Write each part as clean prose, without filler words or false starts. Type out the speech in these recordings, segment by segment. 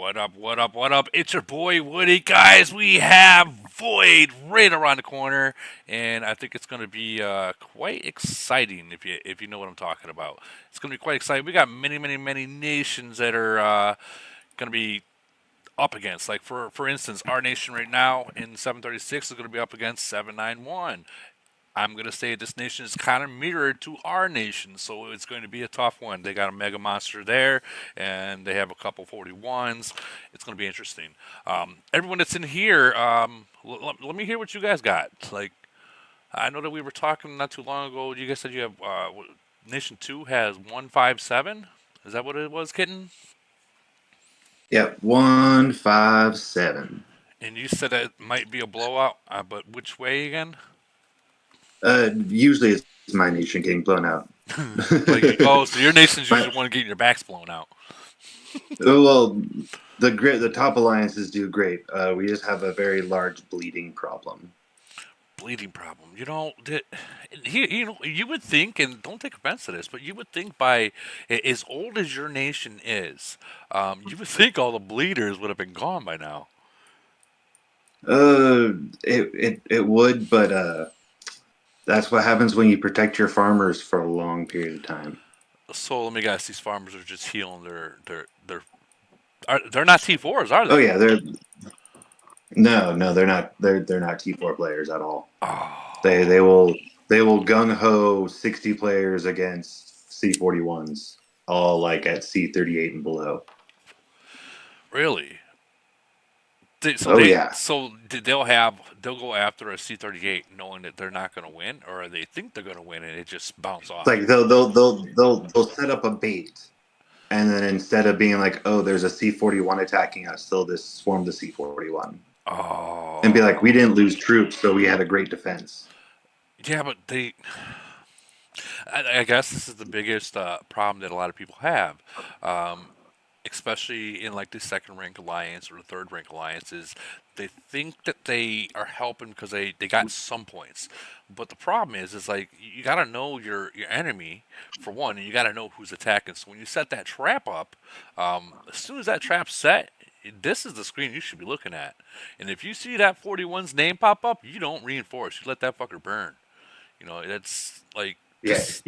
What up, what up, what up? It's your boy Woody. Guys, we have Void right around the corner, and I think it's going to be quite exciting if you know what I'm talking about. It's going to be quite exciting. We got many nations that are going to be up against. Like for instance, our nation right now in 736 is going to be up against 791. I'm going to say this nation is kind of mirrored to our nation, so it's going to be a tough one. They got a mega monster there, and they have a couple 41s. It's going to be interesting. Everyone that's in here, let me hear what you guys got. Like, I know that we were talking not too long ago. You guys said you have Nation 2 has 157. Is that what it was, Kitten? Yep, 157. And you said that it might be a blowout, but which way again? Usually it's my nation getting blown out. Like, oh, so your nation's My, usually one getting your backs blown out. well, the top alliances do great. We just have a very large bleeding problem. Bleeding problem. You would think, and don't take offense to this, but you would think by as old as your nation is, you would think all the bleeders would have been gone by now. Uh, it would, but that's what happens when you protect your farmers for a long period of time. So let me guess, these farmers are just healing they're not T4s, are Oh they? yeah, no, they're not. They're not T4 players at all. They Oh, they will they will gung ho 60 players against C41s, all like at C38 and below. really? Oh yeah. They'll go after a C38 knowing that they're not going to win, or they think they're going to win, and it just bounce It's off. like they'll set up a bait, and then instead of being like, oh, there's a C41 attacking us, they'll just swarm the C41 and be like, we Oh, didn't lose troops, so we had a great defense. yeah, but I guess this is the biggest problem that a lot of people have, um, especially in like the second rank alliance or the third rank alliance, is they think that they are helping because they got some points, but the problem is like you got to know your enemy for one, and you got to know who's attacking. So when you set that trap up, as soon as that trap's set. This is the screen you should be looking at. And if you see that 41's name pop up, you don't reinforce. You let that fucker burn. That's like Yeah, just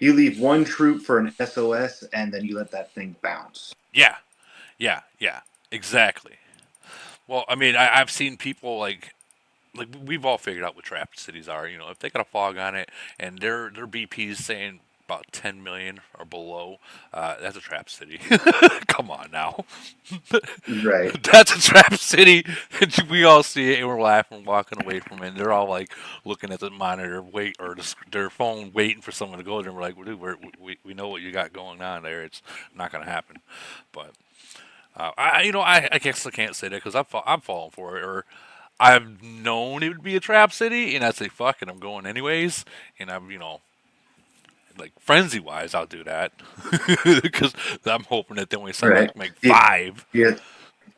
you leave one troop for an SOS, and then you let that thing bounce. yeah, yeah, exactly. Well, I mean, I've seen people like we've all figured out what trap cities are. If they got a fog on it and their BP's saying about 10 million or below, that's a trap city. Come on now, Right. that's a trap city. We all see it and we're laughing, walking away from it. And they're all like looking at the monitor, their phone, waiting for someone to go there. And we're like, dude, we know what you got going on there. It's not going to happen. But I guess I can't say that because I'm falling for it, or I've known it would be a trap city, and I'd say fuck it, I'm going anyways. And like frenzy wise, I'll do that because I'm hoping that they only send Right. like You, five. you,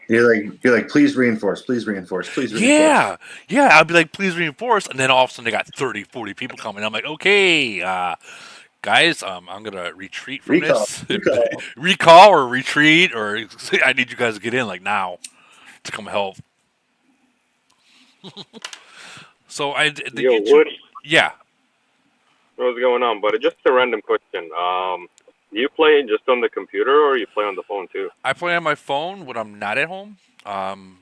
you're like, please reinforce, please reinforce, please reinforce. Yeah, yeah, I'll be like, please reinforce, and then all of a sudden they got 30, 40 people coming. I'm like, okay, guys, I'm gonna retreat from Recall, this, recall. recall or retreat, or I need you guys to get in like now to come help. So the Yo, YouTube, Wood, yeah, what's going on, buddy? Just a random question. Do you play just on the computer or you play on the phone too? I play on my phone when I'm not at home.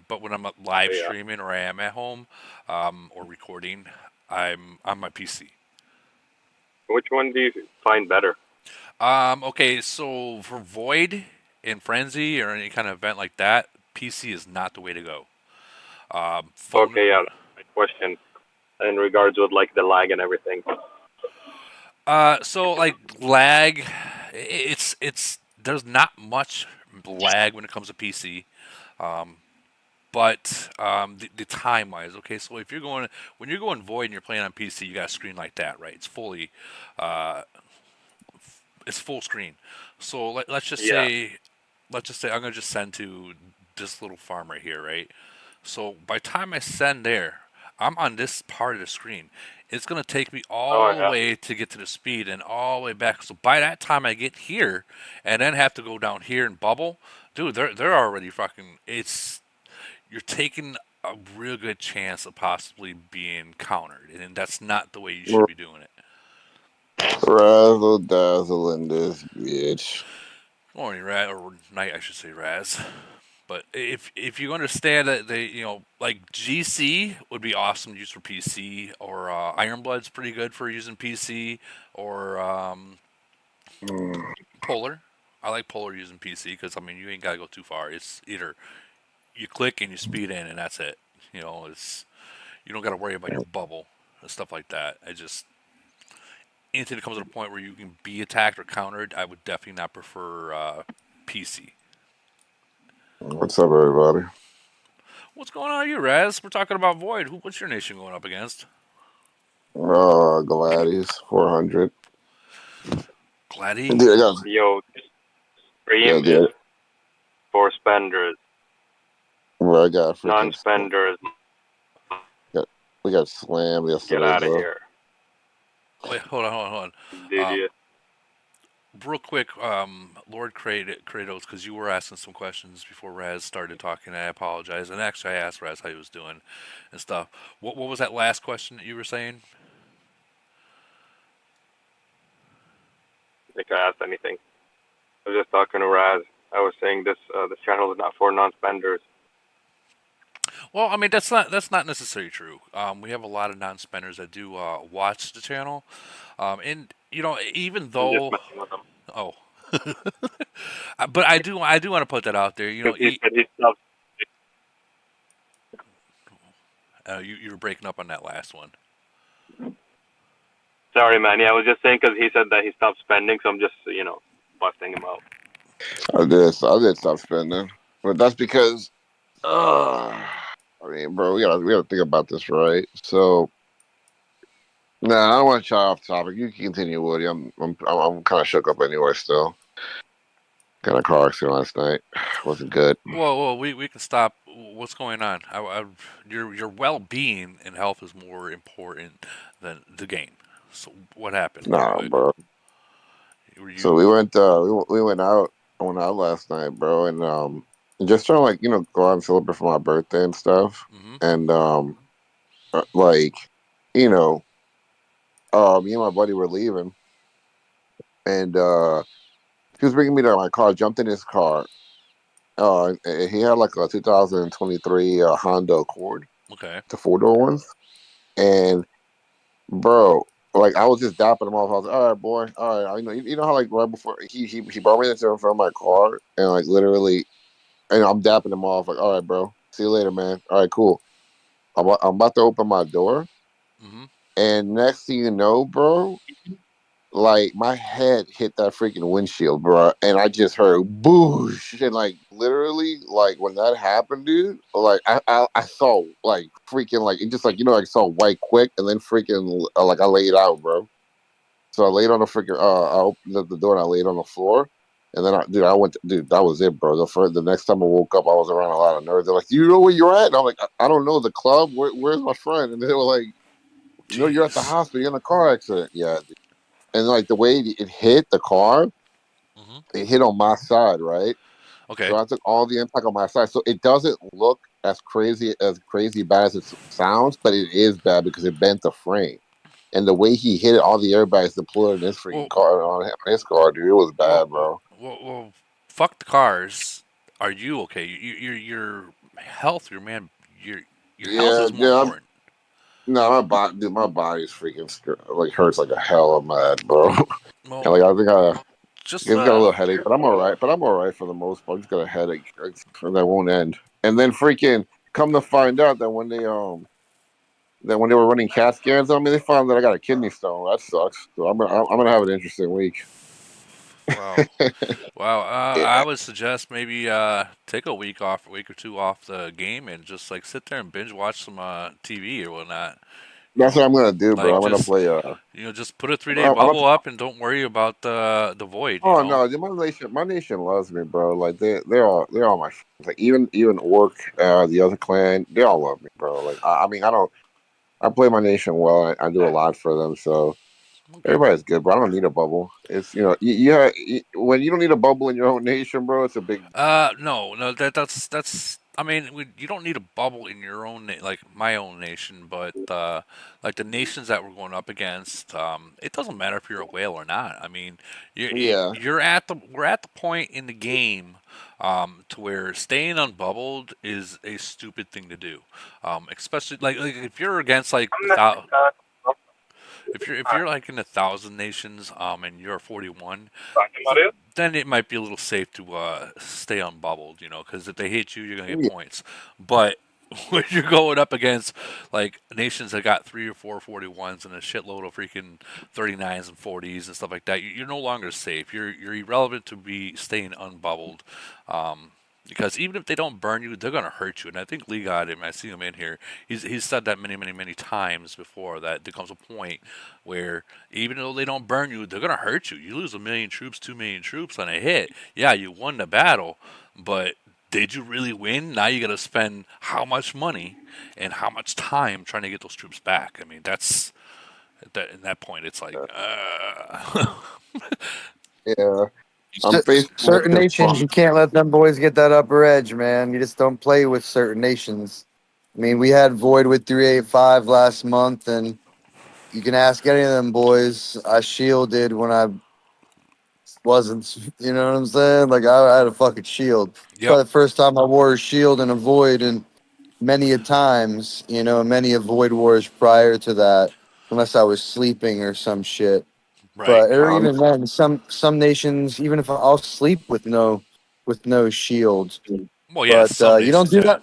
But when I'm live Yeah. streaming or I am at home, or recording, I'm on my PC. Which one do you find better? Okay, so for Void and Frenzy or any kind of event like that, PC is not the way to go. Phone. Okay, yeah, that's my question in regards with like the lag and everything. So like lag, it's there's not much lag when it comes to PC. Um, but the time wise, okay. So if you're going when you're going void and you're playing on PC, you got a screen like that, right? Uh, it's full screen. So Yeah. let's just say I'm gonna just send to this little farm right here, right? So by the time I send there, I'm on this part of the screen. It's gonna take me Oh all the yeah. way to get to the speed and all the way back. So by that time I get here and then have to go down here and bubble, Dude, they're already fucking. You're taking a real good chance of possibly being countered, and that's not the way you should be doing it. Razzle dazzle in this bitch. Morning, Raz, or night, I should say, Raz. But if you understand that they, like GC would be awesome to use for PC, or Iron Blood's pretty good for using PC, or Mm. Polar. I like Polar using PC because I mean you ain't gotta go too far. It's either you click and you speed in, and that's it. It's you don't gotta worry about your bubble and stuff like that. I just anything that comes to the point where you can be attacked or countered, I would definitely not prefer PC. What's up, everybody? What's going on, you Raz? We're talking about Void. What's your nation going up against? Gladys 400. Gladdy. Dude, I got, Yo, yeah, stream is dude. for spenders, Well, I got freaking. non-spenders. We got slammed yesterday, Get out of bro. here. Wait, hold on. Did you? Real quick, Lord Kratos, because you were asking some questions before Raz started talking. I apologize. And actually, I asked Raz how he was doing and stuff. What was that last question that you were saying? I think I asked anything. I was just talking to Raz. I was saying this channel is not for non-spenders. Well, I mean that's not necessarily true. We have a lot of non-spenders that do watch the channel, and even I'm just though messing with him. oh, but I do want to put that out there. Because he said he stopped. You were breaking up on that last one. Sorry, man. Yeah, I was just saying because he said that he stopped spending, so I'm just busting him out. I did stop spending, but that's because, I mean, bro, we gotta think about this, right? So, nah, I don't want to shy off topic. You can continue, Woody. I'm kind of shook up anyway. Still, got a car accident last night. Wasn't good. Whoa, we can stop. What's going on? Your well-being and health is more important than the game. So what happened? Nah, bro. Were you? So we went we went out. I went out last night, bro, and just trying to go out and celebrate for my birthday and stuff. Mm-hmm. And like you know, me and my buddy were leaving, and he was bringing me to my car. Jumped in his car. And he had like a 2023 Honda Accord, Okay. the 4-door ones, and bro. Like I was just dapping him off. I was like, "All right, boy. All right, you know how like right before he brought me into in front of my car and like literally and I'm dapping him off like, all right, bro, see you later, man. All right, cool. I'm about to open my door, Mm-hmm. and next thing you know, bro, like my head hit that freaking windshield, bro, and I just heard boosh, and like literally, like when that happened, dude, like I saw like freaking like it just like I saw white quick, and then freaking like I laid out, bro. So I laid on the freaking I opened up the door and I laid on the floor. And then I went dude, that was it, bro. The next time I woke up, I was around a lot of nerds. They're like, "Do you know where you're at?" And I'm like, I don't know, the club. Where's my friend?" And they were like, "No, you're at the Jeez. hospital. You're in a car accident." Yeah, dude. And like the way it hit the car, Mm-hmm. it hit on my side, right? Okay. So I took all the impact on my side. So it doesn't look as crazy bad as it sounds, but it is bad because it bent the frame. And the way he hit it, all the airbags deployed in his freaking Well, car on his car, dude. It was well, bad, bro. well, fuck the cars. Are you okay? Your health, your health Yeah, is more yeah. important. No, my body's freaking like hurts like a hell. I'm mad, bro. Well, And like I think I just just got a little headache, but I'm all right. But I'm all right for the most part. I just got a headache, and that won't end. And then freaking come to find out that when they were running CAT scans on me, they found that I got a kidney stone. That sucks. So I'm gonna have an interesting week. wow. Wow, I Yeah, would suggest maybe take a week off, a week or two off the game, and just like sit there and binge watch some TV or whatnot. that's what I'm gonna do, bro. Like I'm gonna just play. just put a 3 day bubble up and don't worry about the void. Oh no, dude, my nation loves me, bro. Like they're all my friends. Like even Orc, the other clan, they all love me, bro. Like I mean, I play my nation well. I do a lot for them, so Okay. Everybody's good, bro. I don't need a bubble. It's when you don't need a bubble in your own nation, bro. It's a big. No. That's. I mean, you don't need a bubble in your own like my own nation, but like the nations that we're going up against, it doesn't matter if you're a whale or not. I mean, Yeah, we're at the point in the game, to where staying unbubbled is a stupid thing to do, especially like if you're against like if you're like in 1,000 nations, and you're 41, then it might be a little safe to stay unbubbled, because if they hit you, you're gonna get yeah. points. But when you're going up against like nations that got 3 or 4 41s and a shitload of freaking 39s and 40s and stuff like that, you're no longer safe. You're irrelevant to be staying unbubbled. Because even if they don't burn you, they're gonna hurt you. And I think Lee got him. I see him in here. He's said that many times before. That there comes a point where even though they don't burn you, they're gonna hurt you. You lose 1,000,000 troops, 2,000,000 troops on a hit. Yeah, you won the battle, but did you really win? Now you got to spend how much money and how much time trying to get those troops back. I mean, that's at that point, it's like, Yeah. I'm facing with Certain this. nations, you can't let them boys get that upper edge, man. You just don't play with certain nations. I mean, we had Void with 385 last month, and you can ask any of them boys. I shielded when I wasn't, you know what I'm saying? Like, I had a fucking shield. It's yep, probably the first time I wore a shield and a Void, and many a times, many a Void wars prior to that, unless I was sleeping or some shit. right. But or Um, even then, some nations, even if I'll sleep with no shield. Well, yeah, But some you don't nations, do yeah, that.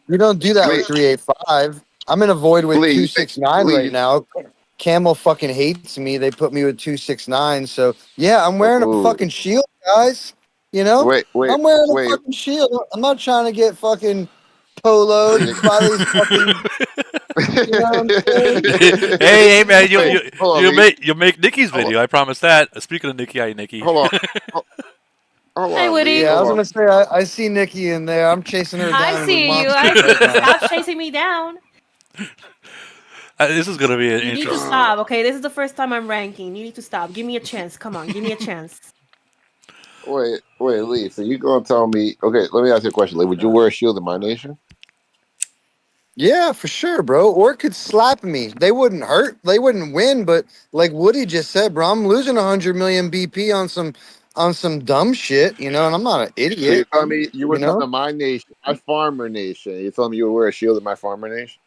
You don't do that with Lee, 385. I'm in a void with Lee, 269 right Lee. now. Camel fucking hates me. They put me with 269. So yeah, I'm wearing a Ooh, fucking shield, guys. You know, wait, wait, I'm wearing a wait. fucking shield. I'm not trying to get fucking poloed by these fucking. You know what I'm saying? hey, man, Wait, hold on, you Lee. make Nikki's Hold on, video. I promise that. Speaking of Nikki, hi Nikki. hold on, ho- hold Hi, on, Lee. Woody. Yeah, I Hold was on. gonna say I see Nikki in there. I'm chasing her I down with see you. monsters I right see you. now. Stop chasing me down. This is gonna be an You need to interesting. stop, okay? This is the first time I'm ranking. You need to stop. Give me a chance. Come on, give me a chance. Wait, Lee. So you gonna tell me? Okay, let me ask you a question, Lee. Would you wear a shield in my nation? Yeah, for sure, bro. Or it could slap me. They wouldn't hurt. They wouldn't win. But like Woody just said, bro, I'm losing 100 million BP on some dumb shit, Yeah. and I'm not an So you're idiot, telling me you you would come know. to my nation, my farmer nation? You're telling me you would wear a shield in my farmer nation?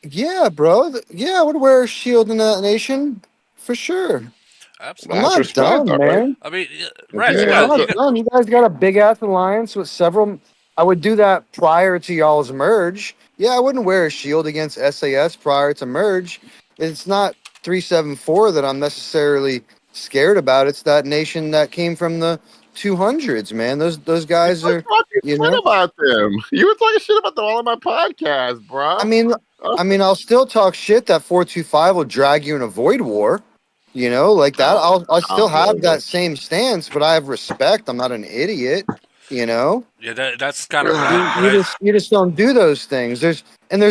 Yeah, bro. Yeah, I would wear a shield in that nation for sure. I'm That's Absolutely. not respect. dumb, All right. man. I mean, I Rex, mean, you I'm Okay. got not dumb. You guys got a big ass alliance with several. I would do that prior to y'all's merge. Yeah, I wouldn't wear a shield against SAS prior to merge. It's not 374 that I'm necessarily scared about. It's that nation that came from the 200s, man. Those You guys talk are, fucking you shit know. about them. You were talking shit about them all on my podcast, I bro. mean, Oh, I'll still talk shit that 425 will drag you in a void war. Like I that. don't, I'll I still don't have believe that same stance, but I have respect. I'm not an idiot. You know. yeah, that's kind of it. what I. You just don't do those things. There's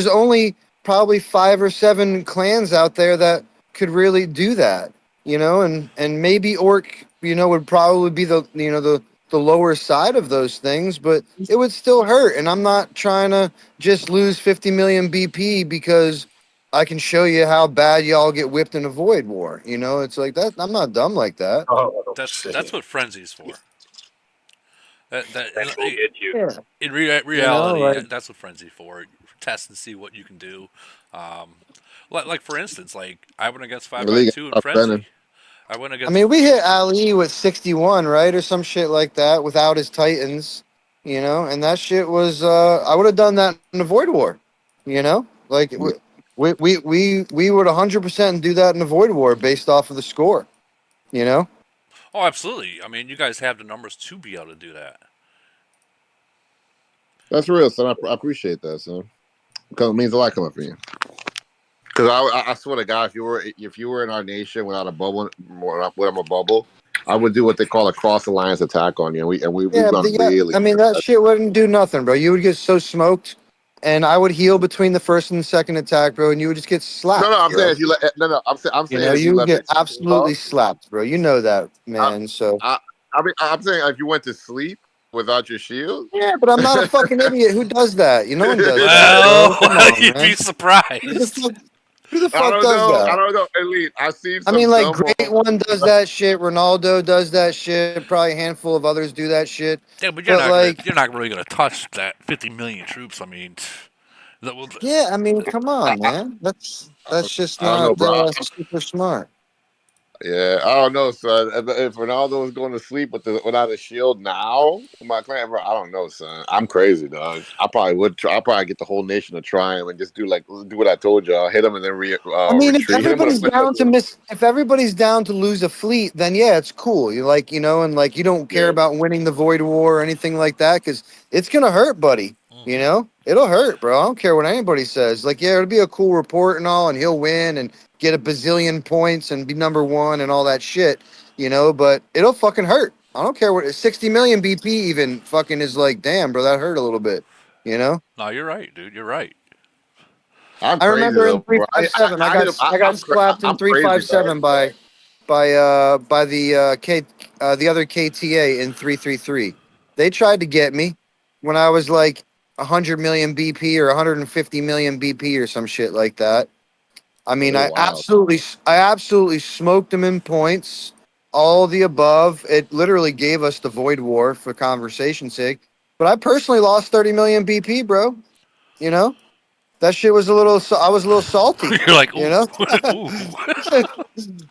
only probably 5 or 7 clans out there that could really do that, and maybe Orc, would probably be the lower side of those things, but it would still hurt. And I'm not trying to just lose 50 million BP because I can show you how bad y'all get whipped in a void war. It's like that. I'm not dumb like that. That's what frenzy's for. That And we'll get you. Yeah. in reality, Like that's what frenzy for. Test and see what you can do. Um, like for instance, like I went against five by League two in of frenzy. Venom. I went I against. mean, we hit Ali with 61, right, or some shit like that, without his Titans, and that shit was. I would have done that in the Void War, like we would 100% do that in the Void War based off of the score, you know. Oh, absolutely. I mean, you guys have the numbers to be able to do that. That's real, son. I appreciate that, son. Because it means a lot coming from you. Because I swear to God, if you were in our nation without a bubble, without a bubble, I would do what they call a cross alliance attack on you, and we Yeah, run yeah. really I mean, good. that shit wouldn't do nothing, bro. You would get so smoked. and I would heal between the first and the second attack, bro, and you would just get slapped. No, I'm bro. saying if you let I'm You saying know, if you you would left get it absolutely slapped, bro. You know that, I, man. So I'm saying if you went to sleep without your shield. yeah, but I'm not a fucking idiot. Who does that? No one does that, Well, bro. Come on, you'd be man. Who the surprised. fuck? Who the I fuck don't does know. that? I don't know. Elite. I've seen I some mean, like, dumb Great motherfuckers. One does that shit. Ronaldo does that shit. Probably a handful of others do that shit. Yeah, but But like, you're not really gonna touch that 50 million troops. I mean, that will. yeah, I mean, come I, on, man. That's just I don't know, not bro. super smart. Yeah, I don't know, son. If Ronaldo was going to sleep without a shield now, with my clan, bro, I don't know, son. I'm crazy, dog. I probably would. I'll probably get the whole nation to try him and just do what I told y'all. Hit him and then I mean, if retreat. Hit him with a everybody's down to windmill. miss, if everybody's down to lose a fleet, then yeah, it's cool. You like, and like you don't care Yeah, about winning the Void War or anything like that because it's gonna hurt, buddy. Mhm. It'll hurt, bro. I don't care what anybody says. Like, yeah, it'll be a cool report and all, and he'll win and get a bazillion points and be number one and all that shit. But it'll fucking hurt. I don't care what 60 million BP even fucking is like. Damn, bro, that hurt a little bit. You know. No, you're right, dude. You're right. I'm I crazy remember in though, three bro. five seven, I got slapped in I'm three crazy, five dog. seven by the the other KTA in 333. They tried to get me when I was like 100 million BP or 150 million BP or some shit like that. I mean, Oh wow. I absolutely smoked them in points. All the above. It literally gave us the Void War for conversation's sake. But I personally lost 30 million BP, bro. You know? That shit was a little. I was a little salty. You're like, You ooh, know, ooh.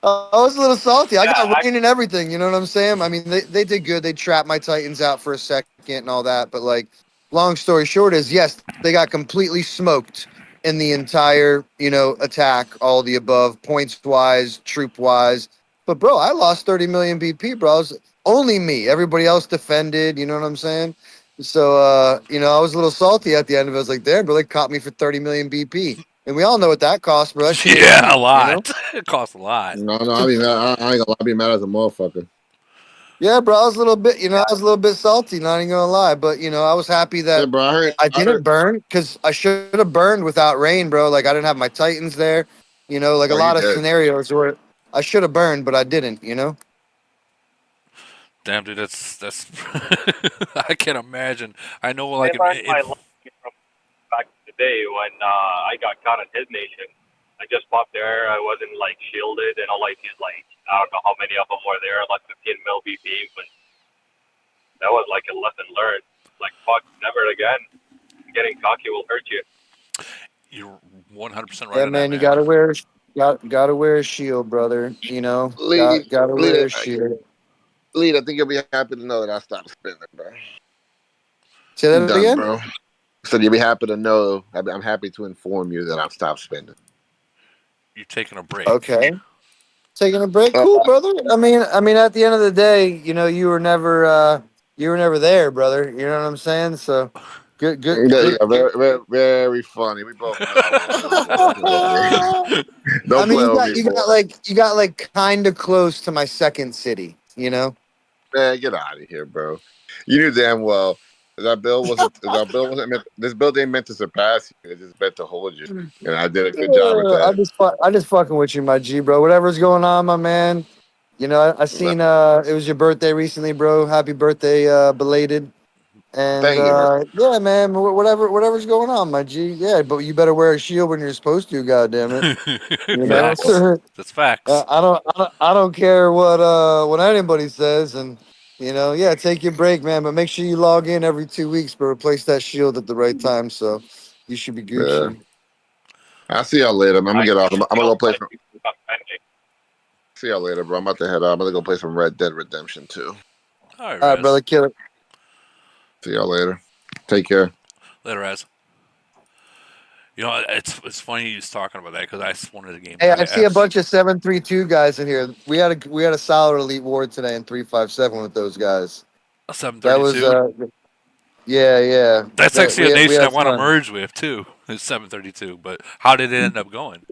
I was a little salty. I Yeah, got rain and everything. You know what I'm saying? I mean, they did good. They trapped my Titans out for a second and all that. But like, long story short is yes, they got completely smoked in the entire attack. All the above, points wise, troop wise. But bro, I lost 30 million BP, bro. It was only me. Everybody else defended. You know what I'm saying? So I was a little salty at the end of it. I was like, damn, bro, they caught me for 30 million BP. And we all know what that costs, bro. That shit ain't Yeah, a cheap. lot. It costs a lot. No, I'll be mad. I ain't gonna lie, I'll be mad as a motherfucker. Yeah, bro, I was a little bit, I was a little bit salty, not even gonna lie. But I was happy Yeah, that bro. I I heard. didn't burn because I should have burned without rain, bro. Like I didn't have my Titans there. Like a Oh, you lot of did. scenarios where I should have burned, but I didn't. Damn, dude, that's. I can't imagine. I know, I like, learned my lesson from back in the day when I got caught on his nation. I just popped there. I wasn't like shielded, and all I see is like I don't know how many of them were there, like 15 mil BP. But that was like a lesson learned. Like fuck, never again. Getting cocky will hurt you. you're 100% right Yeah, on that, man, you man. gotta wear a shield, brother. Lead, Gotta lead, wear a shield. lead. I think you'll be happy to know that I stopped spending, bro. Say I'm that done, again. bro. So you'll be happy to know. I'm happy to inform you that I've stopped spending. You're taking a break. Okay. Taking a break, Uh, cool, brother. I mean, at the end of the day, you were never there, brother. You know what I'm saying? So, good, good, yeah, good. yeah, very, very, very funny. We both know I was. Don't play with me. I Don't mean, play you with got me, you boy. got like you got like kind of close to my second city. Man, get out of here, bro. You knew damn well that bill wasn't meant. This bill ain't meant to surpass you. It's just meant to hold you. And I did a good job at Yeah, that. I just fucking with you, my G, bro. Whatever's going on, my man. I seen it was your birthday recently, bro. Happy birthday, belated. And Thank you, man. yeah, man, whatever's going on, my G. Yeah, but you better wear a shield when you're supposed to. God damn it, you know. Facts. That's facts. I don't care what anybody says, and yeah, take your break, man. But make sure you log in every 2 weeks, but replace that shield at the right time. So you should be Yeah. Gucci. I'll see y'all later. Man. I'm I gonna get off. I'm gonna go play like some. people stop spending. See y'all later, bro. I'm about to head out. I'm gonna go play some Red Dead Redemption 2. All right, All right, Raz. brother, kill it. See y'all later. Take care. Later, Raz. It's funny he's talking about that because I wanted the game. Hey, I see a bunch of 732 guys in here. We had a solid elite war today in 357 with those guys. That was 732. yeah. That's That actually a we nation I had want to fun. merge with too. It's 732. But how did it end up going?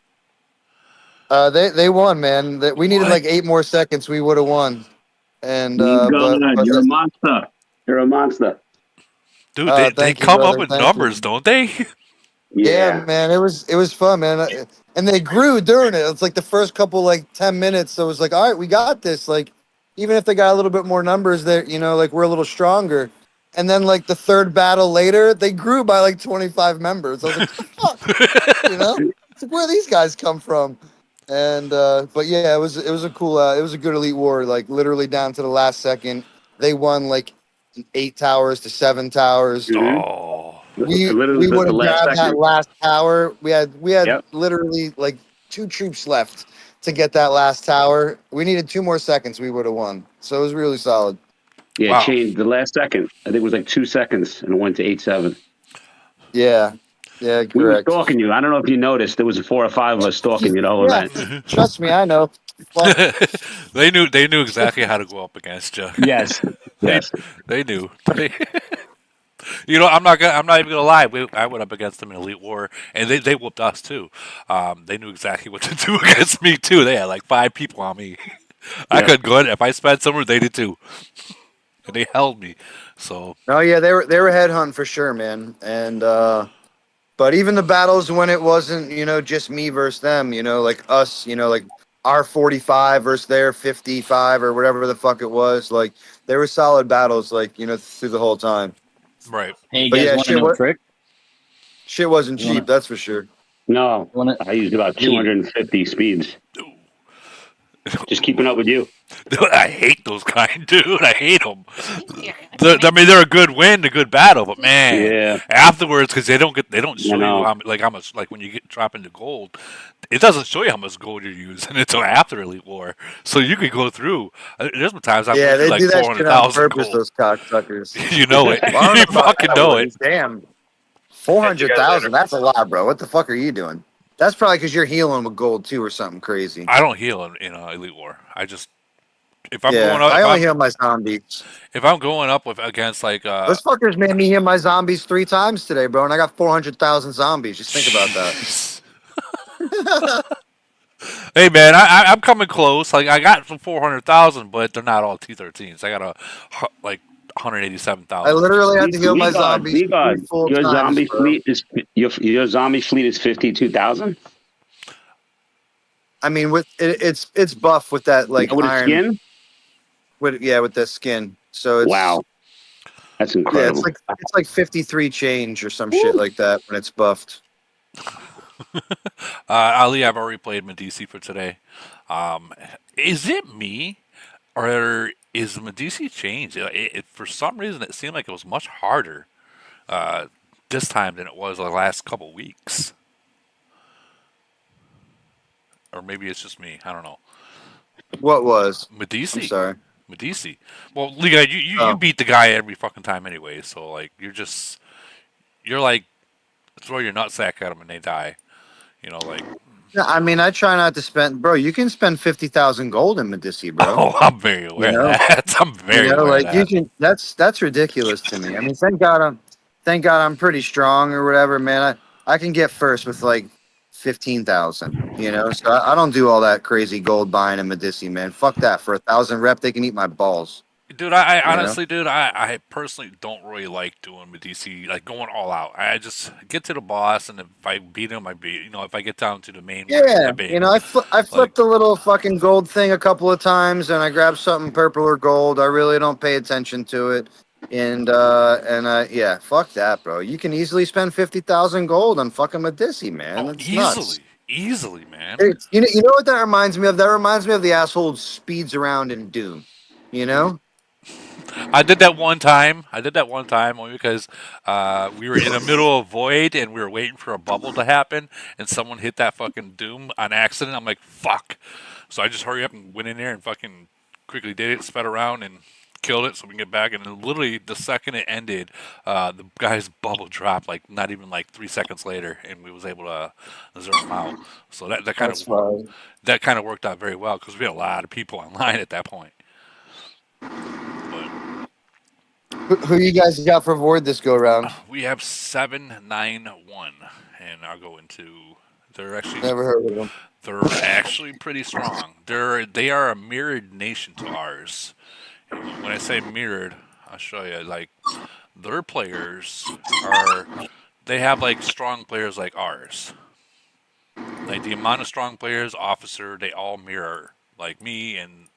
They won, man. That we needed What? like 8 more seconds. We would have won. And Keep going. but You're a monster. You're a monster. Dude, they thank you, come up brother. with Thank numbers, you. don't they? Yeah, Yeah. man, it was fun, man, and they grew during it. It's like the first couple like 10 minutes, so it was like, all right, we got this. Like, even if they got a little bit more numbers, there, like we're a little stronger. And then like the third battle later, they grew by like 25 members. I was like, what the fuck, you know? It's like, where these guys come from? And but yeah, it was a cool, it was a good Elite War. Like literally down to the last second, they won like 8 towers to 7 towers. Hmm. Oh, Literally We at would the have last grabbed that second. last tower. We had Yep. literally like 2 troops left to get that last tower. We needed 2 more seconds. We would have won. So it was really solid. Yeah, it wow. changed the last second. I think it was like 2 seconds, and it went to 8-7. Yeah. Yeah. We were Correct. stalking you. I don't know if you noticed. There was 4 or 5 of us stalking you the whole Yeah. event. Trust me, I know. Fuck. They knew exactly how to go up against you. Yes. they Yes. they knew. I'm not even gonna lie. I went up against them in Elite War, and they whooped us too. They knew exactly what to do against me too. They had like 5 people on me. I Yep. couldn't go in. If I sped somewhere, they did too, and they held me. So Oh yeah, they were headhunting for sure, man. And but even the battles when it wasn't, just me versus them, like us, like our 45 versus their 55 or whatever the fuck it was, like there were solid battles, like, through the whole time. right. Hey, you But guys yeah, want to know a trick? shit wasn't You want cheap, to that's for sure. No, want to I used about Lee? 250 speeds. Just keeping up with you. Dude, I hate those kind, dude. I hate them. I mean, they're a good win, a good battle, but man, Yeah, afterwards, because they don't I show you know. how much, like when you get drop into gold, it doesn't show you how much gold you're using until after Elite War. So you could go through. There's been times I've Yeah, went through they like do that four hundred shit on thousand purpose, gold. those cocksuckers. You know it. Well, I don't You know about fucking know it. nowadays. Damn. Catch you guys later. 400,000, that's a lot, bro. What the fuck are you doing? That's probably because you're healing with gold too or something crazy. I don't heal in Elite War. I just if I'm going Yeah, up I only heal my zombies. if I'm going up with against like Those fuckers made me heal my zombies 3 times today, bro, and I got 400,000 zombies. Just think about that. Hey man, I'm coming close. Like I got some 400,000, but they're not all T13s. I got like I 187,000. literally had to heal my V-God, zombies three V-God, full your times, zombie bro. fleet is your zombie fleet is 52,000. I mean, it's buff with that like With a iron, skin. with that skin. So it's Wow, that's yeah, incredible. it's like 53 change or some shit Woo. like that when it's buffed. Ali, I've already played Medici for today. Um, is it me or is Medici changed? For some reason, it seemed like it was much harder uh, this time than it was the last couple weeks. Or maybe it's just me. I don't know. What was? I'm Medici. sorry. Medici. Well, Liga, you Oh. beat the guy every fucking time anyway. So like you're like throw your nutsack at them and they die. You know, like Yeah, I mean, I try not to spend, bro. You can spend 50,000 gold in Medici, bro. oh, I'm very You aware of know, that. I'm very aware of like you that. can. That's ridiculous to me. I mean, thank God I'm pretty strong or whatever, man. I can get first with like 15,000. So I don't do all that crazy gold buying in Medici, man. Fuck that. For 1,000 rep, they can eat my balls. Dude, I You know. honestly, dude, I personally don't really like doing with DC, like going all out. I just get to the boss, and if I beat him, I beat. If I get down to the main one, I Yeah, beat. I Like, flipped the little fucking gold thing a couple of times, and I grabbed something purple or gold. I really don't pay attention to it, and yeah, fuck that, bro. You can easily spend 50,000 gold on fucking Medici, man. oh, That's nuts. easily, man. You know what that reminds me of? That reminds me of the asshole who speeds around in Doom. You know? I did that one time. I did that one time only because we were in the middle of void and we were waiting for a bubble to happen, and someone hit that fucking doom on accident. I'm like, fuck. So I just hurry up and went in there and fucking quickly did it, sped around and killed it so we can get back. And then literally the second it ended, the guy's bubble dropped like not even like 3 seconds later, and we was able to zero him out. So That's fine. that kind of worked out very well because we had a lot of people online at that point. But Who you guys got for Void this go round? we have 791, and I'll go into. Never heard of them. They're actually pretty strong. They are a mirrored nation to ours. And when I say mirrored, I'll show you. Like their players are they have like strong players like ours. Like the amount of strong players, officer, they all mirror like me, and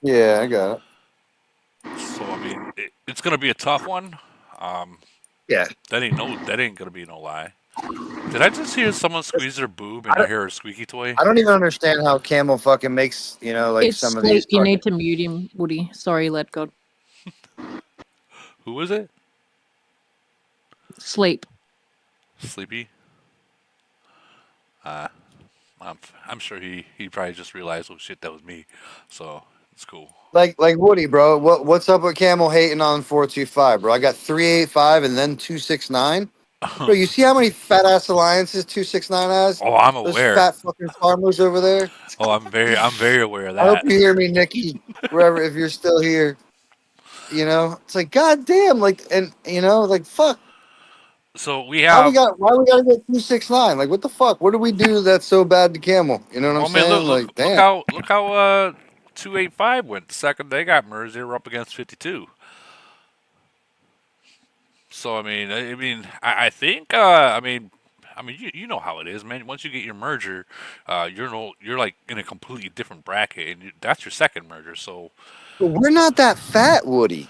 Yeah, I got it. so I mean it's gonna be a tough one. Um, Yeah. that ain't gonna be no lie. Did I just hear someone squeeze their boob and I I don't, hear a squeaky toy? I don't even understand how Camel fucking makes, like It's some of Slate. these You fucking. need to mute him, Woody. Sorry, let go. Who is it? Sleep. Sleepy. Uh, I'm sure he probably just realized, oh shit, that was me. So it's cool. Like Woody, bro. What's up with Camel hating on 425, bro? I got 385 and then 269. Bro, you see how many fat ass alliances 269 has? Oh, I'm Those aware. fat fucking farmers over there. Oh, I'm very aware of I hope that. you hear me, Nikki. Wherever, if you're still here, it's like goddamn, like, and like fuck. So we have. Why we gotta get 269? Like, what the fuck? What do we do that's so bad to Camel? You know what I'm Well, I mean, saying? Like, damn. look how 285 went. The second they got merged, they were up against 52. So I think you know how it is, man. Once you get your merger, you're like in a completely different bracket, and that's your second merger. So But we're not that fat, Woody,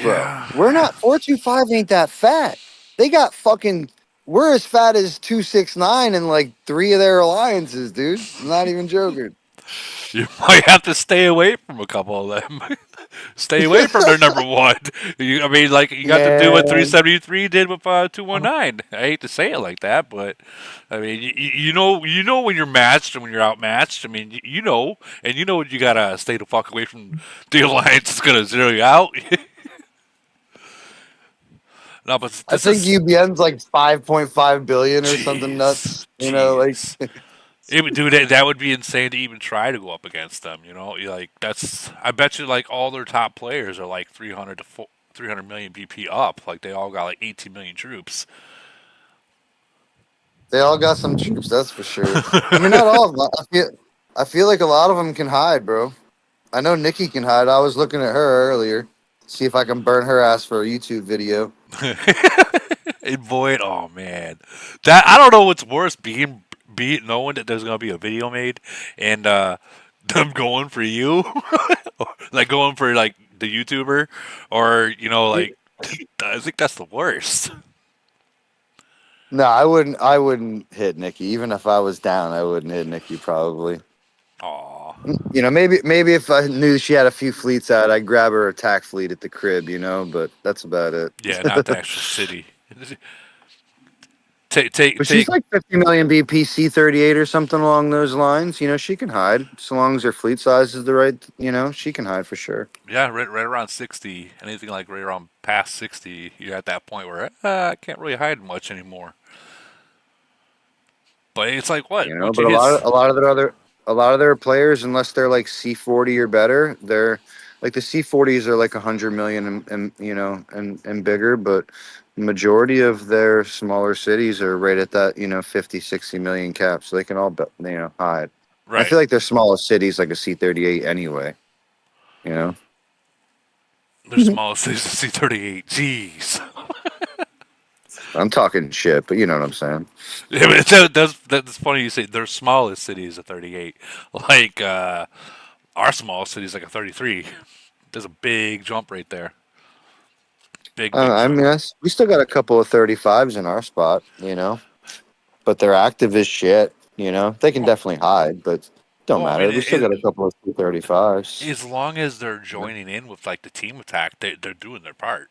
bro. yeah, We're not 425 ain't that fat. They got fucking we're as fat as 269 in like three of their alliances, dude. I'm not even joking. you might have to stay away from a couple of them. Stay away from their number one. Like you got to do Yeah. what 373 did with 219. I hate to say it like that, but I mean, you know when you're matched and when you're outmatched. I mean, you know, and you know you gotta stay the fuck away from the alliance that's gonna zero you out. No, but I this think is UBN's like 5.5 billion or something jeez, nuts. Like jeez. Dude, that would be insane to even try to go up against them. You know, like that's. I bet you like all their top players are like 300 million BP up. Like they all got like 18 million troops. they all got some troops, that's for sure. I mean, not all of them. I feel like a lot of them can hide, bro. I know Nikki can hide. I was looking at her earlier, see if I can burn her ass for a YouTube video. And Void, oh man, that I don't know what's worse, knowing that there's gonna be a video made and them going for you, like going for like the YouTuber, or like I think that's the worst. No, I wouldn't. I wouldn't hit Nikki, even if I was down. I wouldn't hit Nikki probably. Aw, Maybe if I knew she had a few fleets out, I'd grab her attack fleet at the crib. But that's about it. yeah, not the actual city. Take But she's take like 50 million BPC 38 or something along those lines. She can hide so long as her fleet size is the right. She can hide for sure. Yeah, right around 60. Anything like right around past 60, you're at that point where I can't really hide much anymore. But it's like what? Once But you hit. a lot of their players, unless they're like C40 or better, they're like the C40s are like 100 million and bigger, but the majority of their smaller cities are right at that 50, 60 million cap, so they can all hide. I Right. feel like their smallest cities like a C38 anyway. You know. Their smallest is the C38. Jeez. I'm talking shit, but you know what I'm saying. Yeah, but that's funny you say their smallest city is a 38. Like, our smallest city is like a 33. There's a big jump right there. Big I jump. mean, we still got a couple of 35s in our spot, but they're active as shit. They can definitely hide, but don't Well, I mean, matter. We still got a couple of 235s. as long as they're joining in with like the team attack, they're doing their part.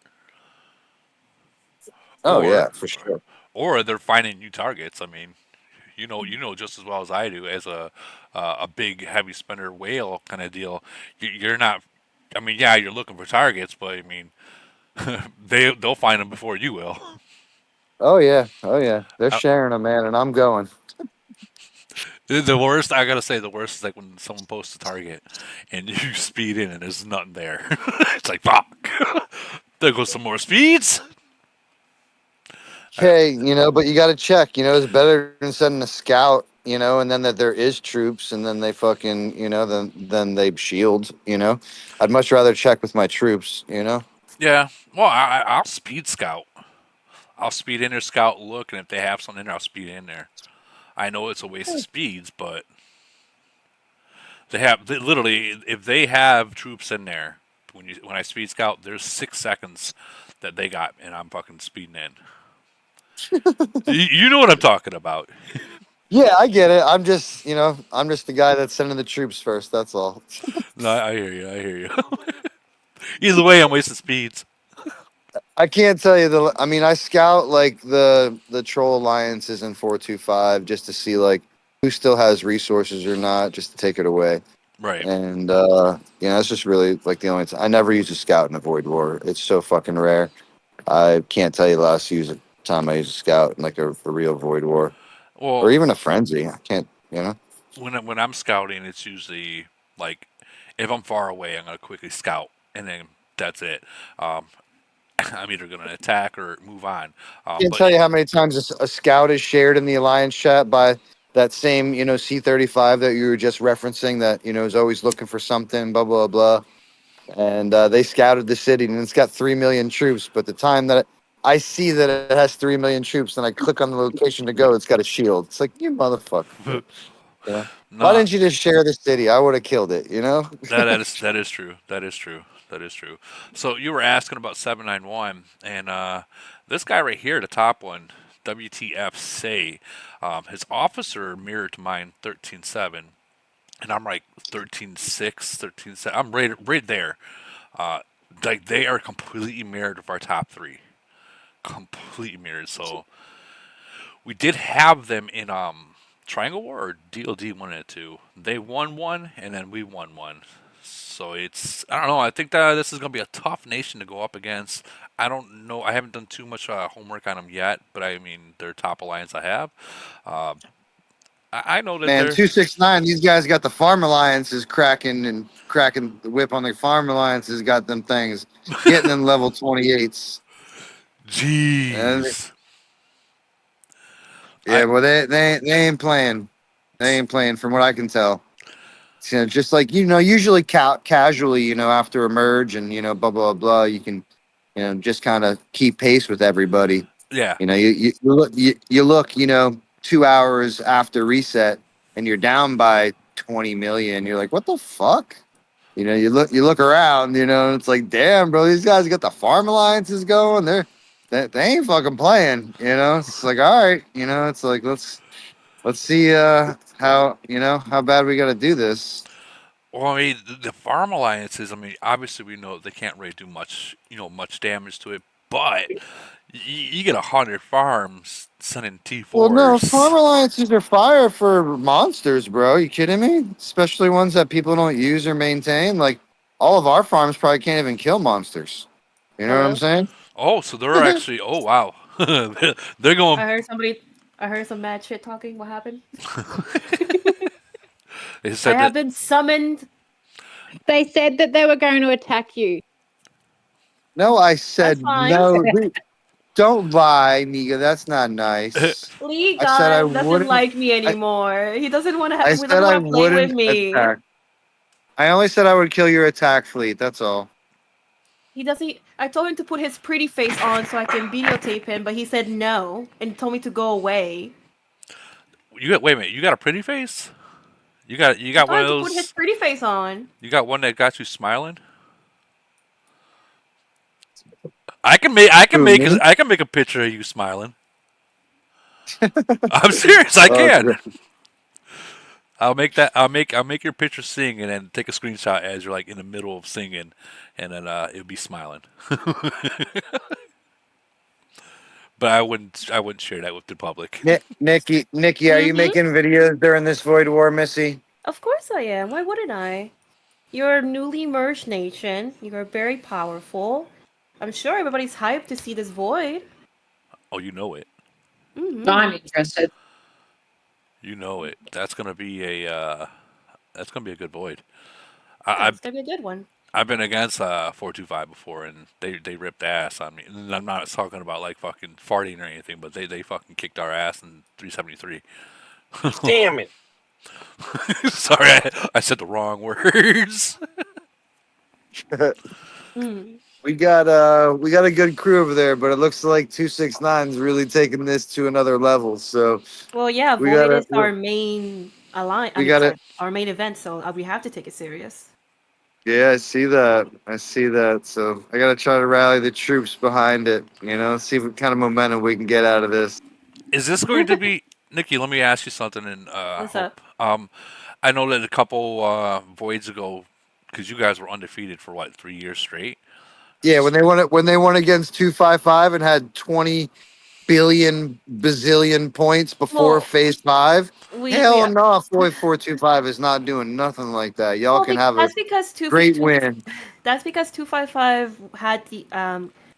Oh Or yeah, for sure. or they're finding new targets. I mean, you know just as well as I do as a big heavy spender whale kind of deal. You're not. I mean, yeah, you're looking for targets, but I mean, they'll find them before you will. Oh yeah, oh yeah. They're Uh, sharing them, man, and I'm going. the worst, I gotta say, the worst is like when someone posts a target and you speed in and there's nothing there. It's like fuck. There goes some more speeds. Okay, but you got to check. It's better than sending a scout. And then that there is troops, and then they fucking, then they shield. I'd much rather check with my troops. Yeah. Well, I'll speed scout. I'll speed in there, scout, look, and if they have something in there, I'll speed in there. I know it's a waste of speeds, but literally, if they have troops in there, when I speed scout, there's 6 seconds that they got, and I'm fucking speeding in. You know what I'm talking about. Yeah, I get it. I'm just the guy that's sending the troops first. That's all. No, I hear you. I hear you. Either way, I'm wasting speeds. I can't tell you I mean, I scout like the troll alliances in 425 just to see like who still has resources or not, just to take it away. Right. And it's just really like the only time I never use a scout in a void war. It's so fucking rare. I can't tell you the last time I used a scout in like a real void war or Well, even a frenzy. I can't, when I'm scouting, it's usually like if I'm far away, I'm gonna quickly scout, and then that's it. Um, I'm either gonna attack or move on. Can't But tell you how many times a scout is shared in the alliance chat by that same C-35 that you were just referencing that is always looking for something, blah blah blah. And they scouted the city, and it's got 3 million troops. But the time that I see that it has 3 million troops, and I click on the location to go, it's got a shield. It's like, you motherfucker. Why no, didn't you just share the city? I would have killed it. that is true. That is true. That is true. So you were asking about 791, and this guy right here, the top one, WTF say, his officer mirrored to mine 13.7, and I'm like 13.6, 13.7. I'm right there. Uh, like they are completely mirrored with our top three, completely mirrored. So we did have them in Triangle War or DLD 1 and 2. They won one, and then we won one. So I don't know. I think that this is going to be a tough nation to go up against. I don't know. I haven't done too much homework on them yet, but I mean, they're top alliance I have. Uh, I know that Man, they're 269. These guys got the farm alliances cracking the whip on the farm alliances. Got them things getting them level 28s. And jeez. I yeah, well, they ain't playing. They ain't playing, from what I can tell. Just like usually casually, after a merge and blah blah blah, you can just kind of keep pace with everybody. yeah. You look 2 hours after reset, and you're down by 20 million. You're like, what the fuck? You look around, and it's like, damn, bro, these guys got the farm alliances going. They ain't fucking playing. It's like, all right, it's like let's see how bad we got to do this. Well, I mean, the farm alliances. I mean, obviously we know they can't really do much, much damage to it. But you get 100 farms sending Well, no, farm T4s. alliances are fire for monsters, bro. You kidding me? Especially ones that people don't use or maintain. Like all of our farms probably can't even kill monsters. You know what I'm Hello. saying? Oh, so they're actually. Oh, wow. They're going. I heard somebody. I heard some mad shit talking. What happened? They I said have that. been summoned. They said that they were going to attack you. No, I That's said fine. no. Don't lie, Niga. That's not nice. Lee I said I God doesn't wouldn't. like me I, anymore. He doesn't want to. I He said doesn't I want to play with wouldn't me. attack. I only said I would kill your attack fleet. That's all. He doesn't. I told him to put his pretty face on so I can videotape him, but he said no and told me to go away. Wait a minute. You got a pretty face. You I got told one of him to put his those. pretty face on. You got one that got you smiling. I can Who, make me? a picture of you smiling. I'm serious. I Oh, can. I'll make that. I'll make your picture sing, and then take a screenshot as you're like in the middle of singing, and then it'll be smiling. But I wouldn't share that with the public. Nikki, are you Mm-hmm. making videos during this void war, Missy? Of course I am. Why wouldn't I? You're a newly merged nation. You're very powerful. I'm sure everybody's hyped to see this void. Oh, you know it. Mm-hmm. I'm interested. You know it. That's gonna be a good void. Yeah, I, it's gonna be a good one. I've been against 425 before, and they ripped ass on me. And I'm not talking about like fucking farting or anything, but they fucking kicked our ass in 373. Damn it. Sorry, I said the wrong words. Mm. We got a good crew over there, but it looks like 269's really taking this to another level. So Well, yeah, we Void gotta is our main I we mean, gotta sorry, our main event, so we have to take it serious. yeah, I see that. I see that. So I gotta try to rally the troops behind it. See what kind of momentum we can get out of this. Is this going to be Nikki? Let me ask you something, and What's up? hope. I know that a couple voids ago, because you guys were undefeated for what 3 years straight. Yeah, when they won against 255 and had 20 billion bazillion points before Well, phase five. we Hell no, Floyd 425 is not doing nothing like that. Y'all well, can have a that's because great win. that's because 255 had the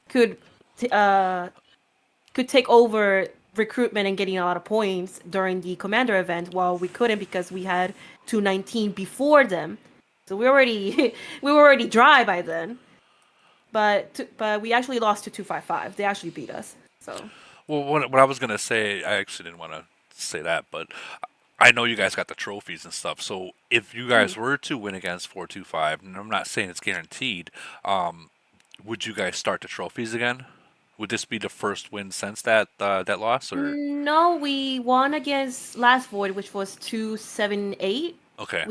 could t- uh could take over recruitment and getting a lot of points during the commander event, while we couldn't because we had 219 before them. So we already we were already dry by then. But we actually lost to 255. They actually beat us. So Well, what I was gonna say, I actually didn't want to say that, but I know you guys got the trophies and stuff. So if you guys were to win against 425, and I'm not saying it's guaranteed, would you guys start the trophies again? Would this be the first win since that loss, or no, we won against last void, which was 278. okay?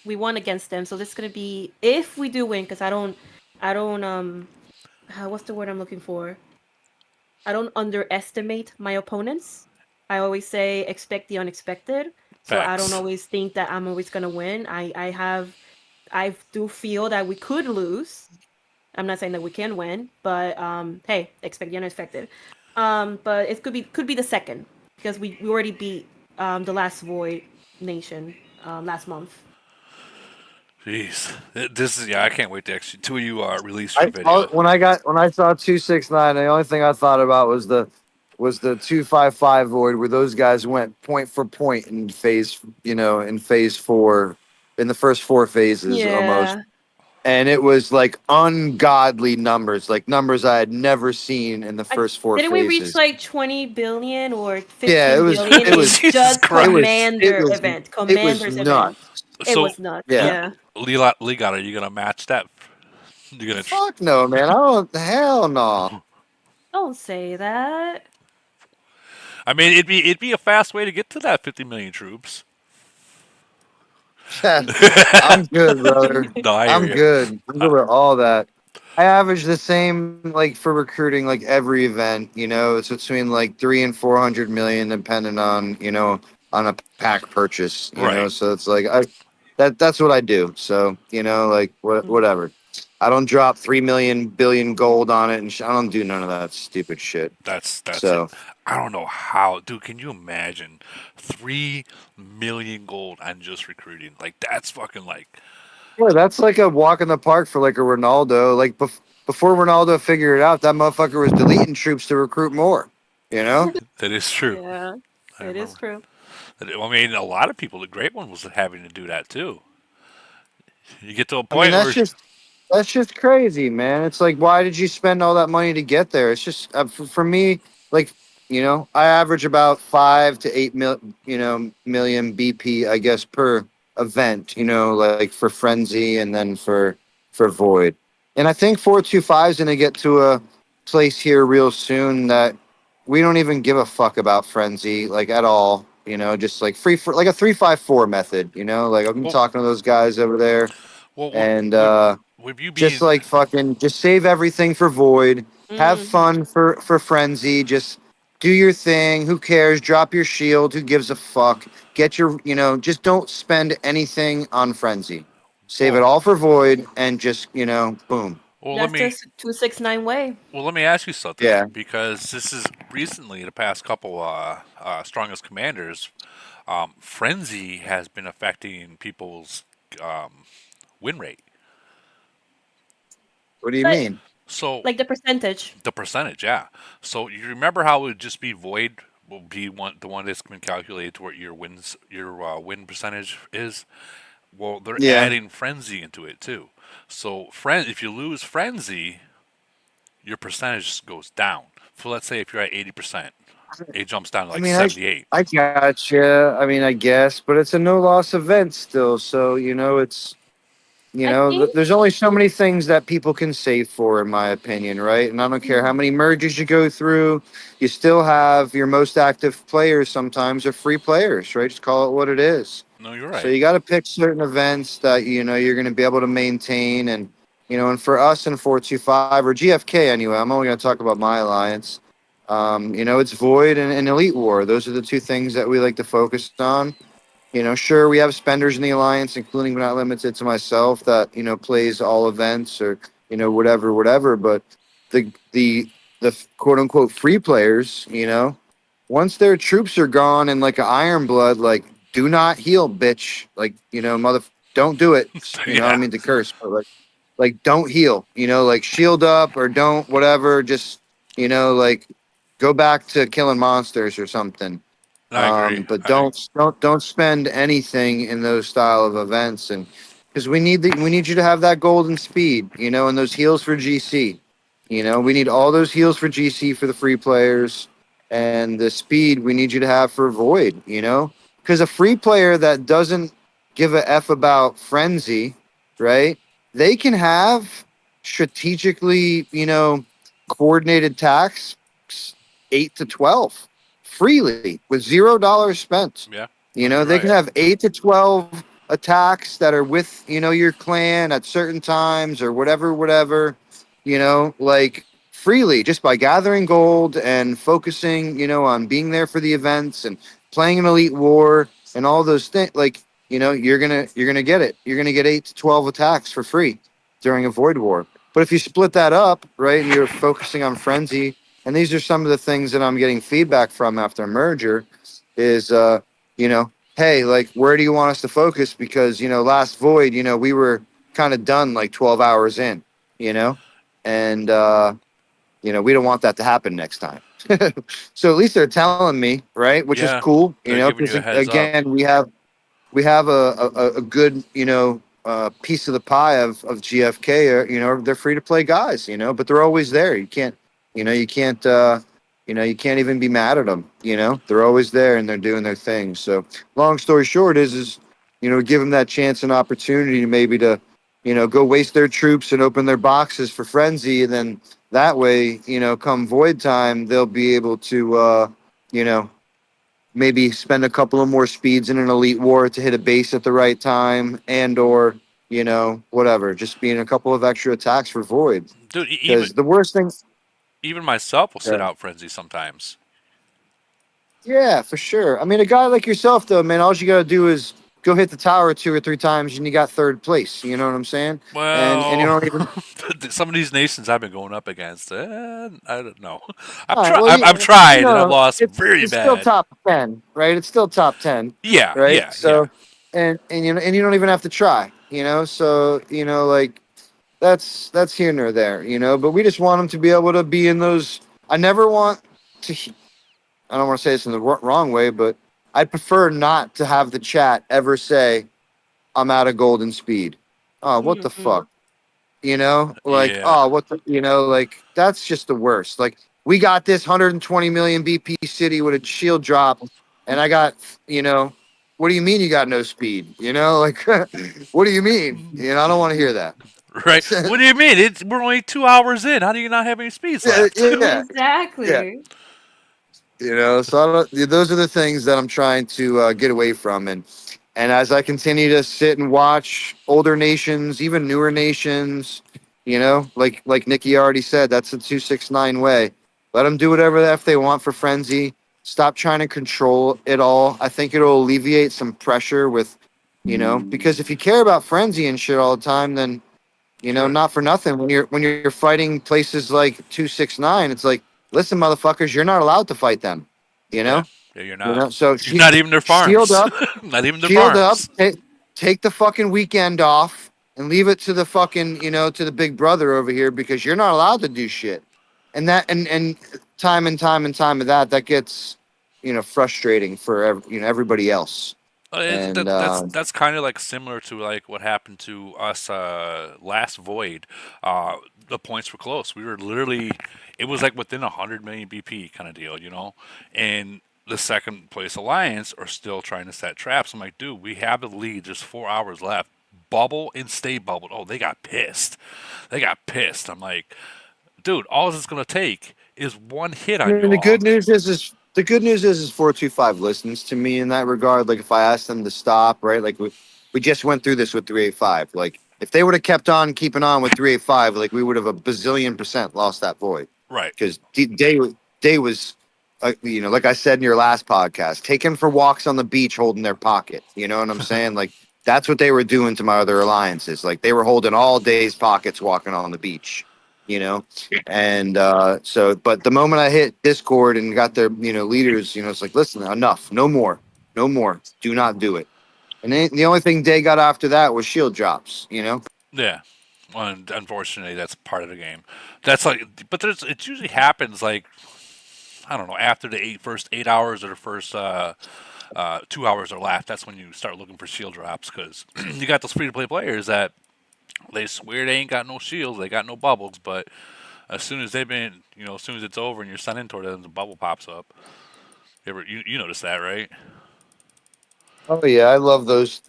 We won against them, so this is gonna be if we do win, because I don't what's the word I'm looking for? I don't underestimate my opponents. I always say expect the unexpected. So I don't Facts. always think that I'm always gonna win. I do feel that we could lose. I'm not saying that we can win, but hey, expect the unexpected. But it could be the second because we already beat the last Void Nation last month. Jeez, this is I can't wait to actually two of you release your video. When I saw 269, the only thing I thought about was the 255 void where those guys went point for point in phase four, in the first four phases almost. Yeah. And it was like ungodly numbers, like numbers I had never seen in the first four Didn't we reach phases. like 20 billion or Yeah, 15 billion it in was Jesus just Christ! it was Commander's event? nuts. It So, was nuts. Yeah. Yeah. Legot, are you gonna match that? You're gonna. Fuck no, man. I don't. Hell no. Don't say that. I mean, it'd be a fast way to get to that 50 million troops. I'm good, brother. No, I hear I'm you. good. I'm good with all that. I average the same like for recruiting like every event. It's between like 300 and 400 million, depending on on a pack purchase. Right. So it's like that's what I do. So like whatever. I don't drop 3 million billion gold on it, and I don't do none of that stupid shit. That's it. So I don't know how, dude. Can you imagine 3 million gold on just recruiting? Like that's fucking like yeah, that's like a walk in the park for like a Ronaldo. Like before Ronaldo figured it out, that motherfucker was deleting troops to recruit more. You know? that is true. Yeah, I it is remember. true. I mean, a lot of people. The great one was having to do that too. You get to a I mean, point where that's just crazy, man. It's like, why did you spend all that money to get there? It's just for me, like, I average about 5 to 8 million BP, I guess, per event. Like for Frenzy and then for Void, and I think 425 is gonna get to a place here real soon that we don't even give a fuck about Frenzy like at all. Just like free for like a 354 method. Like I've been well, talking to those guys over there well, and would you just be like fucking just save everything for Void, have Mm. fun for Frenzy, just do your thing. Who cares? Drop your shield. Who gives a fuck? Get your just don't spend anything on Frenzy. Save it well? all for Void and just boom. Well, let That's me just 269 way. ask you something Yeah. because this is recently the past couple strongest commanders. Frenzy has been affecting people's um, win rate. What do you But mean? So like the percentage. the percentage, yeah. So you remember how it would just be void will be the one that's been calculated to what your win percentage is. Well, they're Yeah. adding frenzy into it too. So if you lose frenzy, your percentage goes down. So let's say if you're at 80%, it jumps down to I like mean, 78. I gotcha. I mean, I guess, but it's a no loss event still, so it's You I know, think. there's only so many things that people can save for, in my opinion, right? And I don't care how many merges you go through, you still have your most active players sometimes are free players, right? Just call it what it is. No, you're So right. you got to pick certain events that you're going to be able to maintain, and and for us in 425 or GFK anyway, I'm only going to talk about my alliance. It's Void and Elite War. Those are the two things that we like to focus on. Sure, we have spenders in the alliance, including but not limited to myself, that plays all events or whatever. But the quote unquote free players, once their troops are gone and like an Iron Blood, like do not heal, bitch. Like mother, don't do it. I Yeah. don't mean to curse, but like don't heal. Like shield up or don't whatever. Just like go back to killing monsters or something. I agree. But don't spend anything in those style of events, and because we need you to have that golden speed, and those heals for GC. We need all those heals for GC for the free players, and the speed we need you to have for Void. Because a free player that doesn't give a f about frenzy, right? They can have strategically, coordinated attacks 8 to 12 freely with $0 spent. Yeah. No, you're They can right. have 8 to 12 attacks that are with your clan at certain times or whatever. Like freely just by gathering gold and focusing, on being there for the events and playing an elite war and all those things. Like you're gonna get it. You're gonna get 8 to 12 attacks for free during a void war. But if you split that up, right, and you're focusing on frenzy, and these are some of the things that I'm getting feedback from after merger, is hey, like where do you want us to focus? Because last void, we were kind of done like 12 hours in, you know, and we don't want that to happen next time. So at least they're telling me, right, which is Yeah. cool, They're giving because you a heads up. again, we have a good piece of the pie of GFK. They're free to play guys, but they're always there. You can't even be mad at them. They're always there and they're doing their thing. So long story short is give them that chance and opportunity maybe to go waste their troops and open their boxes for frenzy, and then that way come void time they'll be able to you know maybe spend a couple of more speeds in an elite war to hit a base at the right time, and or whatever, just being a couple of extra attacks for void, Dude, because the worst thing. even myself will sit Yeah. out frenzy sometimes. Yeah, for sure. I mean, a guy like yourself though, man, all you gotta do is go hit the tower 2 or 3 times and you got third place, you know what I'm saying? And you Well, don't even. some of these nations I've been going up against, I don't know. All right, well, I've tried and I've lost it's very it's still bad. top 10, right? It's still top 10, Yeah, right? yeah, yeah. So, and you don't even have to try, So like that's here nor there, But we just want them to be able to be in those. I never want to. I don't want to say this in the wrong way, but I prefer not to have the chat ever say I'm out of golden speed. Oh, what the Mm-hmm. fuck? Like, Yeah. oh, what the, like, that's just the worst. Like, we got this 120 million BP city with a shield drop, and I got, what do you mean you got no speed? Like, what do you mean? I don't want to hear that. Right. What do you mean? We're only 2 hours in. How do you not have any speeds Yeah, left? yeah, yeah. Exactly. So those are the things that I'm trying to get away from, and as I continue to sit and watch older nations, even newer nations, like Nikki already said, that's the 269 way. Let them do whatever the f they want for frenzy. Stop trying to control it all. I think it'll alleviate some pressure with, because if you care about frenzy and shit all the time, then Sure. not for nothing. When you're fighting places like 269, it's like, listen, motherfuckers, you're not allowed to fight them. You Yeah. know, Yeah, you're not. So Not even their shield farms. up, Not even their shield up. farms. Take the fucking weekend off and leave it to the fucking to the big brother over here, because you're not allowed to do shit. And that and time and time and time of that gets frustrating for everybody else. And That's kind of like similar to like what happened to us last void. The points were close. We were literally, it was like within 100 million BP kind of deal, And the second place alliance are still trying to set traps. I'm like, dude, we have the lead. There's 4 hours left. bubble and stay bubbled. Oh, they got pissed. They got pissed. I'm like, dude, all it's going to take is one hit I on mean, you all. the good news is 425 listens to me in that regard. Like if I asked them to stop, right? Like we just went through this with 385. Like if they would have kept on keeping on with 385, like we would have a bazillion% lost that void Right. because day was, like I said in your last podcast, taken for walks on the beach, holding their pocket. You know what I'm saying? Like that's what they were doing to my other alliances. Like they were holding all day's pockets, walking on the beach. You know, and but the moment I hit Discord and got their leaders, it's like, listen, enough, no more, no more, do not do it. And then the only thing they got after that was shield drops. Yeah. Well, and unfortunately, that's part of the game. That's like, but it usually happens like, I don't know, after the first 8 hours or the first 2 hours are left. That's when you start looking for shield drops because you got those free to play players that they swear they ain't got no shields, they got no bubbles, but as soon as as soon as it's over and you're sent in toward them, the bubble pops up. You notice that, right? Oh yeah, I love those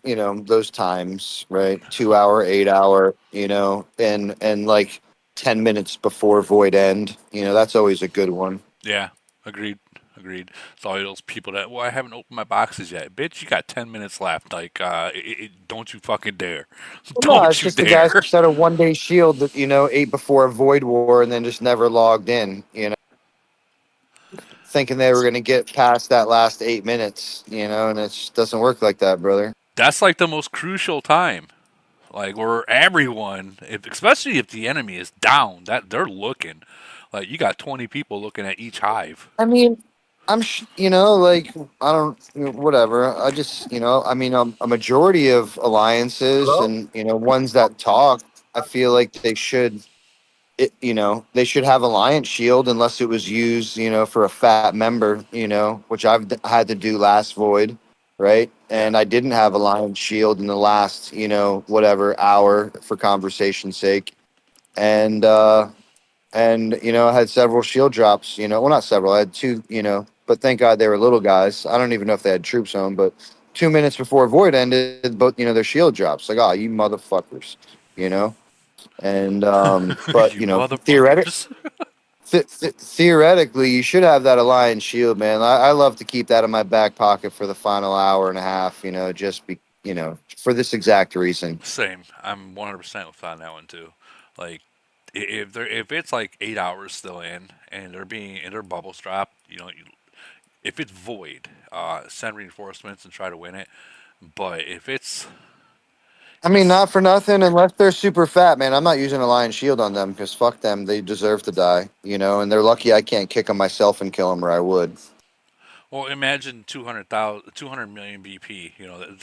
times, right? 2 hour, 8 hour, and like 10 minutes before void end. That's always a good one. Yeah, agreed. Agreed. It's all those people that, well, I haven't opened my boxes yet. Bitch, you got 10 minutes left. Like, don't you fucking dare. Well, no, it's Don't you just the guys dare. who set a 1 day shield that ate before a void war and then just never logged in. Thinking they were going to get past that last 8 minutes, and it just doesn't work like that, brother. That's like the most crucial time. Like, where everyone, especially if the enemy is down, that they're looking. Like, you got 20 people looking at each hive. I mean, like, I don't, whatever. I just, I mean, a majority of alliances Hello? and, ones that talk, I feel like they should have Alliance Shield unless it was used, for a fat member, which had to do last void, right? Yeah. And I didn't have Alliance Shield in the last, whatever hour for conversation's sake, and I had several shield drops. Well, not several. I had two. But thank God they were little guys. I don't even know if they had troops on, but 2 minutes before void ended, both their shield drops. Like, oh, you motherfuckers, you know. And but You motherfuckers. theoretically, you should have that Alliance Shield, man. I love to keep that in my back pocket for the final hour and a half. For this exact reason. Same. I'm 100% with on that one too. Like, if it's like 8 hours still in and their bubbles drop, if it's void, send reinforcements and try to win it. But if it's I mean, not for nothing, unless they're super fat, man. I'm not using Alliance Shield on them because fuck them. They deserve to die, and they're lucky I can't kick them myself and kill them, or I would. well, imagine 200 million BP.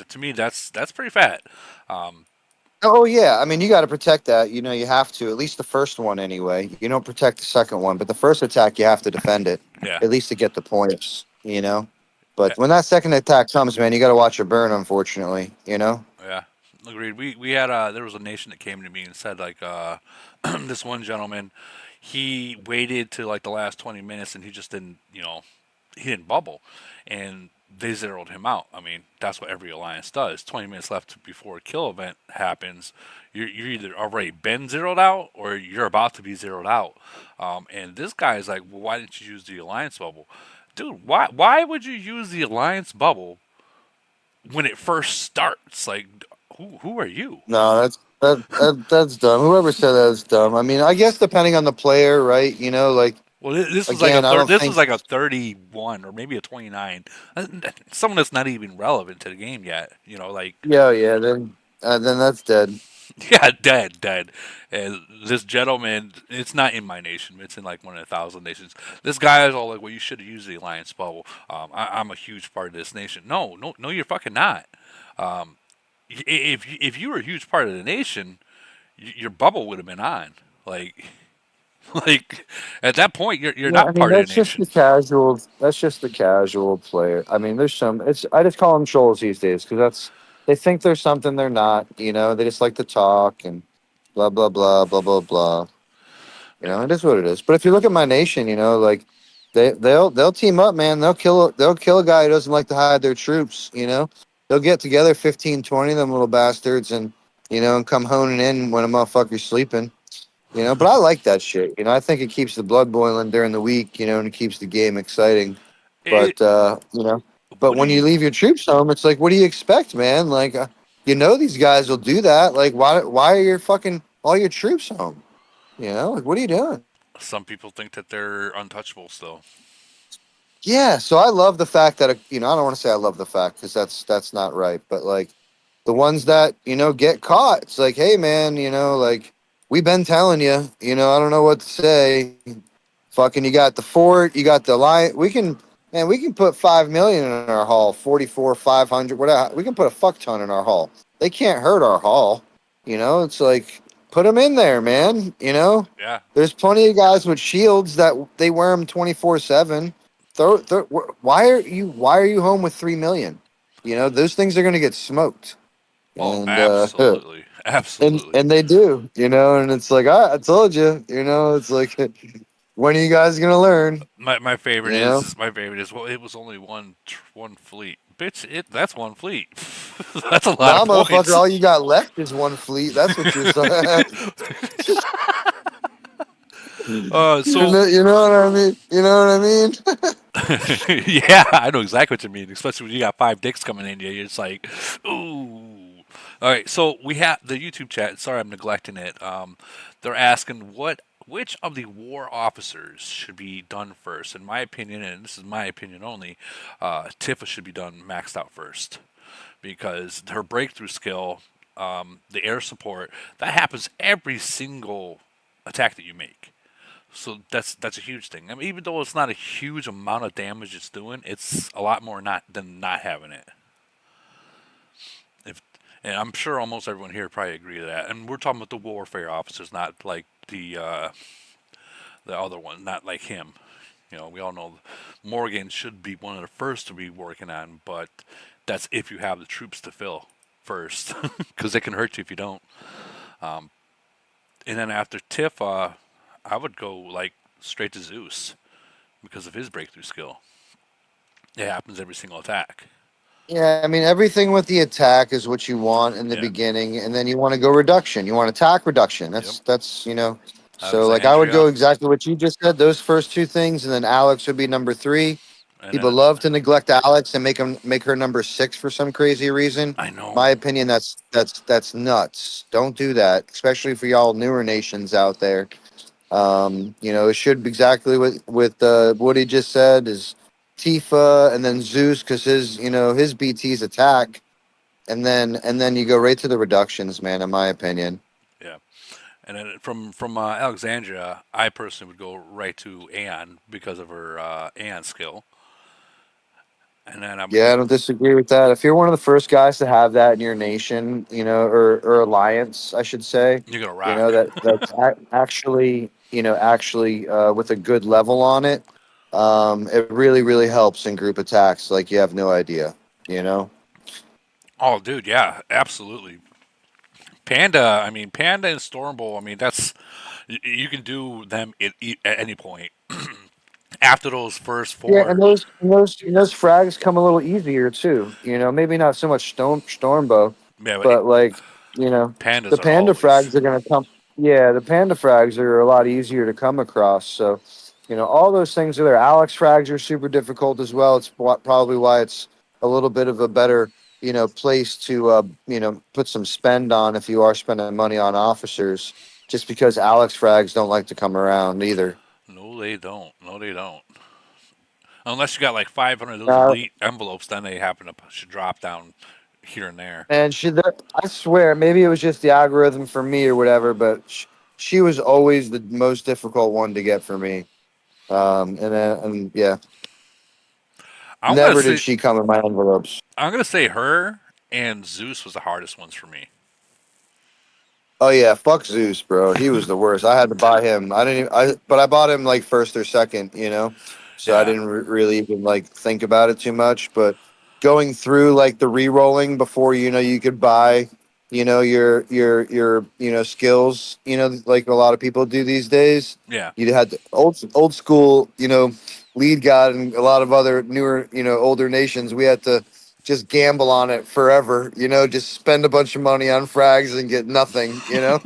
To me that's pretty fat. Um, Oh yeah, I mean you got to protect that. You have to at least the first one anyway. You don't protect the second one, but the first attack you have to defend it yeah, at least to get the points. But when that second attack comes, man, you got to watch your burn. Unfortunately. yeah, agreed. We had there was a nation that came to me and said like this one gentleman, he waited to like the last 20 minutes and he just didn't he didn't bubble, and they zeroed him out. I mean, that's what every alliance does. 20 minutes left before a kill event happens. You're either already been zeroed out or you're about to be zeroed out. And this guy is like, well, why didn't you use the alliance bubble? Dude, why would you use the alliance bubble when it first starts? Like, who are you? No, that's dumb. Whoever said that is dumb. I mean, I guess depending on the player, right? Like Well, this was again, I don't this was think. like a 31 or maybe a 29. Someone that's not even relevant to the game yet. Like, Yeah, yeah. Then that's dead. yeah, dead. And this gentleman, it's not in my nation. It's in like one of the 1,000 nations. This guy is all like, "Well, you should have used the alliance bubble. I'm a huge part of this nation." No, you're fucking not. Um, if you were a huge part of the nation, your bubble would have been on. Like, like at that point, you're Yeah, I not mean part of that's the just the nation. casual. That's just the casual player. I mean, there's some. It's I just call them trolls these days because they think they're something they're not. They just like to talk and blah blah blah blah blah blah. It is what it is. But if you look at my nation, like they'll team up, man. They'll kill a guy who doesn't like to hide their troops. They'll get together 15, 20 of them little bastards and and come honing in when a motherfucker's sleeping. But I like that shit. I think it keeps the blood boiling during the week, and it keeps the game exciting. It, But but what do when you you? leave your troops home, it's like, what do you expect, man? Like, these guys will do that. Like, why are your fucking all your troops home? Like, what are you doing? Some people think that they're untouchable still. Yeah, so I love the fact that I don't want to say I love the fact because that's not right, but like the ones that get caught, it's like, hey man, like we've been telling you, I don't know what to say. Fucking, you got the fort, you got the line. We can put 5 million in our haul, 44, 500, whatever. We can put a fuck ton in our haul. They can't hurt our haul. It's like put them in there, man. Yeah. There's plenty of guys with shields that they wear them 24/7. Why are you home with 3 million? Those things are gonna get smoked, Oh, and absolutely, and absolutely. and they do, and it's like I told you, it's like when are you guys gonna learn? My favorite You know, is well, it was only one fleet, bitch. That's one fleet. That's a lot of nah, motherfucker, points. all you got left is one fleet. That's what you're saying. So You know what I mean? You know what I mean? yeah, I know exactly what you mean. Especially when you got five dicks coming in, you it's like, ooh. All right, so we have the YouTube chat. Sorry, I'm neglecting it. They're asking which of the war officers should be done first. In my opinion, and this is my opinion only, Tifa should be done maxed out first because her breakthrough skill, the air support, that happens every single attack that you make. So that's a huge thing. I mean, even though it's not a huge amount of damage it's doing, it's a lot more not than not having it. If and I'm sure almost everyone here probably agree to that. And we're talking about the warfare officers, not like the other one, not like him. We all know Morgan should be one of the first to be working on, but that's if you have the troops to fill first, because it can hurt you if you don't. Um, and then after Tifa, I would go like straight to Zeus because of his breakthrough skill. It happens every single attack. Yeah, I mean everything with the attack is what you want in the Yeah. beginning, and then you want to go reduction. You want attack reduction. Yep. That's. So like I would go Alexandria, exactly what you just said. Those first two things, and then Alex would be number three. and People then love to neglect Alex and make her number six for some crazy reason. I know. My opinion, that's nuts. Don't do that, especially for y'all newer nations out there. It should be exactly what he just said is Tifa and then Zeus because his BT's attack, and then you go right to the reductions, man. In my opinion. Yeah. And then from Alexandria, I personally would go right to Aeon because of her Aeon skill. And then I would Yeah, I go. don't disagree with that. If you're one of the first guys to have that in your nation, or alliance, I should say, You're gonna rock. that's actually with a good level on it, it really really helps in group attacks. Like you have no idea, you know. Oh, dude, yeah, absolutely. Panda, I mean, Panda and Stormbolt. I mean, you can do them at any point. After those first Yeah, and four, those frags come a little easier too. Maybe not so much Stormbow, yeah, but but like you know, pandas the are panda always. frags are gonna come. Yeah, the panda frags are a lot easier to come across. So, all those things are there. Alex frags are super difficult as well. It's probably why it's a little bit of a better place to put some spend on if you are spending money on officers. Just because Alex frags don't like to come around either. No, they don't. No, they don't. Unless you got like 500 of those Uh, elite envelopes, then they happen to should drop down here and there. And I swear, maybe it was just the algorithm for me or whatever, but she was always the most difficult one to get for me. And yeah, I'm gonna never did say she come in my envelopes. I'm gonna say her and Zeus was the hardest ones for me. Oh yeah, fuck Zeus, bro. He was the worst. I had to buy him. I didn't. But I bought him like first or second, so I Yeah, didn't really even like think about it too much. But going through like the re-rolling before you could buy, your skills, like a lot of people do these days. yeah. You had old school, lead god and a lot of other newer, older nations. We had to just gamble on it forever. You know, just spend a bunch of money on frags and get nothing. You know.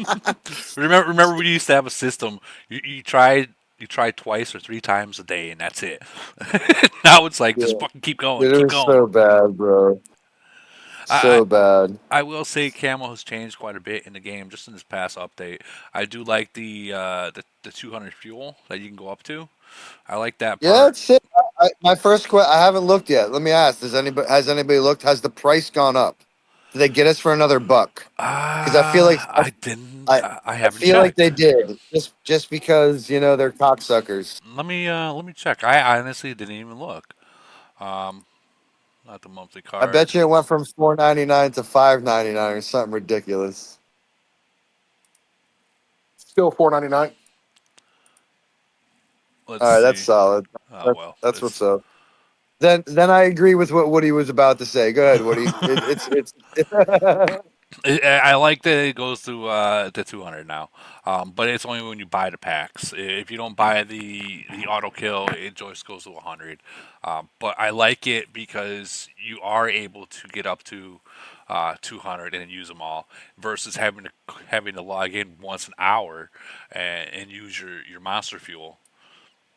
Remember we used to have a system. You tried twice or three times a day, and that's it. Now it's like just Yeah, fucking keep going, it keep was going. so bad, bro. I, So bad. I will say Camo has changed quite a bit in the game just in this past update. I do like the 200 fuel that you can go up to. I like that Yeah, part. that's it. My first question. I haven't looked yet. Let me ask. Has anybody looked? Has the price gone up? Did they get us for another buck? Because I feel like I didn't. I I I haven't feel like they checked. did. Just because they're cocksuckers. Let me check. I honestly didn't even look. Um, Not the monthly I card. bet you it went from 4.99 to 5.99 or something ridiculous. Still $4.99. Let's All right, that's see. solid. Oh That's well, that's what's up. Then I agree with what Woody was about to say. Go ahead, Woody. It's I like that it goes to 200 now, but it's only when you buy the packs. If you don't buy the auto kill, it just goes to 100. But I like it because you are able to get up to 200 and use them all, versus having to log in once an hour and use your monster fuel.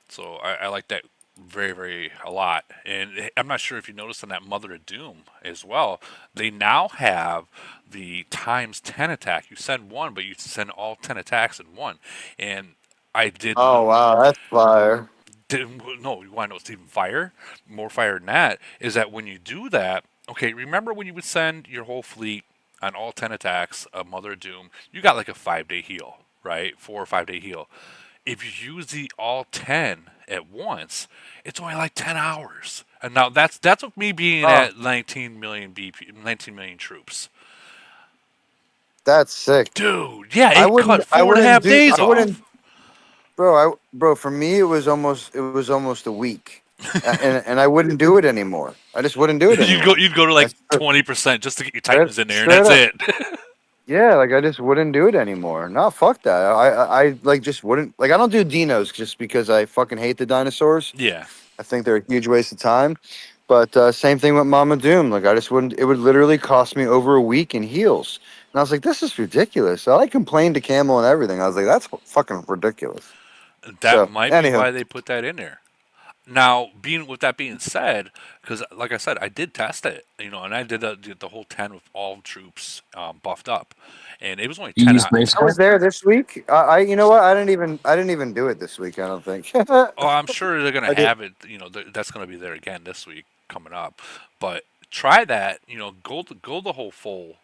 So I like that very, very a lot. And I'm not sure if you noticed on that Mother of Doom as well, they now have the times 10 attack. You send one, but you send all 10 attacks in one. And I did, oh wow, that's fire. no, you want to know what's even fire? More fire than that is that when you do that, okay, remember when you would send your whole fleet on all 10 attacks of Mother of Doom, you got like a 5 day heal, right? 4 or 5 day heal. If you use the all 10 at once, it's only like 10 hours. And now that's with me being Oh, at 19 million BP, 19 million troops. that's sick. Dude, yeah, I it wouldn't. cut I four and a wouldn't half do. days I wouldn't, off. bro. Bro, for me, it was almost a week, and I wouldn't do it anymore. I just wouldn't do it you'd go anymore. you'd go to I like 20% just to get your straight, Titans in there, and straight that's up. it. Yeah, like I just wouldn't do it anymore. No, fuck that. I like just wouldn't like. I don't do dinos just because I fucking hate the dinosaurs. Yeah. I think they're a huge waste of time. But same thing with Mama Doom. Like I just wouldn't. It would literally cost me over a week in heals, and I was like, this is ridiculous. So I complained to Camel and everything. I was like, that's fucking ridiculous. That So might be anywho, why they put that in there. Now, being with that being said, because like I said, I did test it, and I did the whole 10 with all troops buffed up, and it was only You 10 use out. Brave I was Star? there this week. You know what? I didn't even do it this week. I don't think. Oh, I'm sure they're gonna I did. have it. That's gonna be there again this week coming up. But try that. Go the whole full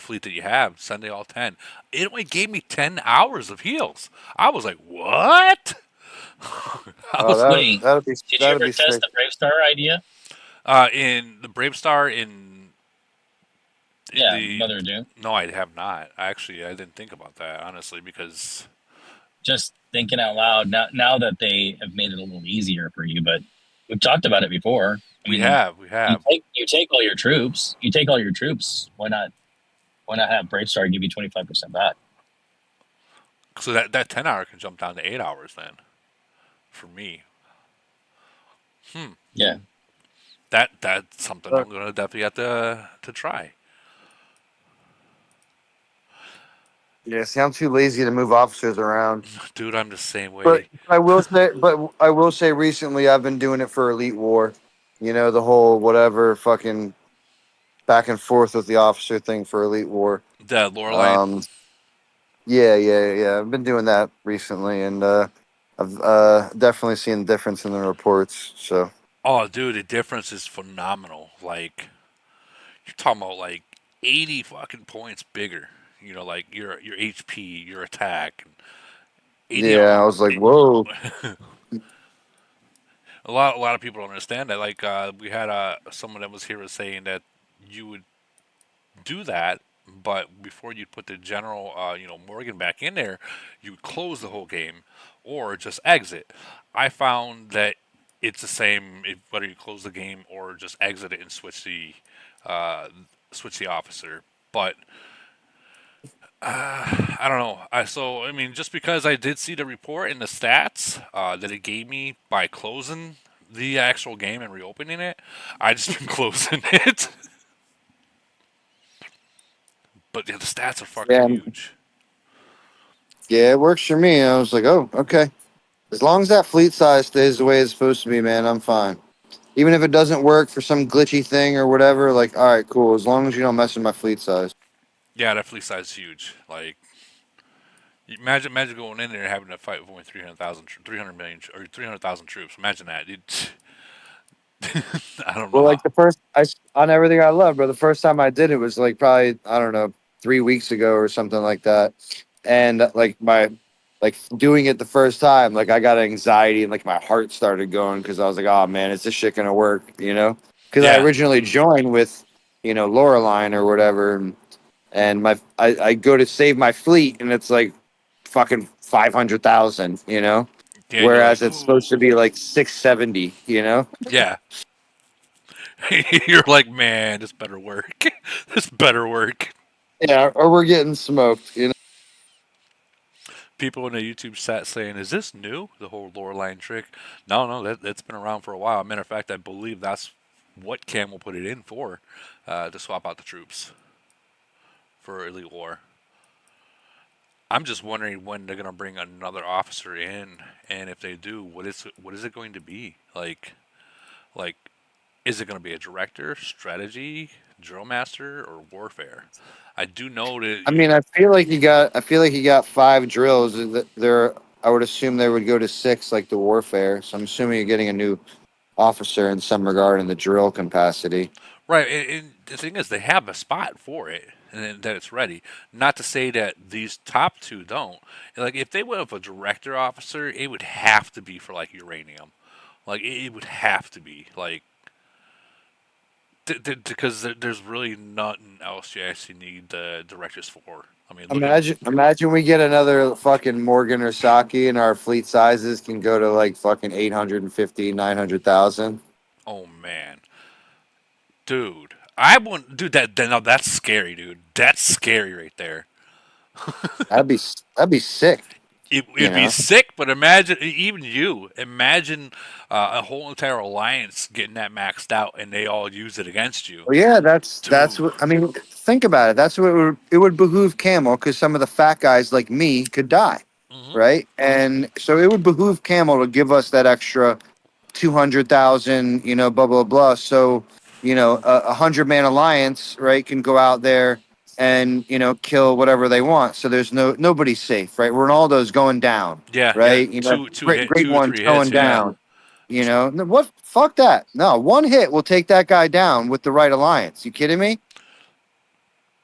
fleet that you have. Sunday all 10. It only gave me 10 hours of heals. I was like, what? I Oh, was that Wait, that'd be did you that'd ever be test sick. the Brave Star idea? in the Brave Star in Yeah, the. Mother of Doom. No, I have not. Actually, I didn't think about that honestly because Just thinking out loud now that they have made it a little easier for you, but we've talked about it before. I we mean, have we you have. take all your troops. You take all your troops. Why not have Brave Star give you 25% back? So that 10 hour can jump down to 8 hours then for me. Yeah. That's something Uh, I'm gonna definitely have to try. yeah, see, I'm too lazy to move officers around. Dude, I'm the same But way. I will say, recently I've been doing it for Elite War. The whole whatever fucking back and forth with the officer thing for Elite War. That Loreline. Um, yeah, yeah, yeah. I've been doing that recently, and I've definitely seen the difference in the reports. So Oh, dude, the difference is phenomenal. Like you're talking about like 80 fucking points bigger. Like your HP, your attack, and 80. yeah, I was like, whoa. A lot of people don't understand that. Like we had someone that was here was saying that you would do that, but before you put the general, Morgan back in there, you would close the whole game or just exit. I found that it's the same whether you close the game or just exit it and uh, switch the officer. But I don't know. I mean, just because I did see the report and the stats that it gave me by closing the actual game and reopening it. I just been closing it. But yeah, the stats are fucking Yeah, huge. yeah, it works for me. I was like, oh, okay. As long as that fleet size stays the way it's supposed to be, man, I'm fine. Even if it doesn't work for some glitchy thing or whatever, like, all right, cool. As long as you don't mess with my fleet size. Yeah, that fleet size is huge. Like, imagine going in there and having to fight with only 300 million, or 300,000 troops. Imagine that. I don't know Well, how. like on everything I love, bro. The first time I did it was like probably I don't know 3 weeks ago or something like that, and like doing it the first time, like I got anxiety and like my heart started going because I was like, oh man, is this shit gonna work? You know, because I Yeah, originally joined with Loreline or whatever, and I go to save my fleet and it's like fucking 500,000, yeah, and you're whereas like, it's supposed to ooh, be like 670, yeah. You're like, man, this better work. This better work. Yeah, or we're getting smoked. People in the YouTube chat saying, "Is this new? The whole Loreline trick?" No, no, that's been around for a while. Matter of fact, I believe that's what Cam will put it in for, to swap out the troops for Elite War. I'm just wondering when they're gonna bring another officer in, and if they do, what is it going to be? Like, is it going to be a director, strategy, drill master, or warfare? I do know that I mean, I feel like you got 5 drills. I would assume they would go to 6, like the warfare. So I'm assuming you're getting a new officer in some regard in the drill capacity. right. And the thing is, they have a spot for it, and that it's ready. Not to say that these top two don't. Like, if they would have a director officer, it would have to be for like uranium. Like, it would have to be like because there's really nothing else you actually need the directors for. I mean, look at Imagine we get another fucking Morgan or Saki, and our fleet sizes can go to like fucking 850, 900,000. oh man, dude. I want, dude. No, that's scary, dude. That's scary right there. That'd be sick. You It'd be know. sick, but imagine even you. Imagine a whole entire alliance getting that maxed out, and they all use it against you, Well, yeah, that's dude. what I mean. Think about it. That's what it would behoove Camel because some of the fat guys like me could die, Hmm. right? And so it would behoove Camel to give us that extra 200,000, blah blah blah. So a 100-man alliance, right, can go out there and kill whatever they want. So there's nobody's safe, right? Ronaldo's going down, Yeah, yeah. right? Great Two, one's 3 hits. going Yeah. down. No, what? Fuck that. No, one hit will take that guy down with the right alliance. You kidding me?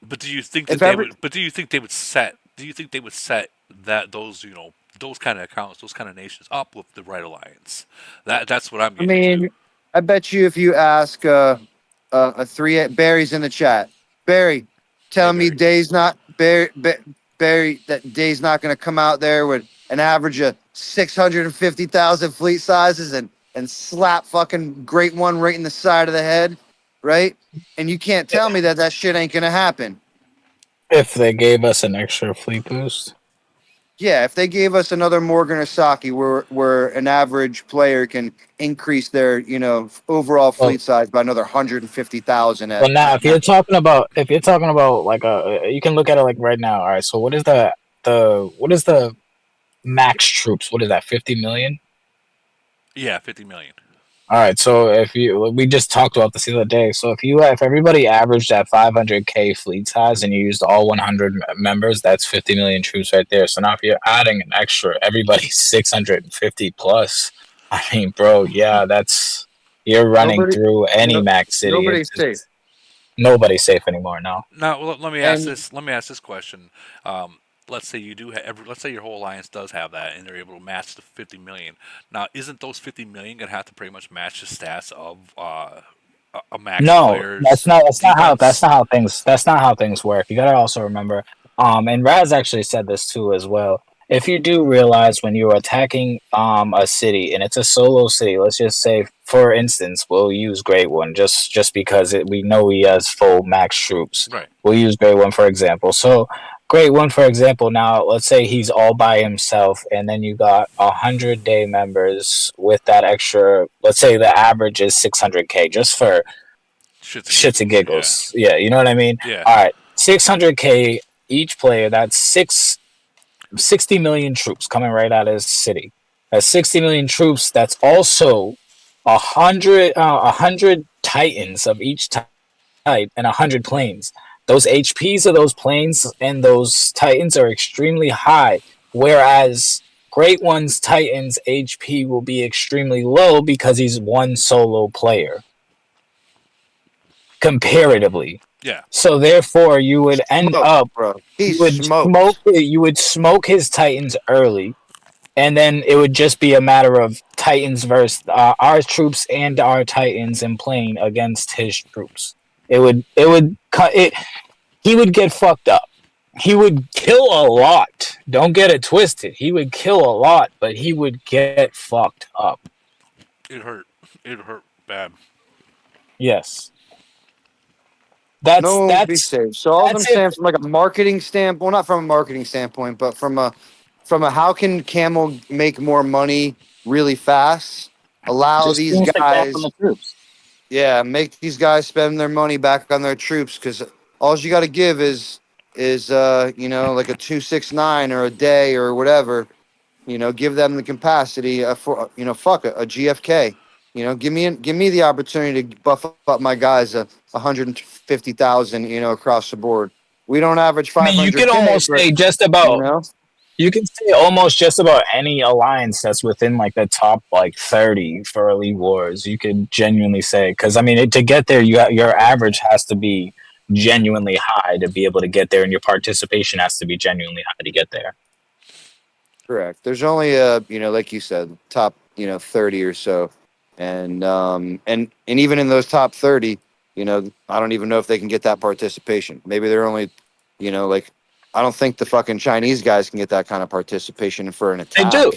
But do you think that If they ever, would? But do you think they would set? Do you think they would set that those kind of accounts, those kind of nations up with the right alliance? That's what I'm I getting to. mean, I bet you if you ask a three Barry's in the chat, Barry, Hey tell me Barry. Barry that Day's not going to come out there with an average of 650,000 fleet sizes and slap fucking Great One right in the side of the head, right? And you can't tell me that shit ain't going to happen. If they gave us an extra fleet boost. Yeah, if they gave us another Morgan or Saki where an average player can increase their, overall Well, fleet size by another 150,000 well, at now if you're talking about like you can look at it like right now. All right, so what is the max troops? What is that? 50 million. Yeah, 50 million. All right, so we just talked about this the other day. So if everybody averaged at 500K fleet size and you used all 100 members, that's 50 million troops right there. So now if you're adding an extra, everybody 650 plus. I mean, bro, yeah, you're running nobody, through any no, max city. nobody's safe. Nobody's safe anymore now. Now, let me ask And this. Let me ask this question. Let's say you do have. Let's say your whole alliance does have that, and they're able to match the 50 million. Now, isn't those 50 million gonna have to pretty much match the stats of a max No, player's that's defense? not how things work. You gotta also remember, and Raz actually said this too as well. If you do realize when you're attacking a city and it's a solo city, let's just say for instance, we'll use Great One just because we know he has full max troops. Right. We'll use Great One for example. So Great One, for example, now let's say he's all by himself, and then you got 100-day members with that extra. Let's say the average is 600K, just for shits and giggles. Yeah, you know what I mean. Yeah. All right, 600K each player. That's 60 million troops coming right out of his city. That's 60 million troops. That's also 100 titans of each type and 100 planes. Those HPs of those planes and those titans are extremely high, whereas Great One's Titans HP will be extremely low because he's one solo player comparatively. Yeah. So therefore, you would end up, bro. You would smoke his Titans early, and then it would just be a matter of Titans versus our troops and our Titans and playing against his troops. He would get fucked up. He would kill a lot. Don't get it twisted. He would kill a lot, but he would get fucked up. It hurt. It hurt bad. Yes. No one would be safe. So all I'm saying from like a marketing standpoint, well, not from a marketing standpoint, but from a how can Camel make more money really fast? Allow Just these finish the cap guys, on the troops. yeah, make these guys spend their money back on their troops, because all you got to give is you know, like a 269 or a day or whatever. You know, give them the capacity for, you know, fuck a GFK. You know, give me the opportunity to buff up my guys 150,000. You know, across the board. We don't average 500. I mean, you can almost say just about. You know? You can say almost just about any alliance that's within like the top like 30 for Elite Wars. You could genuinely say, because I mean, to get there, your average has to be genuinely high to be able to get there, and your participation has to be genuinely high to get there. Correct. There's only you know, like you said, top, you know, 30 or so, and even in those top 30, you know, I don't even know if they can get that participation. Maybe they're only, you know, like, I don't think the fucking Chinese guys can get that kind of participation for an attack. They do.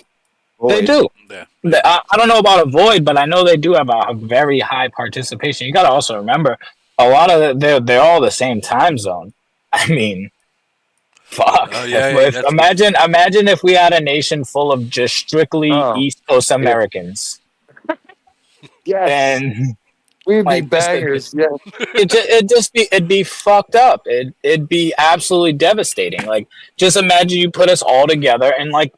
They do. Yeah. I don't know about a void, but I know they do have a very high participation. You got to also remember, a lot of they're all the same time zone. I mean, fuck. Imagine if we had a nation full of just strictly East Coast Americans. Yes. And we'd be bangers. Yeah. It'd be fucked up. It'd be absolutely devastating. Like, just imagine you put us all together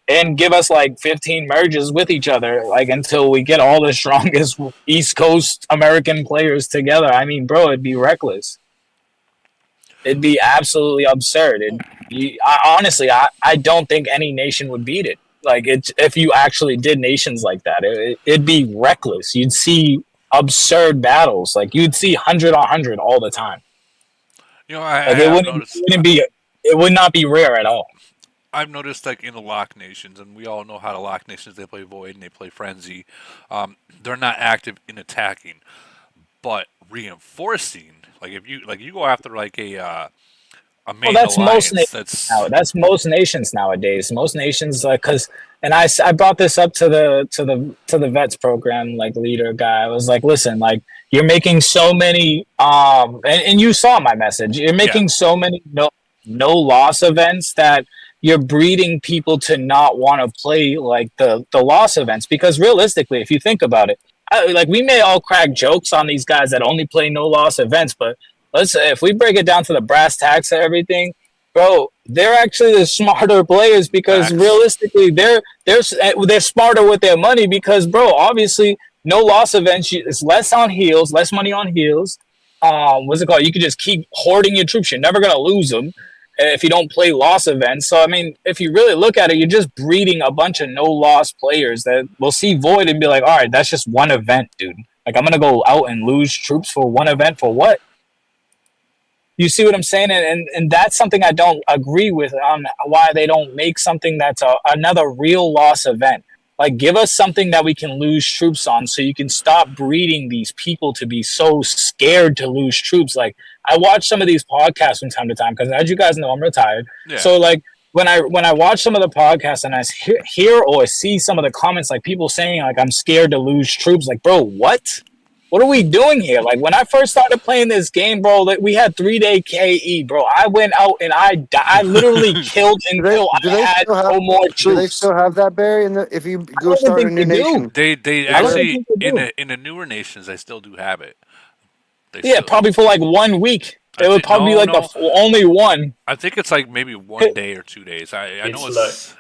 and give us like 15 merges with each other, like, until we get all the strongest East Coast American players together. I mean, bro, it'd be reckless. It'd be absolutely absurd. Honestly, I don't think any nation would beat it. Like, if you actually did nations like that, it'd be reckless. You'd see absurd battles. Like, you'd see 100 on 100 all the time. You know, it would not be rare at all. I've noticed, like, in the Lock Nations, and we all know how the Lock Nations, they play Void and they play Frenzy. They're not active in attacking, but reinforcing. Like, if you go after like a main alliance, that's most nations nowadays. Most nations, and I brought this up to the vets program, like, leader guy. I was like, listen, like, you're making so many and you saw my message. You're making so many no loss events that you're breeding people to not want to play like the loss events, because realistically, if you think about it, like, we may all crack jokes on these guys that only play no loss events, but let's say if we break it down to the brass tacks of everything, bro, they're actually the smarter players, because realistically, they're smarter with their money, because, bro, obviously, no loss events, it's less on heals, less money on heals. What's it called? You can just keep hoarding your troops. You're never gonna lose them if you don't play loss events. So, I mean, if you really look at it, you're just breeding a bunch of no loss players that will see Void and be like, all right, that's just one event, dude. Like, I'm gonna go out and lose troops for one event for what? You see what I'm saying? And that's something I don't agree with on why they don't make something that's another real loss event. Like, give us something that we can lose troops on, so you can stop breeding these people to be so scared to lose troops. Like, I watch some of these podcasts from time to time, because, as you guys know, I'm retired. Yeah. So, like, when I watch some of the podcasts and I hear or see some of the comments, like, people saying, like, I'm scared to lose troops. Like, bro, what? What are we doing here? Like when I first started playing this game, bro, like we had 3-day KE, bro. I went out and I literally killed until I had no more troops. Do they still have that, Barry? If you go start a new nation, They actually in the newer nations they still do have it. Probably for like 1 week. It would probably be like the only one. I think it's like maybe 1 day or 2 days. I know it's.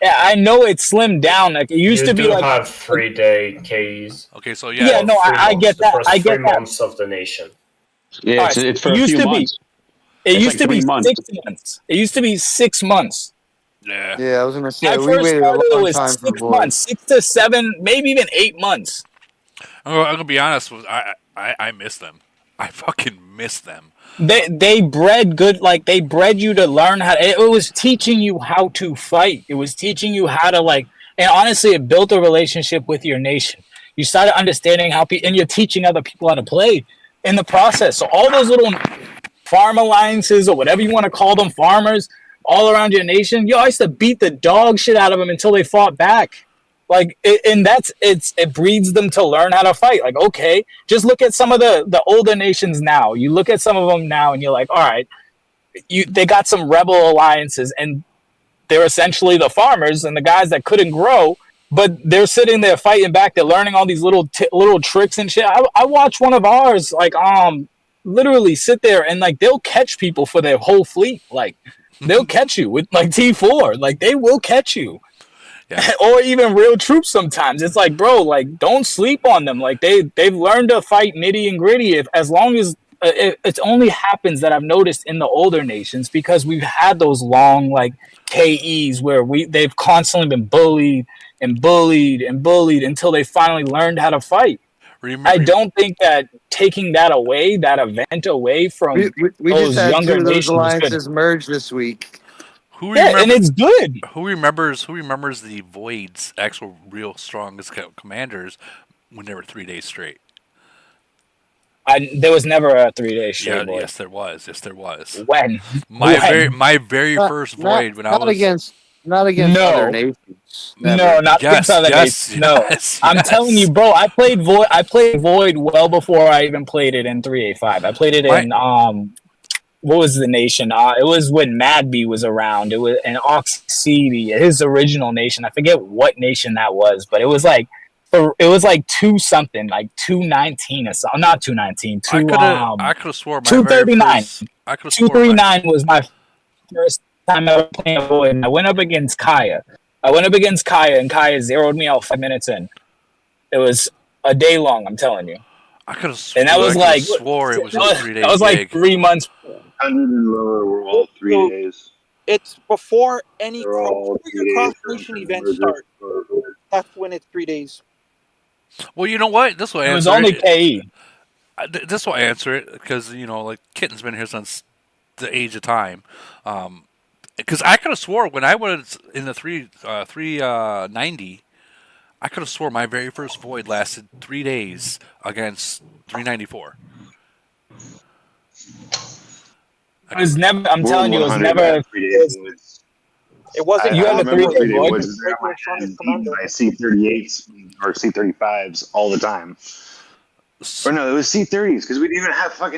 Yeah, I know it's slimmed down. Like it used to be like have 3-day KEs. Okay, so yeah. Yeah, no, I get that. The first I get 3 that. months of the nation. Yeah, it's for a few months. It used to be 6 months. It used to be 6 months. Yeah. Yeah, I was gonna say I we first waited a started, long it was time for 6 Void. months, 6 to 7, maybe even 8 months. I'm gonna be honest with I miss them. I fucking miss them. They bred good, like they bred you to learn how. It was teaching you how to fight. It was teaching you how to and honestly, it built a relationship with your nation. You started understanding how and you're teaching other people how to play in the process. So all those little farm alliances or whatever you want to call them, farmers all around your nation. I used to beat the dog shit out of them until they fought back. It breeds them to learn how to fight. Like, okay, just look at some of the older nations now. You look at some of them now, and you're like, all right, they got some rebel alliances, and they're essentially the farmers and the guys that couldn't grow, but they're sitting there fighting back. They're learning all these little tricks and shit. I watched one of ours literally sit there and they'll catch people for their whole fleet. Like they'll catch you with T4. Like they will catch you. Yeah. Or even real troops sometimes. It's like, bro, don't sleep on them. Like they've learned to fight nitty and gritty. As long as it only happens that I've noticed in the older nations because we've had those long KEs where they've constantly been bullied and bullied and bullied until they finally learned how to fight. I don't think that taking that event away from we those just had younger 2 of those nations alliances merge this week. And it's good. Who remembers the Void's actual real strongest commanders when they were 3 days straight? There was never a 3-day straight. Yeah, Void. yes, there was. When? My very first Void when I was not against other nations. Never. No, not against other nations. No, I'm telling you, bro. I played Void well before I even played it in 3A5. I played it in what was the nation? It was when Madby was around. It was an Oxycity, his original nation. I forget what nation that was, but it was like 2 something, 219 or something. Not 219. I could have swore my 239. 239 was my first time ever playing a Void, and I went up against Kaya. And Kaya zeroed me out 5 minutes in. It was a day long, I'm telling you. I could have swore, and that was it was a 3 day. That was like 3 months. 100 and lower were all 3 days. It's before your cross-nation events start. That's when it's 3 days. Well, you know what? This will answer it. Was only KE. This will answer it because Kitten's been here since the age of time. Because I could have swore when I was in the 390, I could have swore my very first Void lasted 3 days against 394. It was never. I'm telling you, it was never. It wasn't. You have a 3-day Void. I C-38s or C-35s all the time. Or no, it was C-30s because we didn't even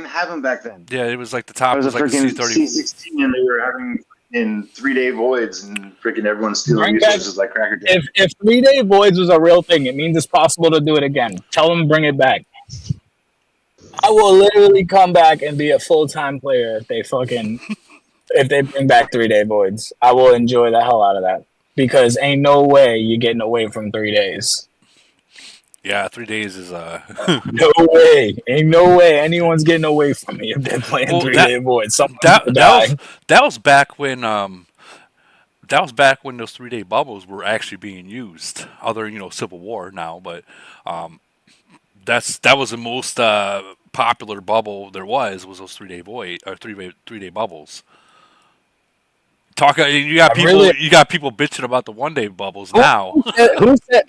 have them back then. Yeah, it was like the top. It was a like freaking C-30. C-16, and they were having in 3-day voids, and freaking everyone's stealing resources like cracker jacks. If 3-day voids was a real thing, it means it's possible to do it again. Tell them to bring it back. I will literally come back and be a full-time player if they bring back 3-day voids. I will enjoy the hell out of that because ain't no way you're getting away from 3 days. Yeah, 3 days is no way. Ain't no way anyone's getting away from me if they're playing 3-day voids. That was back when those 3-day bubbles were actually being used. Other Civil War now, but that was the most popular bubble there was those 3-day void or 3-day bubbles. You got people bitching about the 1-day bubbles now.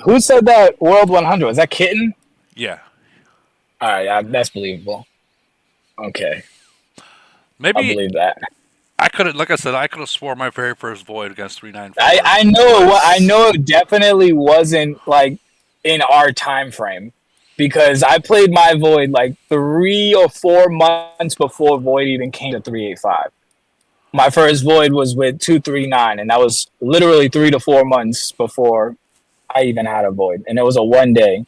Who said that World 100? Was that Kitten? Yeah. All right, that's believable. Okay. Maybe I believe that. I could have, like I said, I could have swore my very first Void against 394. I know it definitely wasn't in our time frame. because I played my Void like 3 or 4 months before Void even came to 385. My first Void was with 239, and that was literally 3 to 4 months before I even had a Void, and it was a 1 day.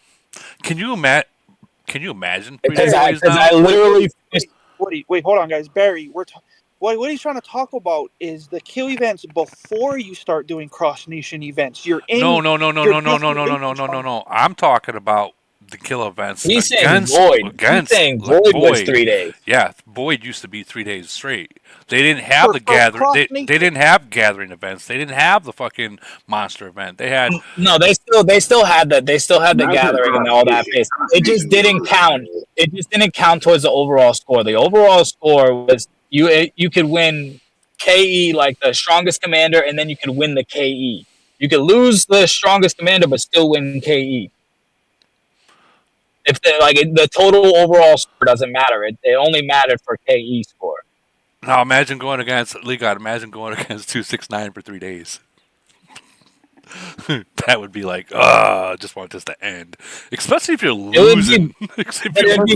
Can you imagine? Can you imagine 3 Because days I now? literally Wait, hold on, guys. Barry, what he's trying to talk about is the kill events before you start doing cross nation events. You're in. No. I'm talking about the kill events He's saying against Void. He's saying Void was 3 days. Yeah, Void used to be 3 days straight. They didn't have the gathering. They didn't have gathering events. They didn't have the fucking monster event. They had no. They still had that. They still had the gathering and all that phase. It just didn't count. It just didn't count towards the overall score. The overall score was you could win KE like the strongest commander, and then you could win the KE. You could lose the strongest commander, but still win KE. If the total overall score doesn't matter, it only mattered for KE score. Now imagine going against League God. Imagine going against 269 for 3 days. That would be like, just want this to end. Especially if you're losing. It'd be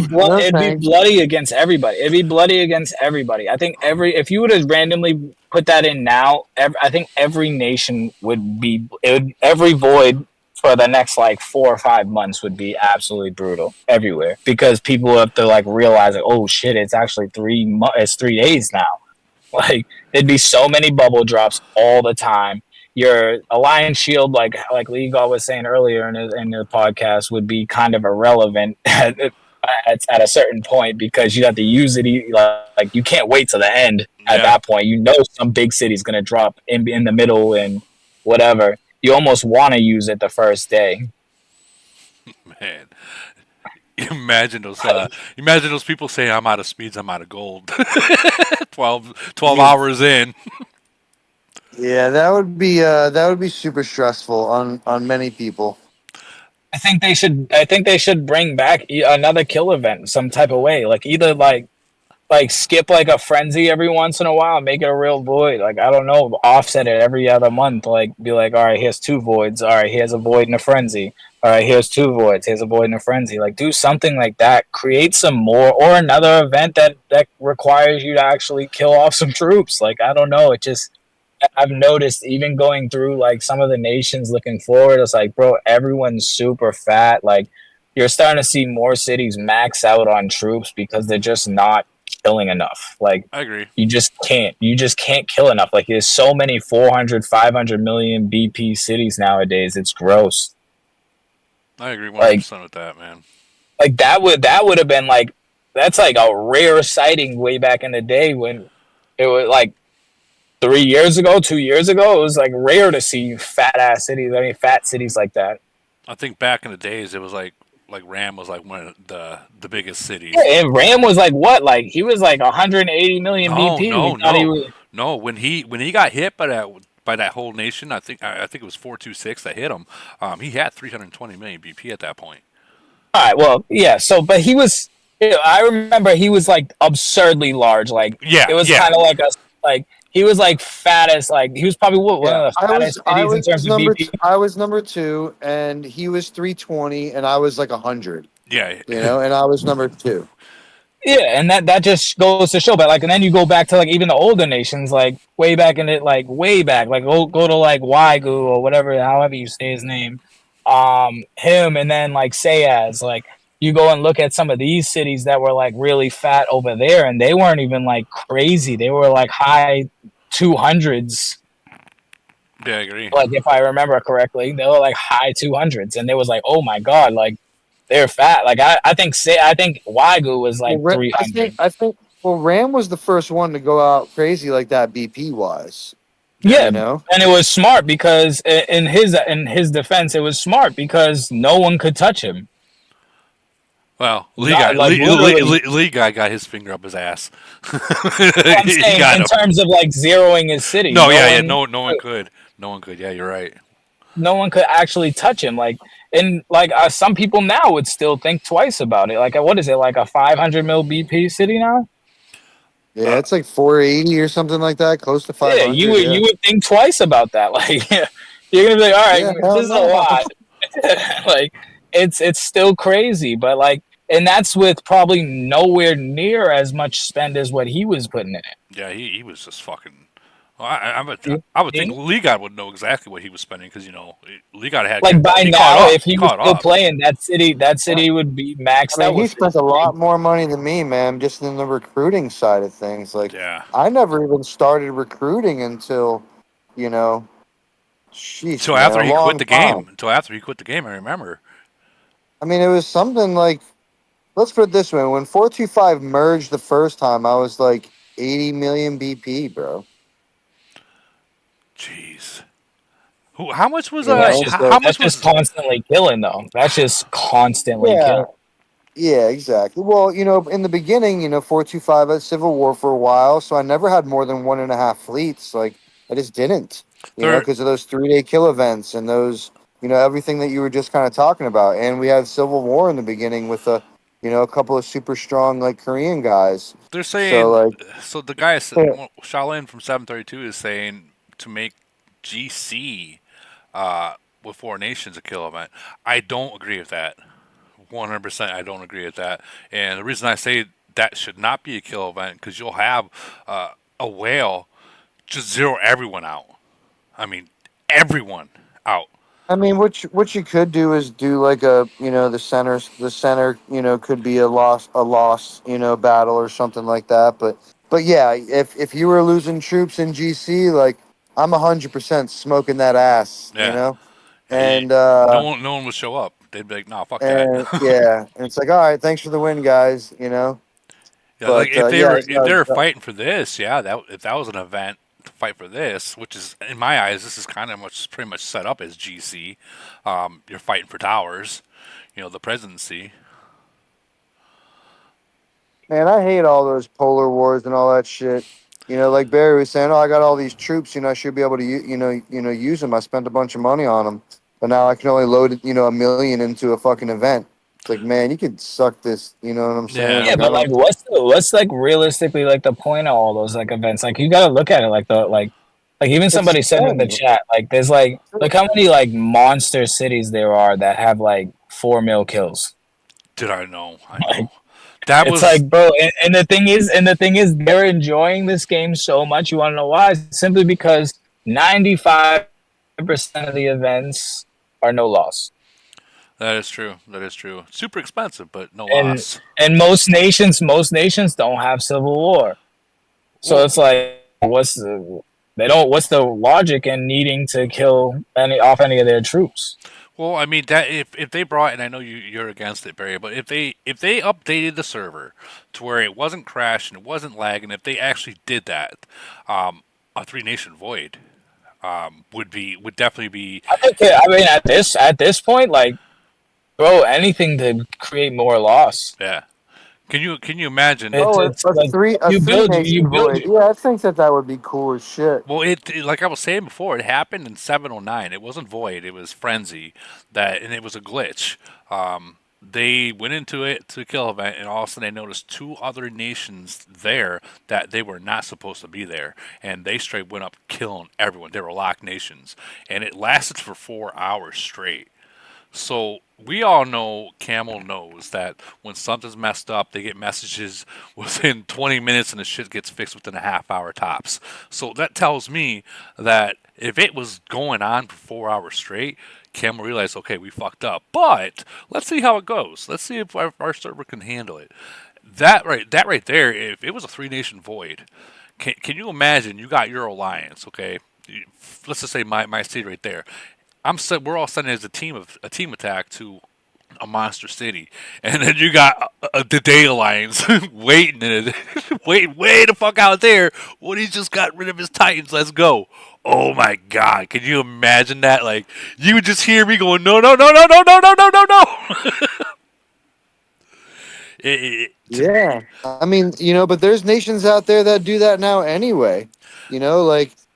bloody against everybody. It'd be bloody against everybody. I think if you would have randomly put that in now, I think every nation would be every Void for the next like 4 or 5 months would be absolutely brutal everywhere, because people have to like realize like, oh shit, it's actually 3 days now. Like there'd be so many bubble drops all the time. Your Alliance Shield, like League was saying earlier in the podcast, would be kind of irrelevant at a certain point, because you have to use it. Like you can't wait till the end. At that point, you know some big city's gonna drop in the middle and whatever. You almost want to use it the first day. Man, imagine those people saying, "I'm out of speeds, I'm out of gold." 12 hours in. Yeah, that would be super stressful on many people. I think they should bring back another kill event some type of way. Like either like skip like a frenzy every once in a while, make it a real Void. Like I don't know, offset it every other month. Like be like, all right, here's 2 Voids. All right, here's a Void and a frenzy. All right, here's 2 Voids. Here's a Void and a frenzy. Like do something like that. Create some more, or another event that requires you to actually kill off some troops. Like I don't know. It just, I've noticed even going through like some of the nations looking forward, it's like, bro, everyone's super fat. Like you're starting to see more cities max out on troops because they're just not killing enough. Like I agree. You just can't kill enough. Like there's so many 400, 500 million BP cities nowadays. It's gross. I agree 100% with that, man. Like that would have been like, that's like a rare sighting way back in the day when it was like 3 years ago, 2 years ago, it was like rare to see fat cities like that. I think back in the days, it was like Ram was like one of the biggest cities. Yeah, and Ram was like what? Like he was like 180 million BP. No. When he got hit by that whole nation, I think it was 426 that hit him. He had 320 million BP at that point. All right, well, yeah. So, but he was. I remember he was like absurdly large. Like it was kind of like he was like fattest. Like he was probably one of the fattest cities in terms of BP. I was number 2, and he was 320, and I was like 100. Yeah, and I was number 2. Yeah, and that just goes to show. But like, and then you go back to like even the older nations, like way back in it, like way back, like go to like Waigu or whatever, however you say his name, him, and then like Sayaz, like. You go and look at some of these cities that were like really fat over there, and they weren't even like crazy. They were like high 200s. Yeah, I agree. Like if I remember correctly, they were like high 200s, and they was like, oh my god, like they're fat. Like I think Waigu was like 300. I think Ram was the first one to go out crazy like that BP wise. Yeah, and it was smart because in his defense, it was smart because no one could touch him. Well, Lee guy got his finger up his ass. I'm saying in terms of like zeroing his city. No one could. No one could. Yeah, you're right. No one could actually touch him. Like, and like some people now would still think twice about it. Like, what is it? Like a 500 mil BP city now? Yeah, it's like 480 or something like that, close to 500. Yeah, you would think twice about that. Like, you're gonna be like, all right, this is a lot. Like. it's still crazy. But like, and that's with probably nowhere near as much spend as what he was putting in it. Yeah, he was just fucking. Well, I would think Ligat would know exactly what he was spending because Ligat had like by now, if he was still up. playing, that city would be maxed out. He spent a lot more money than me, man, just in the recruiting side of things. Like, yeah. I never even started recruiting until, you know, sheesh, until man, after he quit the time. game. Until after he quit the game, I remember. I mean, it was something like, let's put it this way: when 425 merged the first time, I was like 80 million BP, bro. Jeez. How much was how much was constantly killing though? That's just constantly killing. Yeah, exactly. Well, you know, in the beginning, 425 had Civil War for a while, so I never had more than 1.5 fleets. Like, I just didn't, because of those 3-day kill events and those, everything that you were just kind of talking about. And we had Civil War in the beginning with a couple of super strong like Korean guys. They're saying so the guy Shaolin from 732 is saying to make GC with 4 Nations a kill event. I don't agree with that. 100%, I don't agree with that. And the reason I say that should not be a kill event because you'll have a whale just zero everyone out. I mean, everyone out. I mean, what you could do is do like a the center could be a loss battle or something like that. But yeah, if you were losing troops in GC, like I'm 100% smoking that ass, and no one would show up. They'd be like, "No, fuck that." Yeah, and it's like, all right, thanks for the win, guys. Yeah, but, like if they were fighting for this, if that was an event to fight for this, which is in my eyes, this is kind of pretty much set up as GC. You're fighting for towers, the presidency. Man, I hate all those polar wars and all that shit. Like Barry was saying, I got all these troops. I should be able to use them. I spent a bunch of money on them, but now I can only load $1 million into a fucking event. It's like, man, you could suck this. You know what I'm saying? Yeah, but like, what's like realistically like the point of all those like events? Like, you got to look at it like even somebody said in the chat, like, there's like, look how many like monster cities there are that have like 4 mil kills. Did I know? I know. It's like, bro, and the thing is, they're enjoying this game so much. You want to know why? Simply because 95% of the events are no loss. That is true. Super expensive, but no loss. And most nations don't have civil war. So it's like, what's the logic in needing to kill any of their troops? Well, I mean that if they brought, and I know you're against it, Barry, but if they updated the server to where it wasn't crashing, it wasn't lagging, if they actually did that, a 3-nation void would definitely be. I mean, at this point, like, bro, anything to create more loss. Yeah. Can you imagine? It's like you build. Yeah, I think that would be cool as shit. Well, like I was saying before, it happened in 709. It wasn't void. It was frenzy. And it was a glitch. They went into it to kill event, and all of a sudden they noticed 2 other nations there that they were not supposed to be there, and they straight went up killing everyone. They were locked nations, and it lasted for 4 hours straight. So we all know, Camel knows that when something's messed up, they get messages within 20 minutes and the shit gets fixed within a half hour tops. So that tells me that if it was going on for 4 hours straight, Camel realized, okay, we fucked up. But let's see how it goes. Let's see if our server can handle it. That right there, if it was a 3-nation void, can you imagine you got your alliance, okay? Let's just say my city right there. We're all sending as a team attack to a monster city, and then you got the Day Alliance waiting way the fuck out there. He just got rid of his Titans. Let's go. Oh my god, can you imagine that? Like, you would just hear me going, no. Yeah, I mean, but there's nations out there that do that now anyway.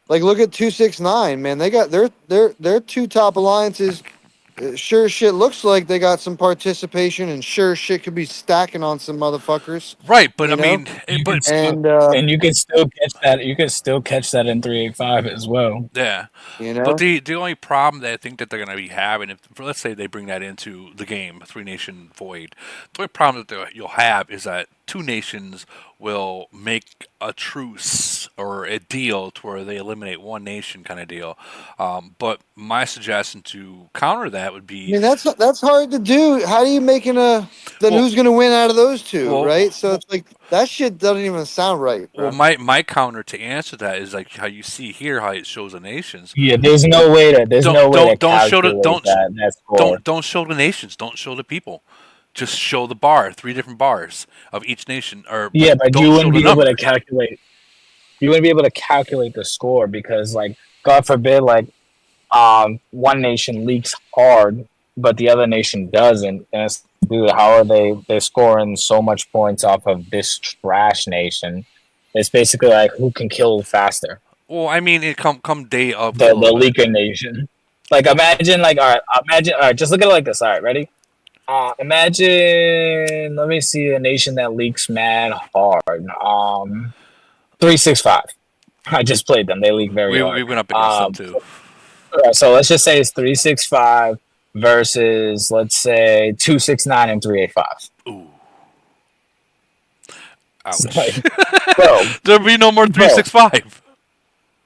Like look at 269, man. They got their 2 top alliances sure shit looks like they got some participation, and sure shit could be stacking on some motherfuckers. Right, but I You know? mean, You can but still, And and you can still catch that. You can still catch that in 385 as well. yeah. you But know, the only problem that I think that they're going to be having, if let's say they bring that into the game, Three Nation Void, the only problem that you'll have is that two nations will make a truce or a deal to where they eliminate one nation kind of deal. But my suggestion to counter that would I be, mean that's hard to do. How do you making a then well, who's gonna win out of those two, right? So well, it's like that shit doesn't even sound right, well, bro. my counter to answer that is like how you see here, how it shows the nations. Yeah, there's no way to Don't show the calculate that score. don't show the nations. Don't show the people. Just show the bar, three different bars of each nation, but Yeah, but you don't show wouldn't the be able to numbers. calculate. You wouldn't be able to calculate the score because, like, God forbid, like, one nation leaks hard, but the other nation doesn't. And it's, dude, how are they're scoring so much points off of this trash nation? It's basically like who can kill faster, Well, I mean, it come day of the kill of it. leaker nation. Like, imagine, like, all right, just look at it like this. All right, ready? Imagine, let me see a nation that leaks mad hard. 365. I just played them. They leak very We hard. went up against them too. So let's just say it's 365 versus, let's say, 269 and 385. Ooh, It's ouch! like, bro, There'll be no more 365.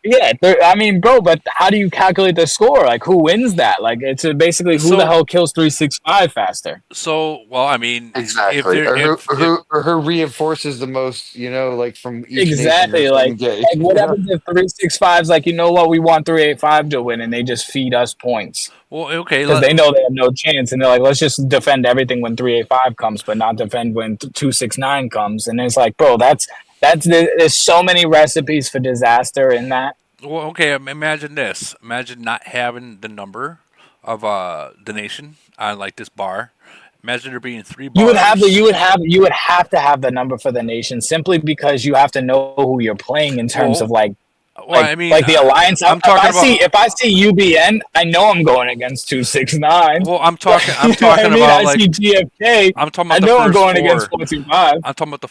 yeah, I mean, bro, but how do you calculate the score? Like, who wins that? Like, it's basically who the hell kills 365 faster? So, well, I mean, Exactly. Or who reinforces the most, like from each Exactly. nation Like, engaged. like, what happens if 365's like, you know what, we want 385 to win, and they just feed us points? Well, okay, Because they know they have no chance, and they're like, let's just defend everything when 385 comes, but not defend when 269 comes. And it's like, bro, there's so many recipes for disaster in that. well, okay. Imagine this. Imagine not having the number of the nation on like this bar. Imagine there being three bars. You would have to have the number for the nation simply because you have to know who you're playing in terms of like. Well, I mean, like the alliance. If I see UBN, I know I'm going against 269. Well, I'm talking I mean, about I like see GFK. I'm talking about I know I'm going against 425. I'm talking about the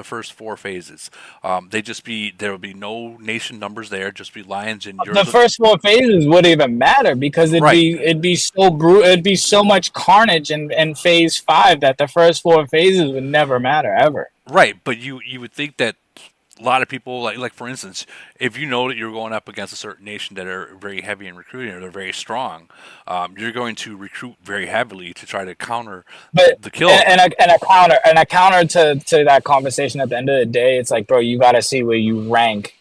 first four phases. There will be no nation numbers there. Just be lions and yours. The first four phases wouldn't even matter because it'd be so brutal. It'd be so much carnage in phase 5 that the first four phases would never matter ever. Right, but you would think that a lot of people like for instance, if you know that you're going up against a certain nation that are very heavy in recruiting or they're very strong, you're going to recruit very heavily to try to counter the kill. And a counter to that conversation at the end of the day, it's like, bro, you got to see where you rank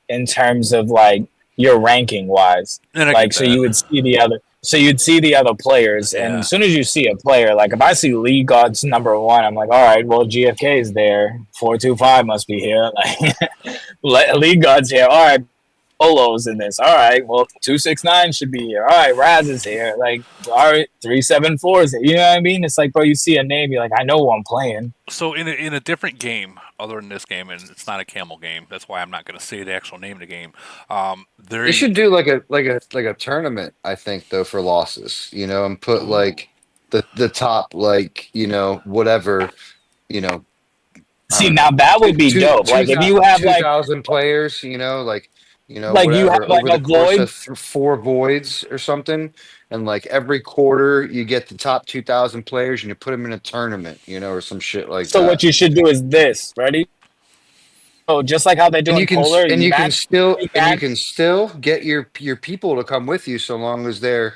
in terms of like your ranking wise. Like, so you would see the other. So you'd see the other players, and as soon as you see a player, like if I see League Gods number 1, I'm like, all right, well, GFK is there. 425 must be here. Like, League Gods here. All right, Polo's in this. All right, well, 269 should be here. All right, Raz is here. Like, all right, 374 is here. You know what I mean? It's like, bro, you see a name, you're like, I know who I'm playing. So in a different game, other than this game, and it's not a camel game, that's why I'm not going to say the actual name of the game. They should do like a tournament, I think, though, for losses, and put like the top, like, whatever, See, now that would be dope. Like if you have 2,000 players, like you whatever, have like over a the course void. of 4 voids or something, and like every quarter you get the top 2,000 players and you put them in a tournament, or some shit like that. So what you should do is this. Ready? Oh, just like how they do in Polar, you can still get your people to come with you so long as they're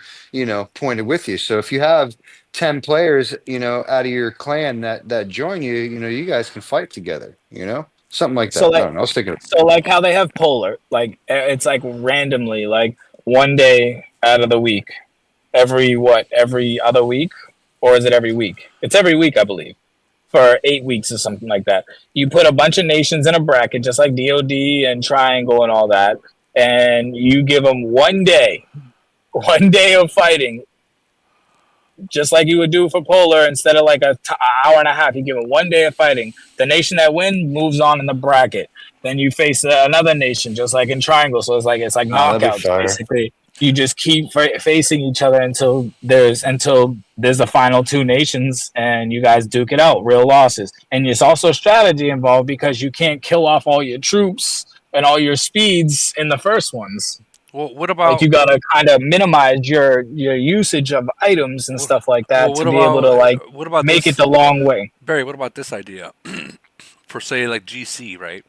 pointed with you. So if you have 10 players out of your clan that join you, you guys can fight together. Something like that. So like, I don't know. I was thinking. So like how they have Polar, like it's like randomly, like one day out of the week, every other week, or is it every week? It's every week, I believe. For 8 weeks or something like that. You put a bunch of nations in a bracket, just like DOD and Triangle and all that, and you give them one day of fighting, just like you would do for Polar. Instead of like an hour and a half, you give them 1 day of fighting. The nation that wins moves on in the bracket. Then you face another nation, just like in Triangle. So it's like knockouts, basically. you just keep facing each other until there's the final two nations, and you guys duke it out. Real losses, and there's also strategy involved because you can't kill off all your troops and all your speeds in the first ones. Well, what about like you gotta kind of minimize your usage of items and stuff like that to be able to like make it the long way. Barry, what about this idea? For say like GC, right?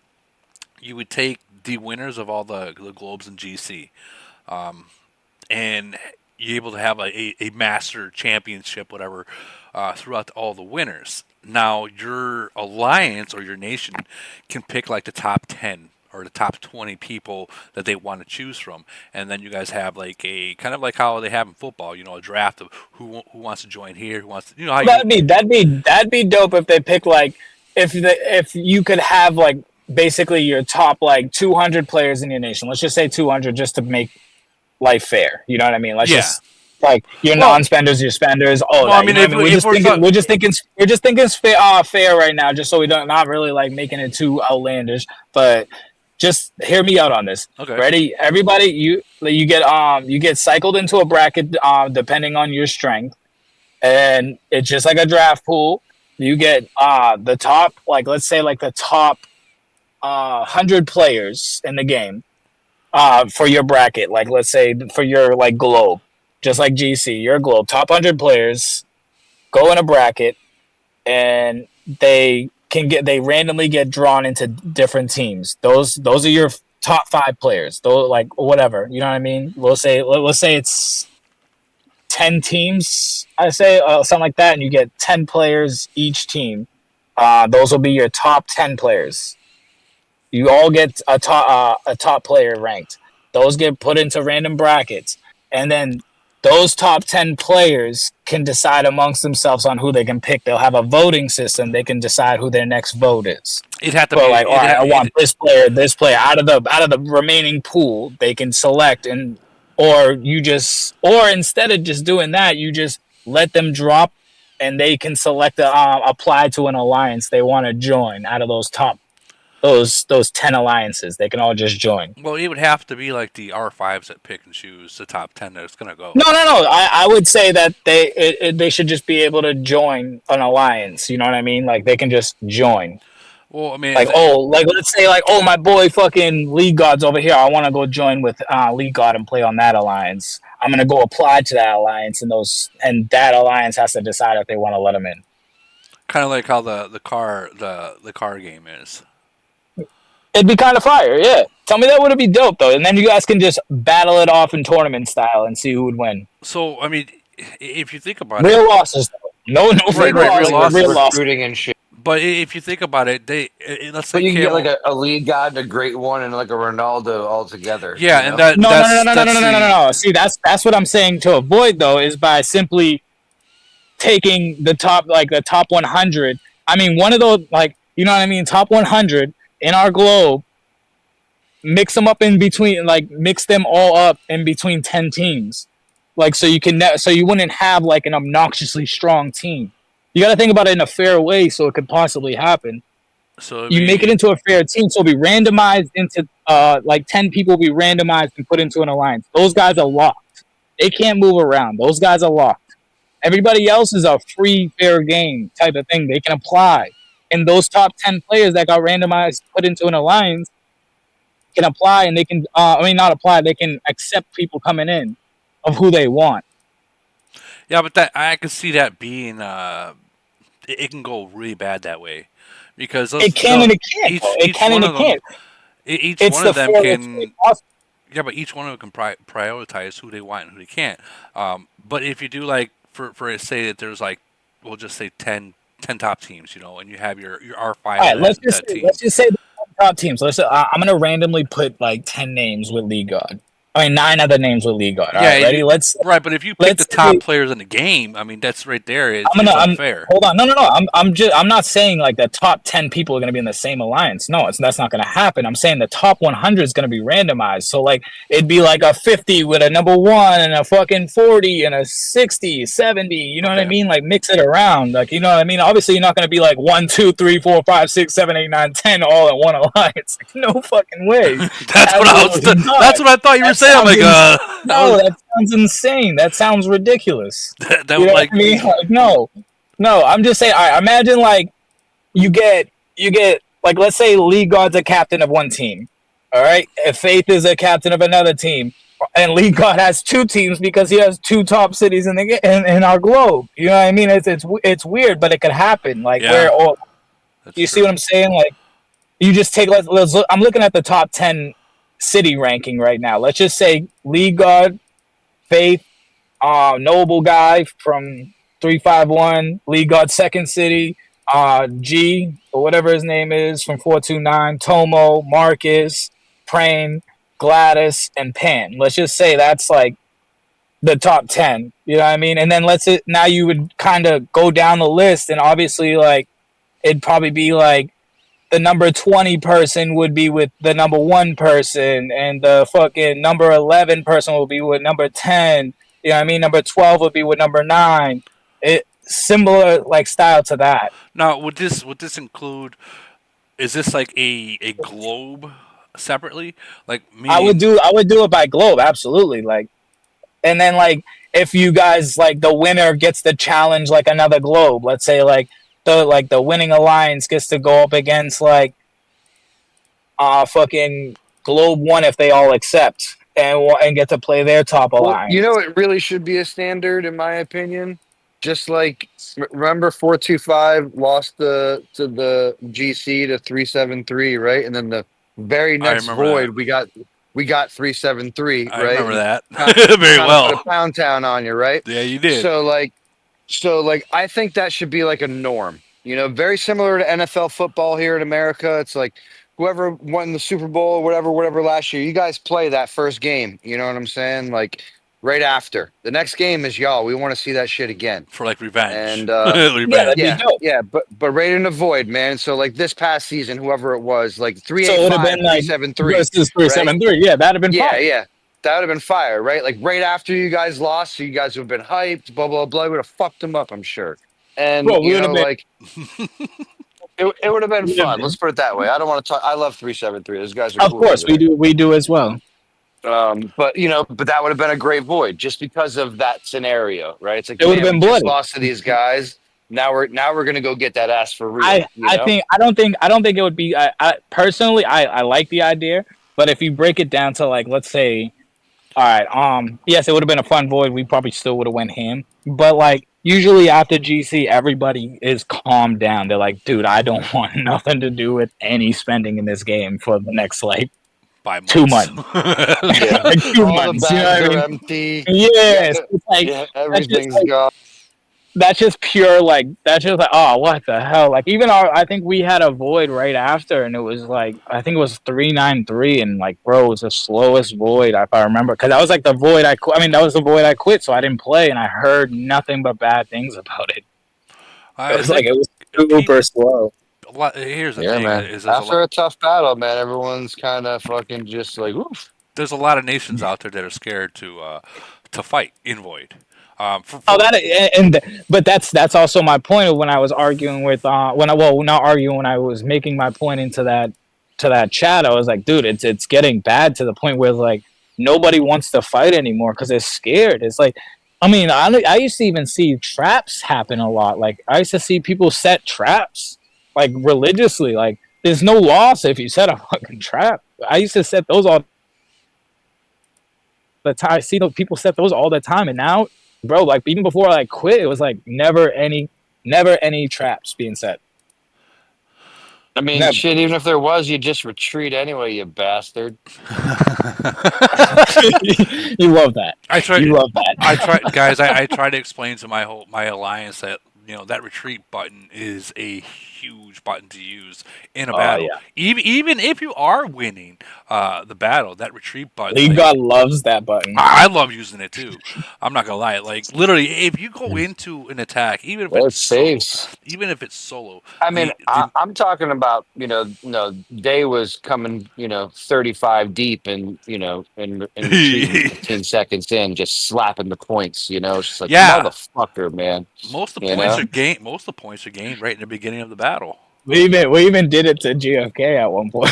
You would take the winners of all the globes in GC, and you're able to have a master championship, whatever, throughout all the winners. Now your alliance or your nation can pick like the top 10 or the top 20 people that they want to choose from, and then you guys have like a kind of like how they have in football, you know, a draft of who wants to join here, who wants to, you know, how that'd be dope if they pick like if you could have like basically your top like 200 players in your nation. Let's just say 200 just to make life fair. You know what I mean? Let's just like your non-spenders, your spenders. We're just thinking fair right now, just so we don't not really like making it too outlandish, but. Just hear me out on this. Okay. Ready? Everybody, you get cycled into a bracket depending on your strength, and it's just like a draft pool. You get the top, like let's say like the top 100 players in the game for your bracket. Like let's say for your like globe, just like GC, your globe, top 100 players go in a bracket, and they randomly get drawn into different teams. Those are your top 5 players. Those like whatever, you know what I mean? Let's say it's 10 teams. I say something like that, and you get 10 players each team. Those will be your top 10 players. You all get a top player ranked. Those get put into random brackets, and then those top 10 players can decide amongst themselves on who they can pick. They'll have a voting system. They can decide who their next vote is. It'd have to be like, all right, I want this player out of the remaining pool. They can select, or instead of just doing that, you just let them drop, and they can select apply to an alliance they want to join out of those top. Those 10 alliances, they can all just join. Well, it would have to be like the R5s that pick and choose the top 10 that's going to go. No. I would say that they should just be able to join an alliance. You know what I mean? Like they can just join. Well, I mean, like let's say like my boy fucking League God's over here. I want to go join with League God and play on that alliance. I'm gonna go apply to that alliance, and that alliance has to decide if they want to let him in. Kind of like how the car game is. It'd be kind of fire, yeah. Tell me that would be dope, though. And then you guys can just battle it off in tournament style and see who would win. So, I mean, if you think about real losses, though. No real losses. Recruiting and shit. But if you think about it, let's say you can get like a league god, a great one, and like a Ronaldo all together. Yeah, you and know? No. See, that's what I'm saying to avoid, though, is by simply taking the top 100. I mean, one of those, like, you know what I mean, top 100 in our globe, mix them up in between, like mix them all up in between 10 teams, like so you wouldn't have like an obnoxiously strong team. You got to think about it in a fair way so it could possibly happen. So you make it into a fair team, so it'll be randomized into like 10 people will be randomized and put into an alliance. Those guys are locked. They can't move around. Those guys are locked. Everybody else is a free fair game type of thing. They can apply. And those top 10 players that got randomized, put into an alliance, can apply, and they can, not apply, they can accept people coming in of who they want. Yeah, but I can see that being, it can go really bad that way. Because it can and it can't. It can and it can't. Each one of them can, yeah, but each one of them can prioritize who they want and who they can't. But if you do like, for say that there's like, we'll just say 10 top teams, you know, and you have your R5. All right, let's just say the top teams. I'm gonna randomly put like 10 names with League God. I mean, 9 other names with League God. All right, ready? Right, but if you pick the top players in the game, I mean, that's right there. It's unfair. Hold on, no. I'm not saying like the top 10 people are going to be in the same alliance. No, that's not going to happen. I'm saying the top 100 is going to be randomized. So like it'd be like a 50 with a number 1 and a fucking 40 and a 60, 70. You know what I mean? Like mix it around. Like you know what I mean? Obviously, you're not going to be like 1, 2, 3, 4, 5, 6, 7, 8, 9, 10 all in one alliance. Like, no fucking way. That's what I thought you were saying. damn, like no, that sounds insane. That sounds ridiculous. that You know like what I mean? Like, no. I'm just saying. I imagine like you get like, let's say Lee God's a captain of one team. All right, if Faith is a captain of another team, and Lee God has two teams because he has two top cities in our globe. You know what I mean? It's weird, but it could happen. Like yeah, you see what I'm saying? Like you just take let's look, I'm looking at the top 10 city ranking right now. Let's just say Lee God, Faith, Noble Guy from 351, Lee God second city, G or whatever his name is from 429, Tomo, Marcus, Prane, Gladys, and Pan. Let's just say that's like the top 10. You know what I mean? And then now you would kind of go down the list, and obviously like it'd probably be like the number 20 person would be with the number 1 person, and the fucking number 11 person will be with number 10. You know what I mean? Number 12 would be with number 9. It similar like style to that. Now, would this include? Is this like a globe separately? Like I would do it by globe, absolutely. Like, and then like if you guys like the winner gets the challenge like another globe. Let's say like the winning alliance gets to go up against like fucking globe 1 if they all accept and get to play their top alliance. You know, it really should be a standard, in my opinion. Just like remember 425 lost to the GC to 373, right? And then the very next void that. we got 373, right? I remember that very well. Put a pound town on you, right? Yeah, you did. So like I think that should be like a norm. You know, very similar to NFL football here in America. It's like whoever won the Super Bowl or whatever last year, you guys play that first game. You know what I'm saying? Like right after the next game is y'all. We want to see that shit again for like revenge. And revenge. but right in the void, man. So like this past season, whoever it was, like 385, so it would have been like 373 versus 373. Right? Yeah, that'd have been fire. Yeah. That would have been fire, right? Like right after you guys lost, so you guys would have been hyped, blah blah blah. Would have fucked them up, I'm sure. And you know, like it would have been fun. Let's put it that way. I don't want to talk. I love 373. Those guys are of cool. Of course, we do as well. But you know, that would have been a great void just because of that scenario, right? It's like it would have been bloody. Lost to these guys. Now we're gonna go get that ass for real. I don't think it would be. I personally I like the idea, but if you break it down to like, let's say, all right, yes, it would have been a fun void. We probably still would have went ham, but like usually after GC, everybody is calmed down. They're like, dude, I don't want nothing to do with any spending in this game for the next like 2 months. Like 2 months. The bags are empty. Yes, it's like everything's gone. That's just pure like oh, what the hell? Like even I think we had a void right after, and it was like I think it was 393, and like bro, it was the slowest void if I remember, because that was like the void that was the void I quit, so I didn't play, and I heard nothing but bad things about it. It was super slow. Here's the thing: man. After a tough battle, man, everyone's kind of fucking just like, oof. There's a lot of nations out there that are scared to fight in void. But that's also my point of when I was arguing with when I was making my point into that chat. I was like, dude, it's getting bad to the point where like nobody wants to fight anymore because they're scared. It's like, I mean, I used to even see traps happen a lot. Like I used to see people set traps like religiously. Like there's no loss if you set a fucking trap. I used to set those all the time. I see those people set those all the time, and now, bro, like even before I quit, it was like never any traps being set. I mean, shit, even if there was, you just retreat anyway, you bastard. You love that. You love that. I try to explain to my alliance that that retreat button is a huge button to use in a battle. Yeah. Even if you are winning the battle, that retreat button. League God loves that button. I love using it too. I'm not gonna lie. Like literally, if you go into an attack, even if it's solo. I mean, I'm talking about Day was coming 35 deep and and retreating 10 seconds in, just slapping the points. It's just like motherfucker, man. Most of the points are gained right in the beginning of the battle. We even did it to GFK at one point.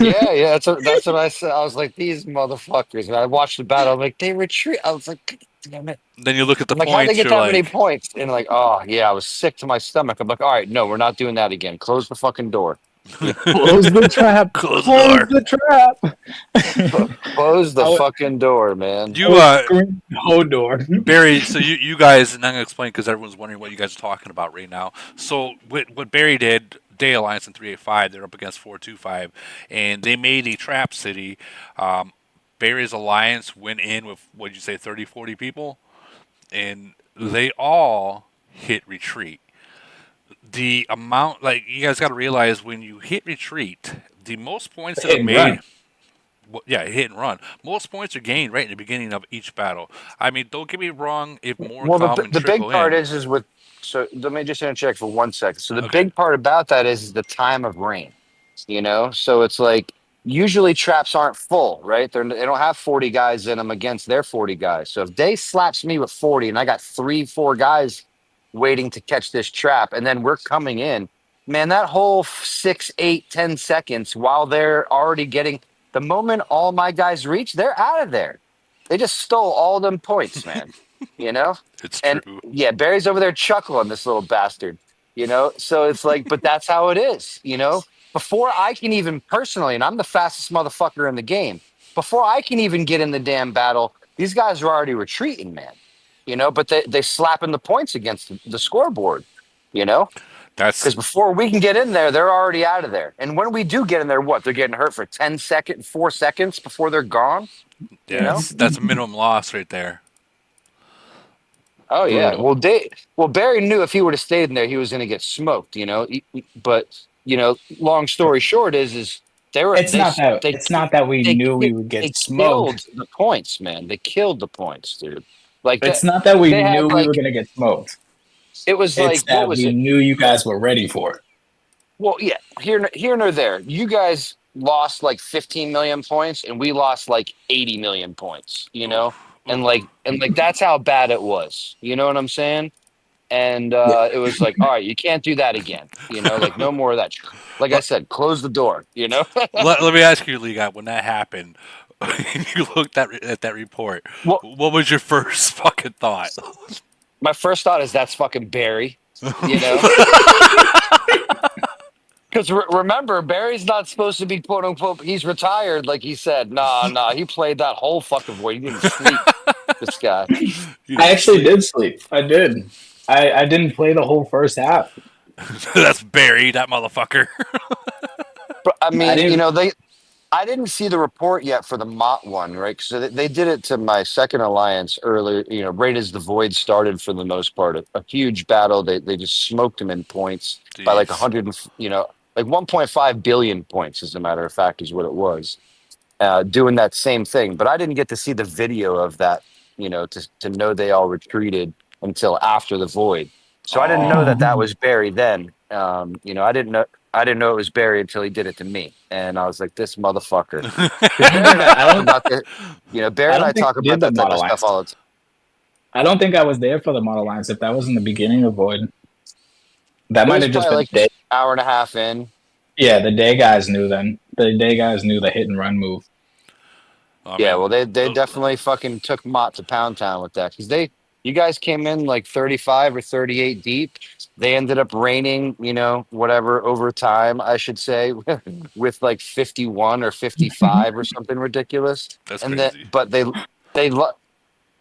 Yeah, that's what I said. I was like, these motherfuckers. And I watched the battle. I'm like, they retreat. I was like, God damn it. Then you look at the I'm like, how'd they points. get You're that many like, points? And like, oh yeah, I was sick to my stomach. I'm like, all right, no, we're not doing that again. Close the fucking door. Close the trap. Close the trap. Close the fucking door, man. You whole door. Barry, so you guys, and I'm gonna explain because everyone's wondering what you guys are talking about right now. So what Barry did, Day Alliance in 385, they're up against 425, and they made a trap city. Barry's alliance went in with, what did you say, 30, 40 people, and they all hit retreat. The amount, like, you guys got to realize when you hit retreat, the most points that are made. Yeah, hit and run. Most points are gained right in the beginning of each battle. I mean, don't get me wrong. If more come and The big trickle part in, is with. So let me just interject for 1 second. So the Okay. big part about that is the time of rain. You know, so it's like usually traps aren't full, right? They don't have 40 guys in them against their 40 guys. So if they slaps me with 40 and I got 3, 4 guys waiting to catch this trap, and then we're coming in, man, that whole 6, 8, 10 seconds while they're already getting the moment all my guys reach, they're out of there. They just stole all them points, man. You know? It's and true. yeah, Barry's over there chuckling, this little bastard. You know, so it's like, but that's how it is, you know? Before I can even personally, and I'm the fastest motherfucker in the game, before I can even get in the damn battle, these guys are already retreating, man. You know, but they slapping the points against the scoreboard, you know? Because before we can get in there, they're already out of there. And when we do get in there, what? They're getting hurt for 4 seconds before they're gone? Yeah, You know? that's a minimum loss right there. Oh yeah. Well, Barry knew if he would have stayed in there, he was going to get smoked. You know, but you know, long story short is they were. It's not that we knew we would They get killed smoked. the points, man. They killed the points, dude. Like It's not that we they had, knew we like, were gonna get smoked. It was It's like, that what was we it? knew you guys were ready for it. Well, yeah, here nor there. You guys lost like 15 million points, and we lost like 80 million points. You know, and like that's how bad it was. You know what I'm saying? And it was like, all right, you can't do that again. You know, like no more of that. Like I said, close the door. You know. let me ask you, Lee, when that happened, you looked at that report. What was your first fucking thought? My first thought is that's fucking Barry. You know. Because remember, Barry's not supposed to be quote unquote. He's retired, like he said. Nah. He played that whole fucking void. He didn't sleep. This guy. I actually did sleep. I did. I didn't play the whole first half. That's Barry, that motherfucker. But I mean, you know, I didn't see the report yet for the Mott one, right? So they did it to my second alliance earlier. You know, right as the void started, for the most part, a huge battle. They just smoked him in points by like 100. You know, like 1.5 billion points, as a matter of fact, is what it was. Doing that same thing, but I didn't get to see the video of that. You know, to know they all retreated until after the void. So I didn't know that was Barry then. You know, I didn't know it was Barry until he did it to me, and I was like, "This motherfucker." You know, Barry and I talk about that type of stuff all the time. I don't think I was there for the Model Lines. If that was in the beginning of Void, that might have just been like an hour and a half in. Yeah, the day guys knew then. The day guys knew the hit and run move. Yeah, well, they definitely fucking took Mott to Pound Town with that, because you guys came in like 35 or 38 deep. They ended up raining, you know, whatever over time, I should say, with like 51 or 55 or something ridiculous. That's and crazy. But they,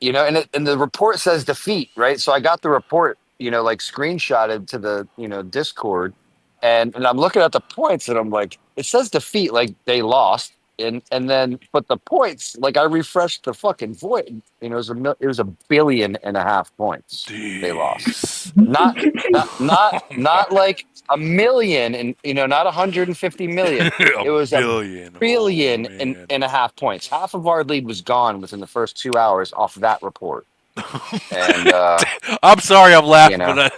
you know, and the report says defeat, right? So I got the report, you know, like screenshotted to the, you know, Discord, and I'm looking at the points, and I'm like, it says defeat, like they lost. And then, but the points, like I refreshed the fucking void, you know, it was 1.5 billion points. Jeez. They lost, not like a million, and you know, not 150 million. It was billion. $1.5 billion points. Half of our lead was gone within the first 2 hours off of that report. And I'm sorry, I'm laughing, you know.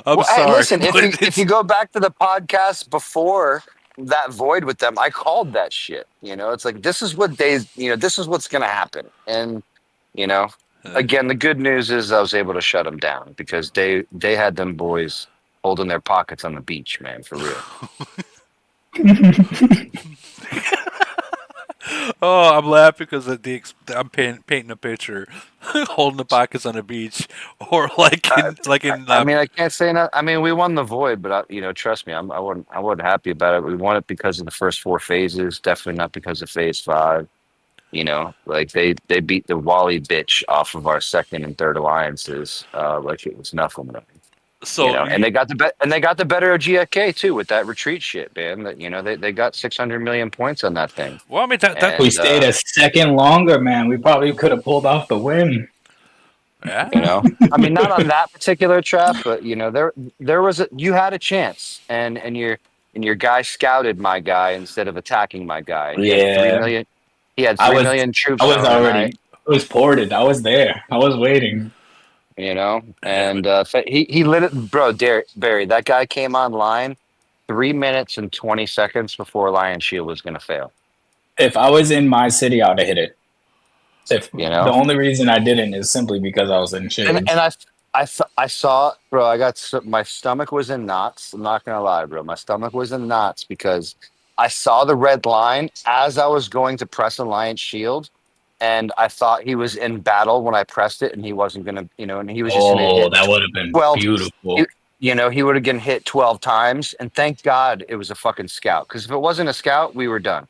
but I'm sorry. Hey, listen, if you go back to the podcast before that void with them, I called that shit. You know, it's like, this is what's gonna happen. And you know, again, the good news is I was able to shut them down, because they had them boys holding their pockets on the beach, man, for real. Oh, I'm laughing because I'm painting a picture, holding the pockets on the beach, or I mean, I can't say not. I mean, we won the void, but trust me, I wasn't happy about it. We won it because of the first 4 phases, definitely not because of phase 5. Like they beat the Wally bitch off of our second and third alliances, like it was nothing. And they got the better of GFK too with that retreat shit, man. That they got 600 million points on that thing. Well, I mean, we stayed a second longer, man. We probably could have pulled off the win. Yeah. I mean, not on that particular trap, but there was you had a chance, and your guy scouted my guy instead of attacking my guy. And he had 3 million. He had 3 million troops. I was already. I was ported. I was there. I was waiting. And he lit it, bro. Barry, that guy came online 3 minutes and 20 seconds before Lion Shield was going to fail. If I was in my city, I would have hit it. The only reason I didn't is simply because I was in shade. And I saw, bro. My stomach was in knots. I'm not gonna lie, bro. My stomach was in knots because I saw the red line as I was going to press Alliance Shield, and I thought he was in battle when I pressed it, and he wasn't gonna, and he was just gonna hit. That would have been 12, beautiful. He would have been hit 12 times, and thank God it was a fucking scout. Because if it wasn't a scout, we were done.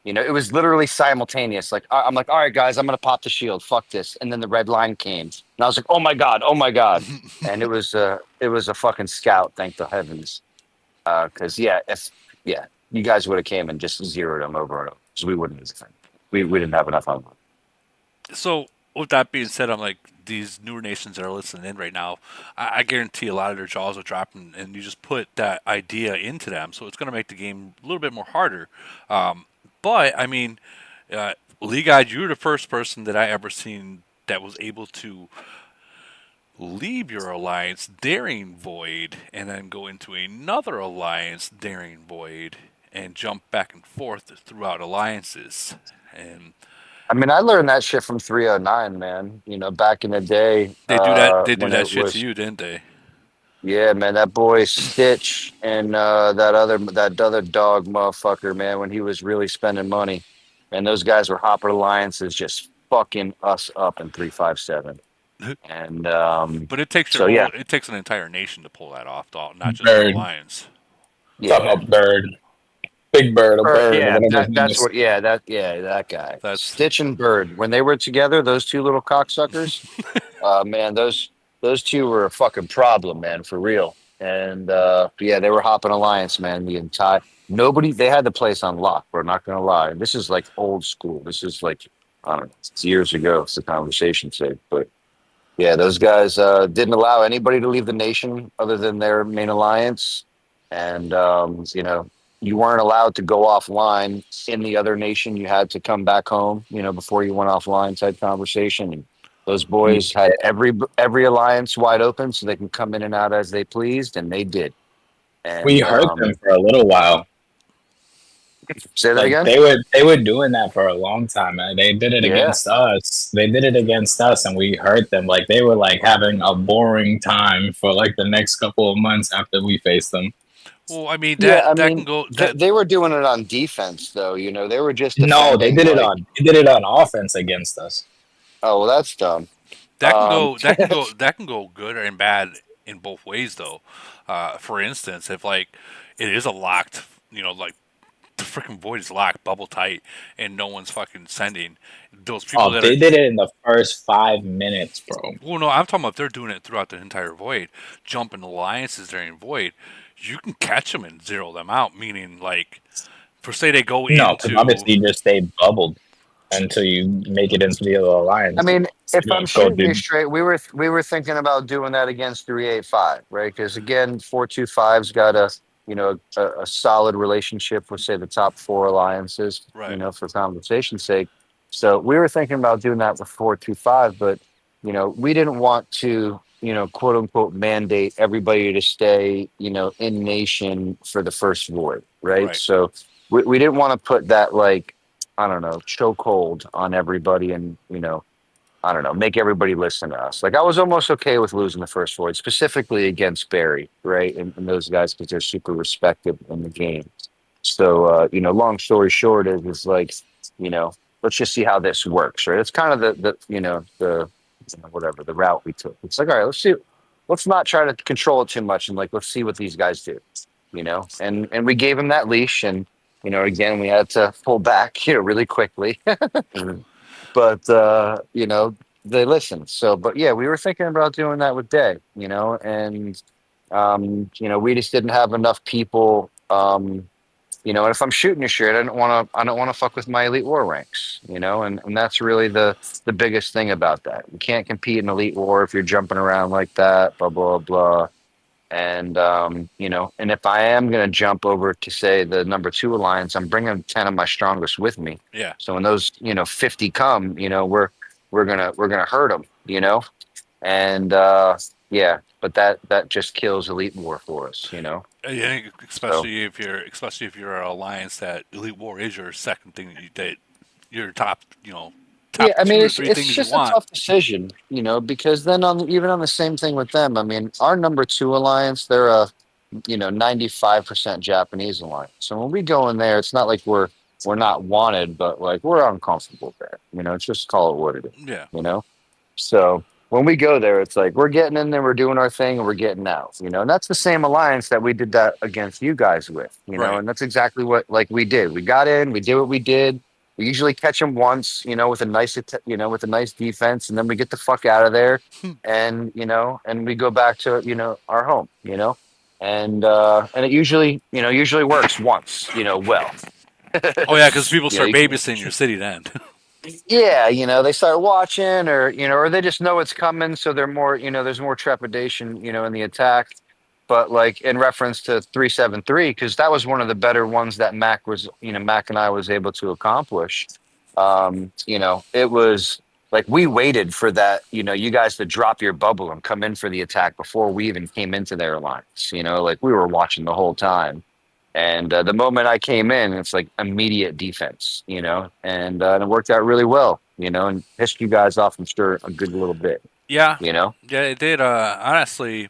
It was literally simultaneous. Like I'm like, all right, guys, I'm gonna pop the shield. Fuck this. And then the red line came, and I was like, oh my god, and it was a fucking scout. Thank the heavens. Because you guys would have came and just zeroed them over and over. So we wouldn't have. We didn't have enough on them. So with that being said, I'm like these newer nations that are listening in right now. I guarantee a lot of their jaws will drop, and you just put that idea into them, so it's going to make the game a little bit more harder. But I mean, Lee Guide, you were the first person that I ever seen that was able to leave your alliance daring void and then go into another alliance daring void and jump back and forth throughout alliances. And I mean, I learned that shit from 309, man. Back in the day, they do that. They do that shit to you, didn't they? Yeah, man, that boy Stitch and that other dog motherfucker, man, when he was really spending money, and those guys were hopping alliances, just fucking us up in 357. And but it takes it takes an entire nation to pull that off, though, not just Bird. the alliance. Yeah, talking about Bird, Big Bird, or Bird. Yeah, that guy. That's Stitch and Bird. When they were together, those two little cocksuckers, man, those two were a fucking problem, man, for real. And they were hopping alliance, man. They had the place on lock. We're not gonna lie. This is like old school. This is like, I don't know, it's years ago. It's the conversation's sake, but yeah, those guys didn't allow anybody to leave the nation other than their main alliance, and you weren't allowed to go offline in the other nation. You had to come back home, before you went offline. Type conversation. And those boys had every alliance wide open so they can come in and out as they pleased, and they did. And, we hurt them for a little while. Say that again? They were doing that for a long time, man. They did it against us. They did it against us, and we hurt them. Like they were like having a boring time for like the next couple of months after we faced them. Well, I mean, can go. They were doing it on defense, though. They were just they did it on offense against us. Oh, well, that's dumb. That can go good and bad in both ways, though. For instance, if like it is a locked, like the freaking void is locked, bubble tight, and no one's fucking sending those people. They did it in the first 5 minutes, bro. Well, no, I'm talking about if they're doing it throughout the entire void, jumping alliances during void. You can catch them and zero them out. Meaning, like, say they go into. No, because obviously you just stay bubbled until you make it into the other alliance. I mean, if I'm shooting you straight, we were thinking about doing that against 385, right? Because again, 425's got a solid relationship with, say, the top 4 alliances, right. For conversation's sake. So we were thinking about doing that with 425, but we didn't want to, quote unquote, mandate everybody to stay, in nation for the first void, right? So we didn't want to put that, like, I don't know, chokehold on everybody, and I don't know, make everybody listen to us. Like I was almost okay with losing the first void, specifically against Barry, right? And those guys because they're super respected in the game. So long story short is like, let's just see how this works, right? It's kind of the whatever the route we took. It's like, all right, let's not try to control it too much, and like let's see what these guys do, and we gave them that leash, and again we had to pull back, really quickly. But they listened. So, but yeah, we were thinking about doing that with Day, and we just didn't have enough people. And if I'm shooting your shit, I don't want to fuck with my Elite War ranks, and that's really the biggest thing about that. You can't compete in Elite War if you're jumping around like that, blah blah blah. And and if I am gonna jump over to say the number 2 alliance, I'm bringing 10 of my strongest with me. Yeah. So when those 50 come, we're gonna hurt them, and yeah, but that just kills Elite War for us, I think especially if you're an alliance, that Elite War is your second thing that your top top Yeah, I mean 2 or it's 3 it's things you just a want. tough decision, because then even on the same thing with them, I mean our number 2 alliance, they're a 95% Japanese alliance. So when we go in there, it's not like we're not wanted, but like we're uncomfortable there. It's just call it what it is. Yeah. So when we go there, it's like we're getting in there, we're doing our thing, and we're getting out. And that's the same alliance that we did that against you guys with. Right. And that's exactly what like we did. We got in, we did what we did. We usually catch them once, with a nice, with a nice defense, and then we get the fuck out of there, and and we go back to our home, and it usually works once, well. Oh yeah, because people start You can- babysitting your city then. yeah, they start watching, or they just know it's coming, so they're more, there's more trepidation, in the attack. But like in reference to 373, because that was one of the better ones that Mac and I was able to accomplish. It was like we waited for that, you guys to drop your bubble and come in for the attack before we even came into their alliance. Like we were watching the whole time. And the moment I came in, it's like immediate defense, and it worked out really well, and pissed you guys off, I'm sure, a good little bit, Yeah. you know. Yeah, it did. Honestly,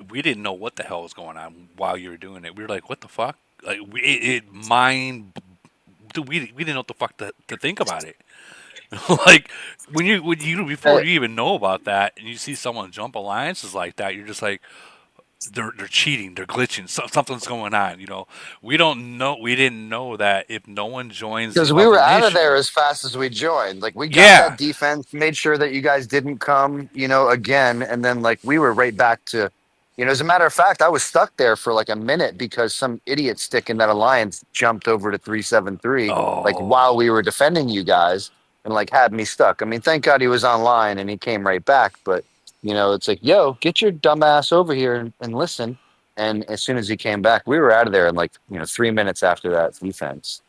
we didn't know what the hell was going on while you were doing it. We were like, "What the fuck?" Like, we didn't know what the fuck to think about it. Like when you before you even know about that, and you see someone jump alliances like that, you're just like, they're cheating, they're glitching, something's going on. We don't know. We didn't know that if no one joins Because the we were other out of nation, there as fast as we joined. Like we got yeah. that defense, made sure that you guys didn't come, again, and then like we were right back to, as a matter of fact, I was stuck there for like a minute because some idiot stick in that alliance jumped over to 373, like while we were defending you guys, and like had me stuck. I mean, thank God he was online and he came right back, but it's like, yo, get your dumb ass over here and listen. And as soon as he came back, we were out of there in like 3 minutes after that defense.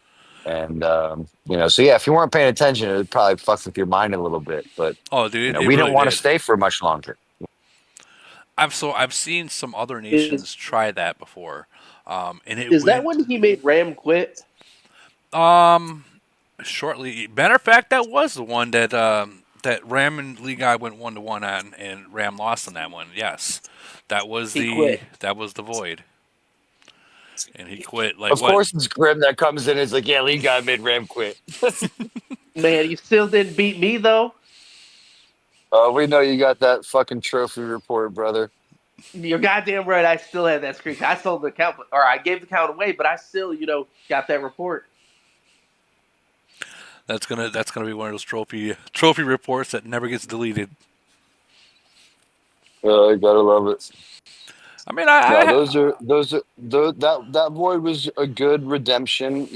And so yeah, if you weren't paying attention, it would probably fuck with your mind a little bit. But Oh, dude, it we really didn't want to did. stay for much longer. I've seen some other nations try that before, and it Is that went when he made Ram quit? shortly. Matter of fact, that was the one that Ram and Lee Guy went 1-1 on, and Ram lost on that one. Yes, that was He quit. that was the void, and he quit. Like Of what? course, it's Grim that comes in and is like, yeah, Lee guy made Ram quit. Man, you still didn't beat me though. We know you got that fucking trophy report, brother. You're goddamn right. I still have that screen. I sold the account, or I gave the account away, but I still, got that report. That's gonna be one of those trophy reports that never gets deleted. You gotta love it. I mean, that void was a good redemption.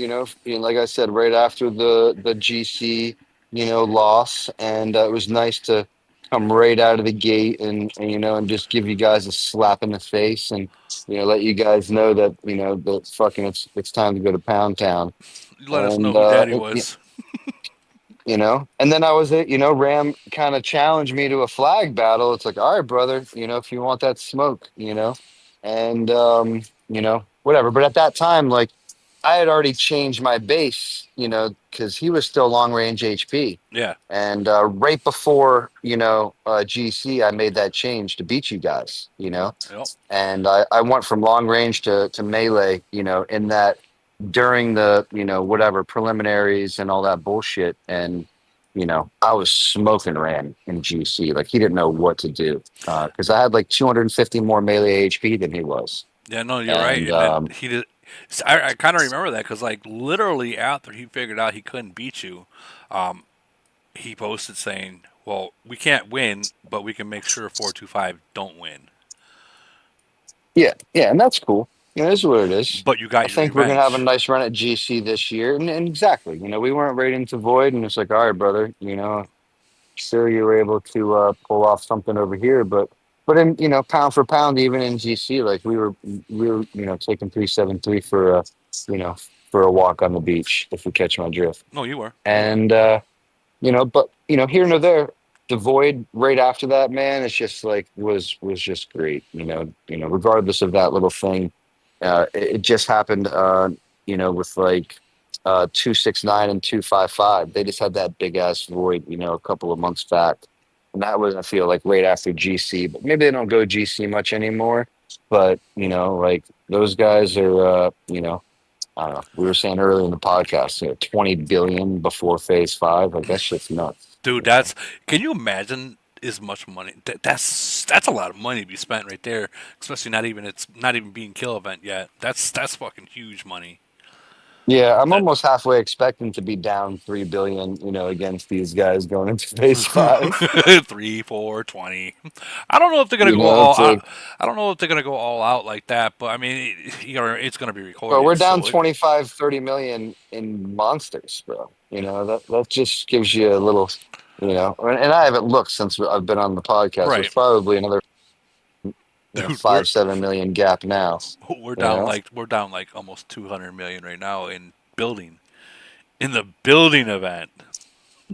Like I said, right after the GC, loss, and it was nice to come right out of the gate and just give you guys a slap in the face and let you guys know that that fucking it's time to go to Pound Town. You let us know who Daddy was. And then I was Ram kind of challenged me to a flag battle. It's like, all right, brother, if you want that smoke, and whatever. But at that time, like, I had already changed my base, because he was still long range HP. Yeah. And right before, GC, I made that change to beat you guys, Yep. and I went from long range to melee, in that during the, whatever preliminaries and all that bullshit. And, I was smoking Ran in GC. Like he didn't know what to do because I had like 250 more melee HP than he was. Yeah, no, you're right. And And then he did. I kind of remember that because, like, literally after he figured out he couldn't beat you, um, he posted saying, "Well, we can't win, but we can make sure 425 don't win." yeah, and that's cool. It is what it is. But you I got your think we're gonna have a revenge. nice run at GC this year, and exactly, we weren't rating to void, and it's like, all right, brother, sure you were able to pull off something over here, but in pound for pound, even in GC, like we were taking 373 for you know for a walk on the beach, if you catch my drift. No, you were. And but here nor there, the void right after that, man, it's just like was just great. Regardless of that little thing, it just happened. With like 269 and 255, they just had that big ass void. A couple of months back, and that was, I feel like, right after GC. But maybe they don't go GC much anymore. But like those guys are, I don't know. We were saying earlier in the podcast, 20 billion before phase 5. Like that shit's nuts. Dude, that's. Can you imagine as much money? That's a lot of money to be spent right there. Especially it's not even being kill event yet. That's fucking huge money. Yeah, I'm That almost halfway expecting to be down 3 billion, against these guys going into phase 5. 3, 4, 20. I don't know if they're gonna You go know, all. it's like, I don't know if they're gonna go all out like that. But I mean, it's gonna be bro, we're recorded, down so it. 25, 30 million in monsters, bro. That just gives you a little, and I haven't looked since I've been on the podcast. There's Right, probably another, dude. 5, 7 million gap now, We're you down know? like almost 200 million right now in the building event.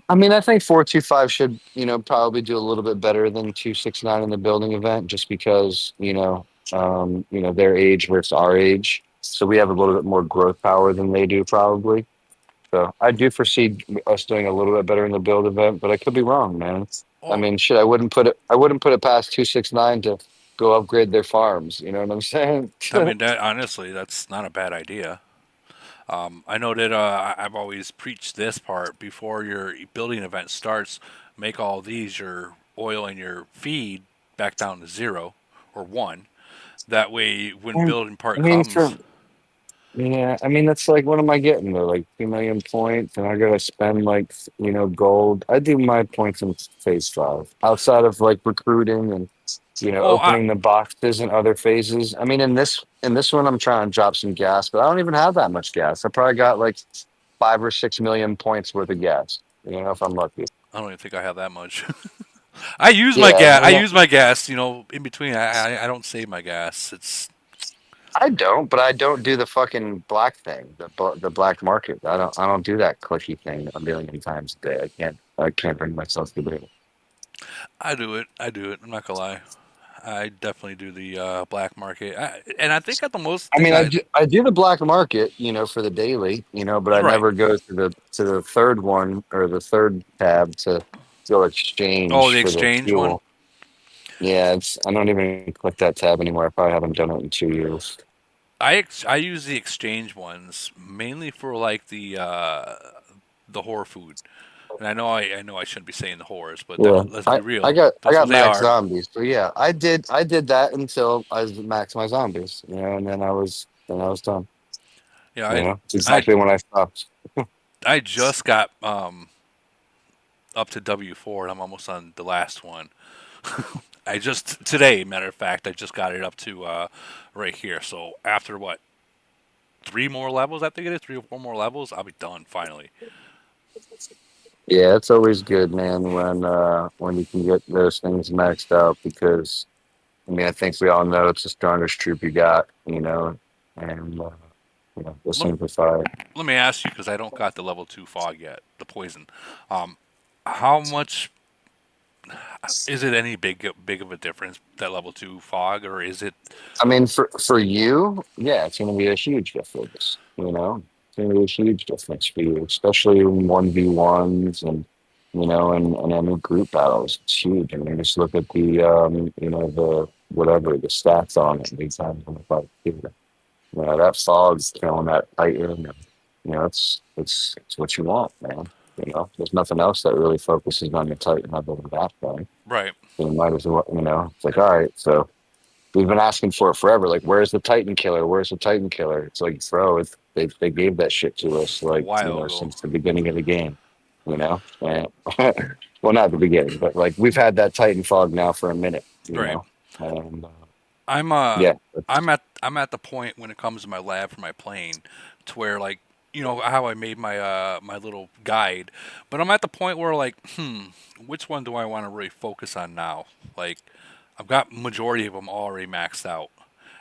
I mean, I think 425 should, probably do a little bit better than 269 in the building event, just because, their age versus our age. So we have a little bit more growth power than they do, probably. So I do foresee us doing a little bit better in the build event, but I could be wrong, man. I Oh, mean, shit, I wouldn't put it past 269 to go upgrade their farms. You know what I'm saying? I mean that honestly, that's not a bad idea. I know that I've always preached this part before your building event starts. Make all these your oil and your feed back down to 0 or 1. That way, when I building part mean, comes, yeah, I mean, that's like, what am I getting though? Like 2 million points, and I gotta spend like, gold. I do my points in phase 5 outside of like recruiting and, oh, opening the boxes and other phases. I mean, in this one, I'm trying to drop some gas, but I don't even have that much gas. I probably got like 5 or 6 million points worth of gas, if I'm lucky. I don't even think I have that much. I use my Yeah, gas. I man, use my gas. In between. I don't save my gas. It's I don't, but I don't do the fucking black thing, the black market. I don't do that clicky thing a million times a day. I can't bring myself to do it. I do it. I do it. I'm not gonna lie. I definitely do the black market, and I think at the most I thing mean, I I do, I do the black market, for the daily, but I right. never go to the third one or the third tab to go Oh, the exchange for the exchange one. fuel. Yeah, I don't even click that tab anymore. I probably haven't done it in 2 years. I use the exchange ones mainly for like the horror food, and I know I shouldn't be saying the horrors, but Yeah, let's be I real. got I That's what got they max are. zombies, so yeah, I did that until I was max my zombies, and then I was done. Yeah, I It's I exactly when I stopped. I just got up to W4, and I'm almost on the last one. I just today, matter of fact, I just got it up to right here. So after what, 3 more levels? I think it is 3 or 4 more levels. I'll be done finally. Yeah, it's always good, man, when you can get those things maxed out because I mean I think we all know it's the strongest troop you got, and we'll Let, simplify it. let me ask you because I don't got the level 2 fog yet, the poison. Um, how much? Is it any big of a difference, that level 2 fog, or is it? I mean, for you, yeah, it's going to be a huge difference. You know, it's going to be a huge difference for you, especially in 1v1s and and any group battles. It's huge. I mean, just look at the the whatever the stats on it. These times on the fight, that fog's killing that Titan. And, it's what you want, man. There's nothing else that really focuses on the Titan other than that thing. Right. So you might as well, it's like, all right, so we've been asking for it forever. Like, where's the Titan killer? Where's the Titan killer? It's like, bro, they gave that shit to us like since the beginning of the game. And, well, not the beginning, but like we've had that Titan fog now for a minute. Right. And, I'm yeah, I'm at the point when it comes to my lab for my plane, to where, like, how I made my my little guide, but I'm at the point where, like, which one do I want to really focus on now? Like, I've got majority of them already maxed out,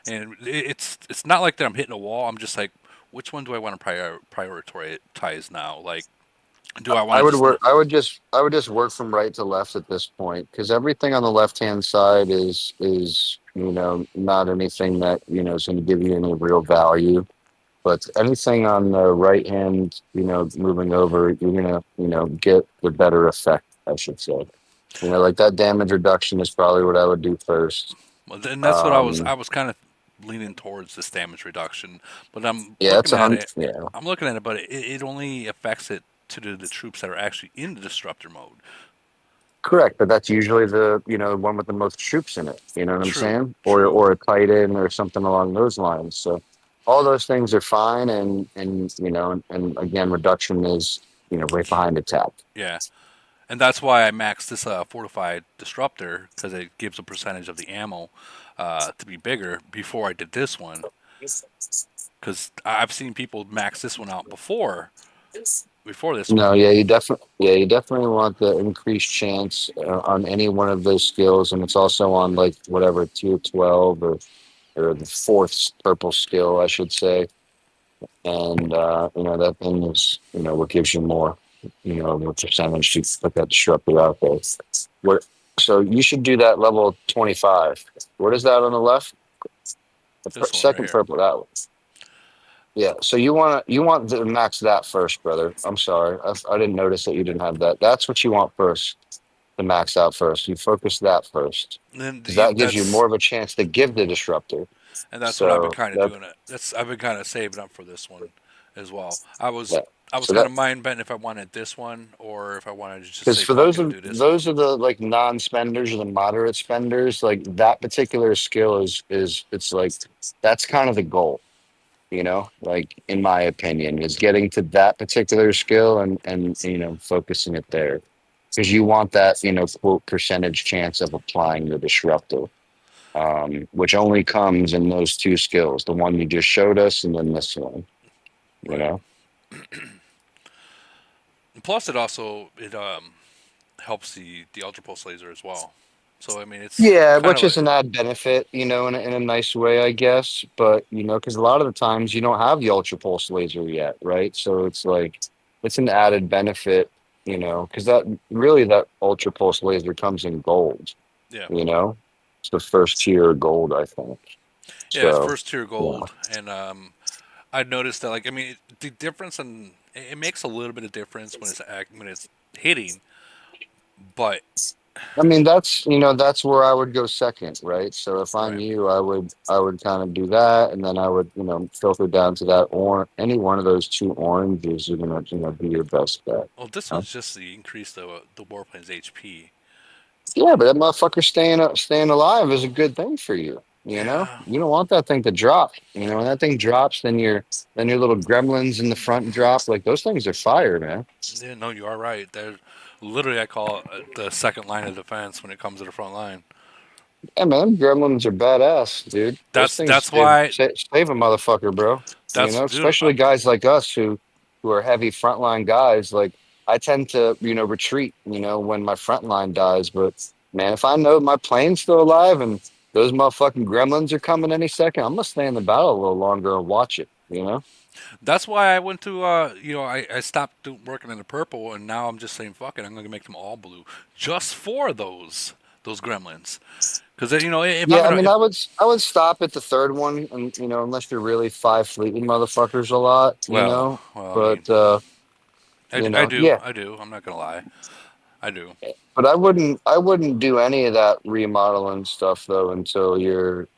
and it's not like that I'm hitting a wall. I'm just like, which one do I want to prioritize now? Like, do I want I to would just work. I would just work from right to left at this point because everything on the left hand side is not anything that is going to give you any real value. But anything on the right hand, moving over, you're gonna get the better effect. I should say. Like that damage reduction is probably what I would do first. Well, then that's what I was kind of leaning towards, this damage reduction, but I'm Yeah, it's looking a at hundred. it. Yeah. I'm looking at it, but it only affects it to the troops that are actually in the disruptor mode. Correct, but that's usually the one with the most troops in it. You know what I'm True. saying? Or a Titan or something along those lines. So all those things are fine, and again, reduction is right behind attack. Yeah, and that's why I maxed this fortified disruptor, because it gives a percentage of the ammo to be bigger before I did this one. Because I've seen people max this one out before this No, one. you definitely want the increased chance on any one of those skills, and it's also on like whatever tier 12 or the fourth purple skill, I should say. And that thing is what gives you more the percentage to put that disruptor out there. So you should do that level 25. What is that on the left? This one right Second here. purple, that one. Yeah, so you want to max that first, brother. I'm sorry, I didn't notice that you didn't have that. That's what you want first, to max out first. You focus that first, because that gives you more of a chance to give the disruptor. And that's what I've been So kind of doing. I've been kind of saving up for this one as well. I was So kind of mind betting if I wanted this one or if I wanted to just because say for fuck it and do this those one. are the like non-spenders or the moderate spenders. Like that particular skill is it's like that's kind of the goal. Like in my opinion, is getting to that particular skill and focusing it there, because you want that quote percentage chance of applying the disruptor, which only comes in those two skills, the one you just showed us and then this one. Plus, it also helps the ultra pulse laser as well. So I mean, it's Yeah, kind which of is an add benefit, in a nice way, I guess. But because a lot of the times you don't have the ultra pulse laser yet, right? So it's like it's an added benefit, because that ultra pulse laser comes in gold. Yeah. It's the first tier gold, I think. Yeah, it's So first tier gold, and I noticed that, like, I mean, the difference in it makes a little bit of difference when it's hitting, but I mean that's where I would go second, right? So if I'm right. you, I would kind of do that, and then I would filter down to that, or any one of those two oranges are gonna be your best bet. Well, this one's just to increase the warplane's HP. Yeah, but that motherfucker staying alive is a good thing for you. Yeah. You don't want that thing to drop. When that thing drops, then your little gremlins in the front drop. Like those things are fire, man. Yeah, no, you are right. They're literally, I call it the second line of defense when it comes to the front line. Yeah, man, gremlins are badass, dude. Those things That's why save a motherfucker, bro. dude. Especially guys like us who are heavy frontline guys. Like I tend to, retreat, when my frontline dies. But man, if I know my plane's still alive and those motherfucking gremlins are coming any second, I'm gonna stay in the battle a little longer and watch it. You know. That's why I went to I stopped working in the purple, and now I'm just saying fuck it. I'm gonna make them all blue just for those gremlins. Because if I'm Yeah, I gonna mean, if I would stop at the third one, and unless you're really five fleeting motherfuckers a lot, well, I mean, But yeah. I do. I'm not gonna lie, I do. But I wouldn't do any of that remodeling stuff though until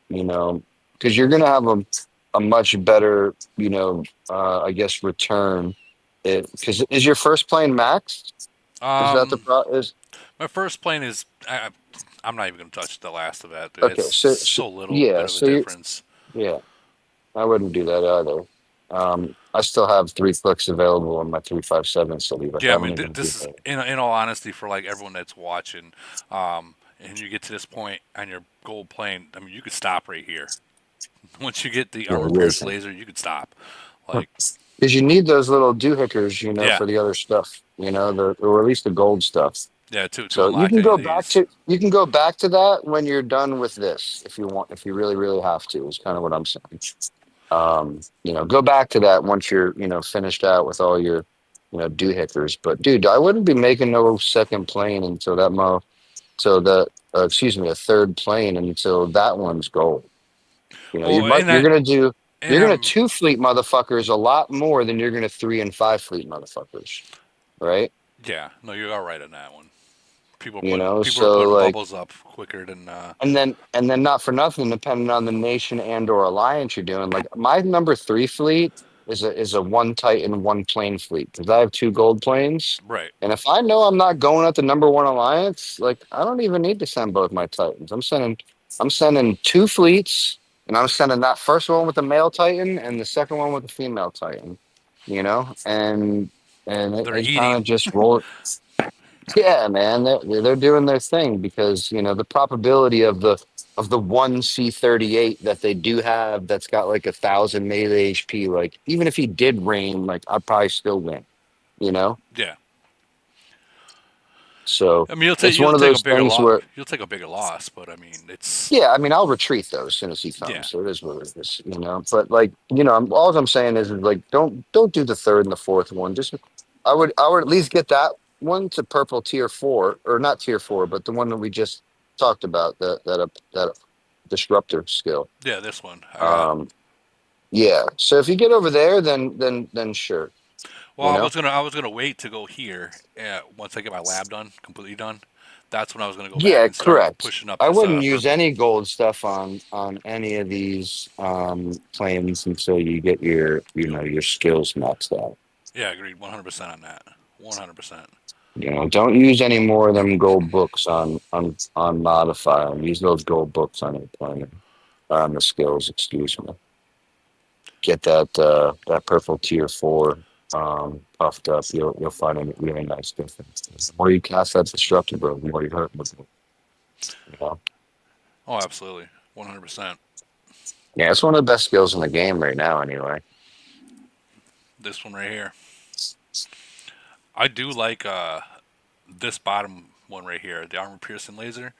because you're gonna have a much better, I guess return. Because is your first plane maxed? Is that the Um, pro? Is my first plane is I'm not even gonna touch the last of that, dude. It's okay. So so little yeah. bit of a So you difference. yeah. I wouldn't do that either. I still have 3 clicks available on my 357, so like Yeah, I I don't mean, even do this is that. in all honesty for like everyone that's watching, and you get to this point on your gold plane. I mean, you could stop right here. Once you get the Yeah, armor pierce laser, you could stop. Like, because you need those little doohickers, yeah, for the other stuff, or at least the gold stuff. yeah, to So you unlock can any go of back these. to that when you're done with this, if you want, if you really, really have to, is kind of what I'm saying. Go back to that once you're, finished out with all your, doohickers. But dude, I wouldn't be making no second plane until excuse me, a third plane until that one's gold. Well, and You're gonna I'm two fleet motherfuckers a lot more than you're gonna 3 and 5 fleet motherfuckers, right? yeah, no, you are right on that one. People are So putting like, bubbles up quicker than and then not for nothing, depending on the nation and or alliance you're doing. Like my number 3 fleet is a one Titan, one plane fleet because I have 2 gold planes. right. And if I know I'm not going at the number 1 alliance, like I don't even need to send both my Titans. I'm sending 2 fleets, and I'm sending that first one with the male Titan and the second one with the female Titan. And They're it kind eating. of just roll. Yeah, man, they're doing their thing because the probability of the one C38 that they do have that's got like 1,000 melee HP, like even if he did rain, like I'd probably still win, you know. Yeah, So I mean, it's one of those things where, you'll take a bigger loss, but I mean, it's yeah, I mean, I'll retreat though as soon as he yeah, comes. So it is what it is. But like, all I'm saying is like, don't do the third and the fourth one. Just I would at least get that one to purple tier 4, or not tier 4, but the one that we just talked about, that disruptor skill. yeah. This one I got. Um, yeah. So if you get over there, then sure. Well, You know. I was gonna wait to go here once I get my lab done, completely done. That's when I was gonna go back Yeah, and start correct. pushing up I this wouldn't use purple. any gold stuff on any of these claims until you get your skills maxed out. Yeah, agreed, 100% on that. 100%. Don't use any more of them gold books on modifier. Use those gold books on your plan, on the skills. Excuse me. Get that purple tier 4 puffed up. You'll find a really nice difference. The more you cast that destructive, bro, the more you hurt. You know? Oh, absolutely, 100%. Yeah, it's one of the best skills in the game right now, anyway. This one right here. I do like this bottom one right here, the armor piercing laser.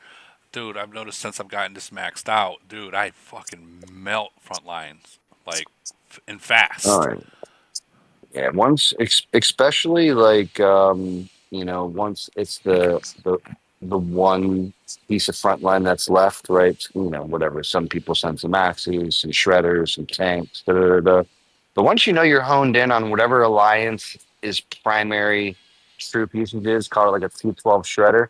Dude, I've noticed since I've gotten this maxed out, dude, I fucking melt front lines like and All fast. right. Yeah, especially like once it's the one piece of front line that's left, right? Whatever. Some people send some axes, some shredders, some tanks, da da da. Da. But once you're honed in on whatever alliance is primary troop usage is, call it like a 212 shredder.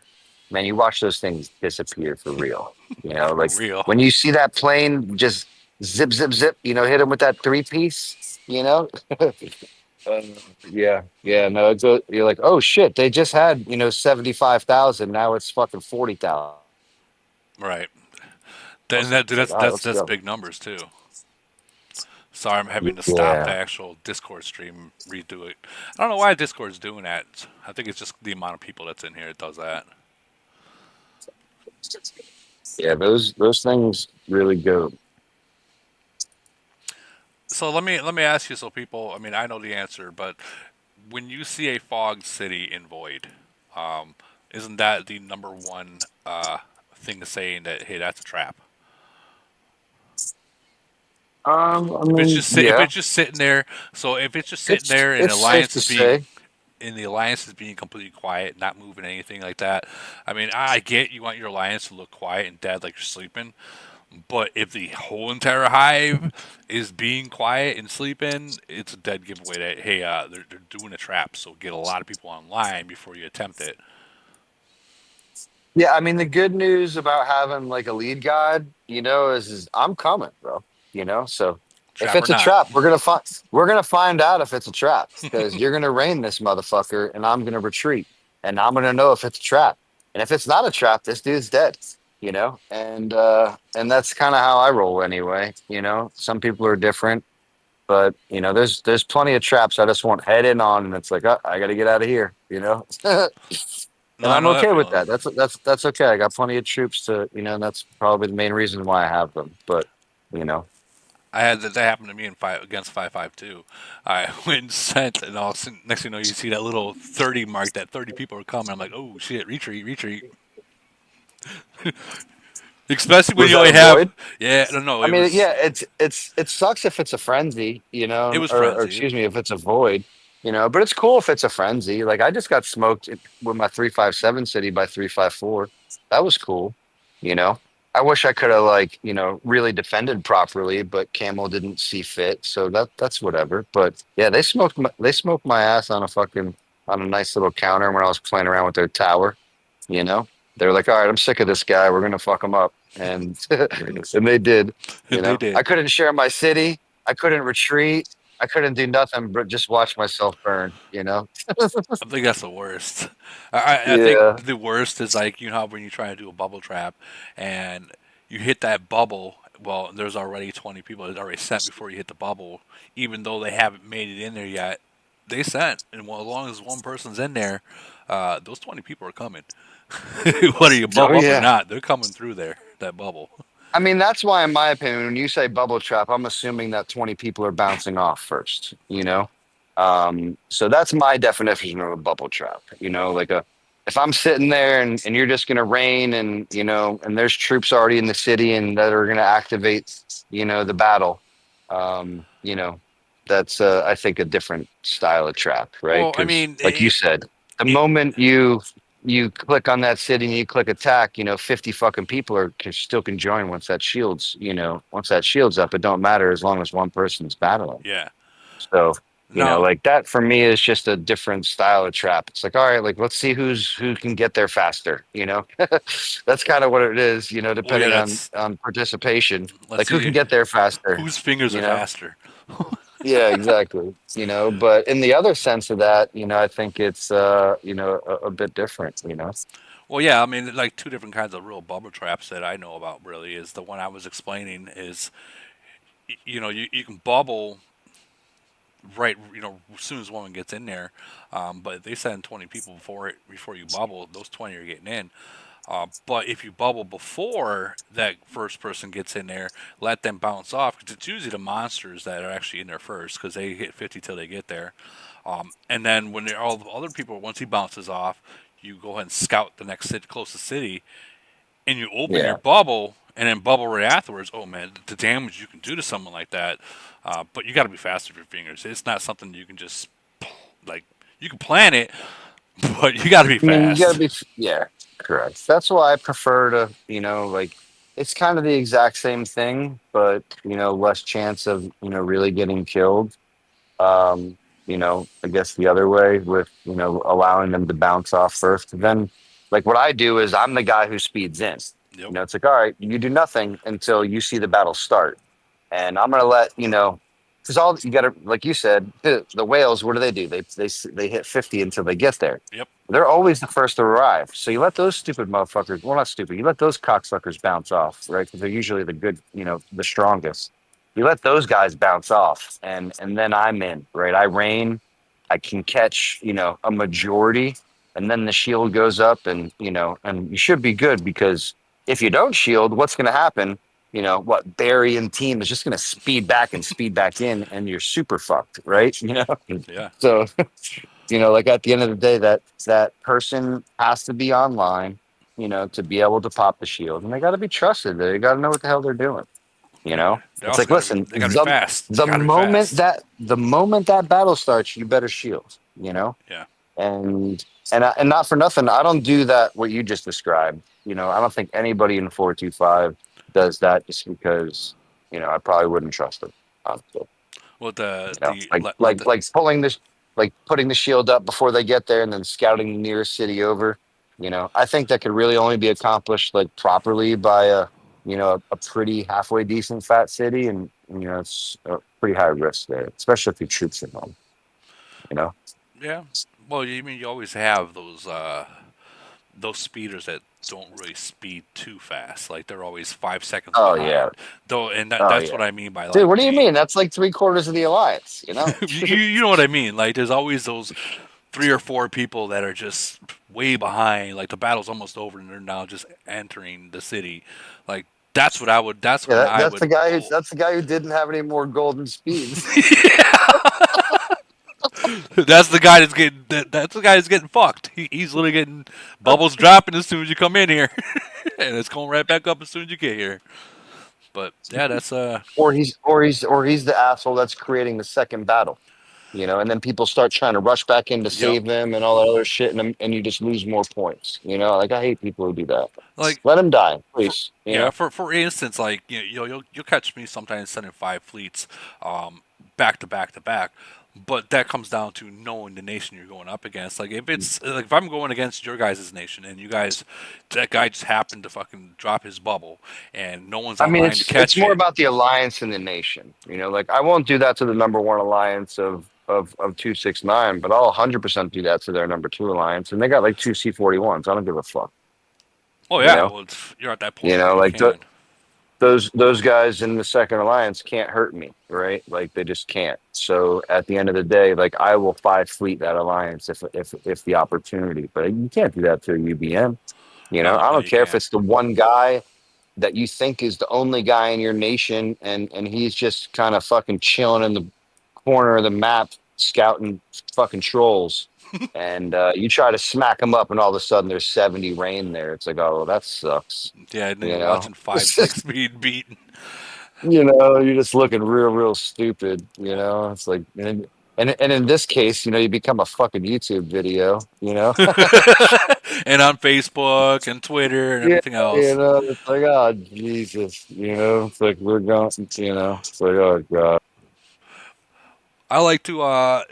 Man, you watch those things disappear for real. For Like real. when you see that plane just zip, zip, zip, hit him with that 3 piece, Uh, yeah, yeah, no, you're like, oh shit, they just had 75,000. Now it's fucking 40,000. Right. It's like, all right, let's That's go. big numbers too. Sorry, I'm having to stop the Yeah, actual Discord stream, redo it. I don't know why Discord's doing that. I think it's just the amount of people that's in here that does that. yeah, those things really go. So let me ask you, so people. I mean, I know the answer, but when you see a fog city in Void, um, isn't that the number one thing saying that hey, that's a trap? I If it's mean, just if yeah, it's just sitting there, so if it's just sitting there and the it's safe alliance to is being say. and the alliance is being completely quiet, not moving anything like that. I mean, I get you want your alliance to look quiet and dead like you're sleeping, but if the whole entire hive is being quiet and sleeping, it's a dead giveaway that hey, they're doing a trap. So get a lot of people online before you attempt it. Yeah, I mean, the good news about having like a lead god, is I'm coming, bro. So if Trap or it's a not. trap, we're gonna find out if it's a trap because you're gonna rain this motherfucker and I'm gonna retreat and I'm gonna know if it's a trap. And if it's not a trap, this dude's dead. And that's kind of how I roll anyway. Some people are different, but there's plenty of traps I just want head in on, and it's like, oh, I got to get out of here. No, And I I'm know that okay with feeling. that. That's okay. I got plenty of troops to, and that's probably the main reason why I have them. But you know, I had that happen to me in five against 552. I went and sent, and all of a sudden, next thing you know, you see that little 30 mark. That 30 people are coming. I'm like, oh shit, retreat, retreat. Especially when was you that only a have, void? yeah, no, I it mean, was yeah, it sucks if it's a frenzy, it was or frenzy. excuse me, if it's a void, but it's cool if it's a frenzy. Like I just got smoked with my 357 city by 354. That was cool. You know, I wish I could have really defended properly, but Camel didn't see fit, so that's whatever. But yeah, they smoked my ass on a nice little counter when I was playing around with their tower. You know, they were like, "All right, I'm sick of this guy. We're gonna fuck him up," and and they did. They did. I couldn't share my city. I couldn't retreat. I couldn't do nothing but just watch myself burn. I think that's the worst. I think Yeah, the worst is like you know how when you try to do a bubble trap and you hit that bubble. Well, there's already 20 people that already sent before you hit the bubble, even though they haven't made it in there yet. They sent, and well, as long as one person's in there, those 20 people are coming. Whether you oh bubble up or yeah. not, they're coming through there. That bubble. I mean, that's why, in my opinion, when you say bubble trap, I'm assuming that 20 people are bouncing off first. So that's my definition of a bubble trap. If I'm sitting there and you're just going to rain and there's troops already in the city and that are going to activate, the battle, that's, I think, a different style of trap, right? Well, I Because, mean, like you said, the it, moment you click on that city and you click attack, 50 fucking people still can join once that shield's up. It don't matter as long as one person's battling. yeah. So, No, like that for me is just a different style of trap. It's like, all right, like let's see who can get there faster. That's kind of what it is, well, yeah, depending on that's. participation. Let's Like who see can get there faster, whose fingers you are know? faster. Yeah, exactly. But in the other sense of that, I think it's a bit different. Well, yeah, I mean, like two different kinds of real bubble traps that I know about. Really, is the one I was explaining is, you can bubble right, as soon as one gets in there, but if they send 20 people before you bubble, those 20 are getting in. But if you bubble before that first person gets in there, let them bounce off because it's usually the monsters that are actually in there first because they hit 50 till they get there. And then when all the other people, once he bounces off, you go ahead and scout the next closest city, and you open your Yeah. bubble and then bubble right afterwards. Oh man, the damage you can do to someone like that. But you got to be fast with your fingers. It's not something you can just like. You can plan it, but you got to be I mean, you gotta fast. be, yeah, correct. That's why I prefer to, like, it's kind of the exact same thing, but, less chance of, really getting killed. I guess the other way with, allowing them to bounce off first. Then, like, what I do is I'm the guy who speeds in. Yep. It's like, all right, you do nothing until you see the battle start. And I'm going to let, because all you got to, like you said, the whales, what do? They hit 50 until they get there. Yep. They're always the first to arrive. So you let those stupid motherfuckers, well, not stupid, you let those cocksuckers bounce off, right? Because they're usually the good, the strongest. You let those guys bounce off, and then I'm in, right? I rain, I can catch, a majority, and then the shield goes up, and you should be good because if you don't shield, what's going to happen? What Barry and team is just going to speed back and speed back in, and you're super fucked, right? Yeah. So, like at the end of the day, that person has to be online, to be able to pop the shield, and they got to be trusted. They got to know what the hell they're doing. You know, They it's also like, listen, they gotta be fast. the Gotta be moment fast. that battle starts, you better shield. You know, Yeah. and not for nothing, I don't do that what you just described. You know, I don't think anybody in 425 does that just because I probably wouldn't trust them. Honestly. Well, You know, like pulling this, like putting the shield up before they get there, and then scouting the nearest city over. You know, I think that could really only be accomplished like properly by a pretty halfway decent fat city, and it's a pretty high risk there, especially if your troops are home. You know. yeah. Well, you mean you always have those speeders that don't really speed too fast. Like they're always 5 seconds Oh yeah. behind. Though, and Oh that's yeah. what I mean by Dude, like what do you the mean? That's like 3/4 of the alliance. You know. you know what I mean. Like there's always those 3 or 4 people that are just way behind. Like the battle's almost over and they're now just entering the city. Like that's what I would. That's when Yeah, I would. that's the guy who didn't have any more golden speeds. That's the guy that's getting. That's the guy that's getting fucked. He's literally getting bubbles dropping as soon as you come in here, and it's going right back up as soon as you get here. But yeah, that's or he's the asshole that's creating the second battle. You know, and then people start trying to rush back in to Yep. save them and all that other shit, and you just lose more points. You know, like I hate people who do that. Like Let him die, please. You know? for instance, like you'll catch me sometimes sending 5 fleets, back to back to back. But that comes down to knowing the nation you're going up against. Like if I'm going against your guys' nation and that guy just happened to fucking drop his bubble and no one's I mean, online to catch it's more it. about the alliance and the nation. You know, like I won't do that to the number one alliance of 269, but I'll 100% do that to their number two alliance, and they got like 2 C41s. I don't give a fuck. Oh You yeah, know, well you're at that point where you like can. those guys in the second alliance can't hurt me, right? Like they just can't. So at the end of the day, like I will 5 fleet that alliance if the opportunity, but you can't do that to a UBM. You know, I No, don't you care if can't. it's the one guy that you think is the only guy in your nation, and he's just kind of fucking chilling in the corner of the map, scouting fucking trolls. And you try to smack him up, and all of a sudden there's 70 rain there. It's like, oh, well, that sucks. Yeah, and then You you're know, watching 5 6 being beaten. you're just looking real stupid. You know, it's like, and in this case, you become a fucking YouTube video. You know, And on Facebook and Twitter and yeah, everything else. it's like, oh Jesus, it's like we're going, it's like, oh God. I like to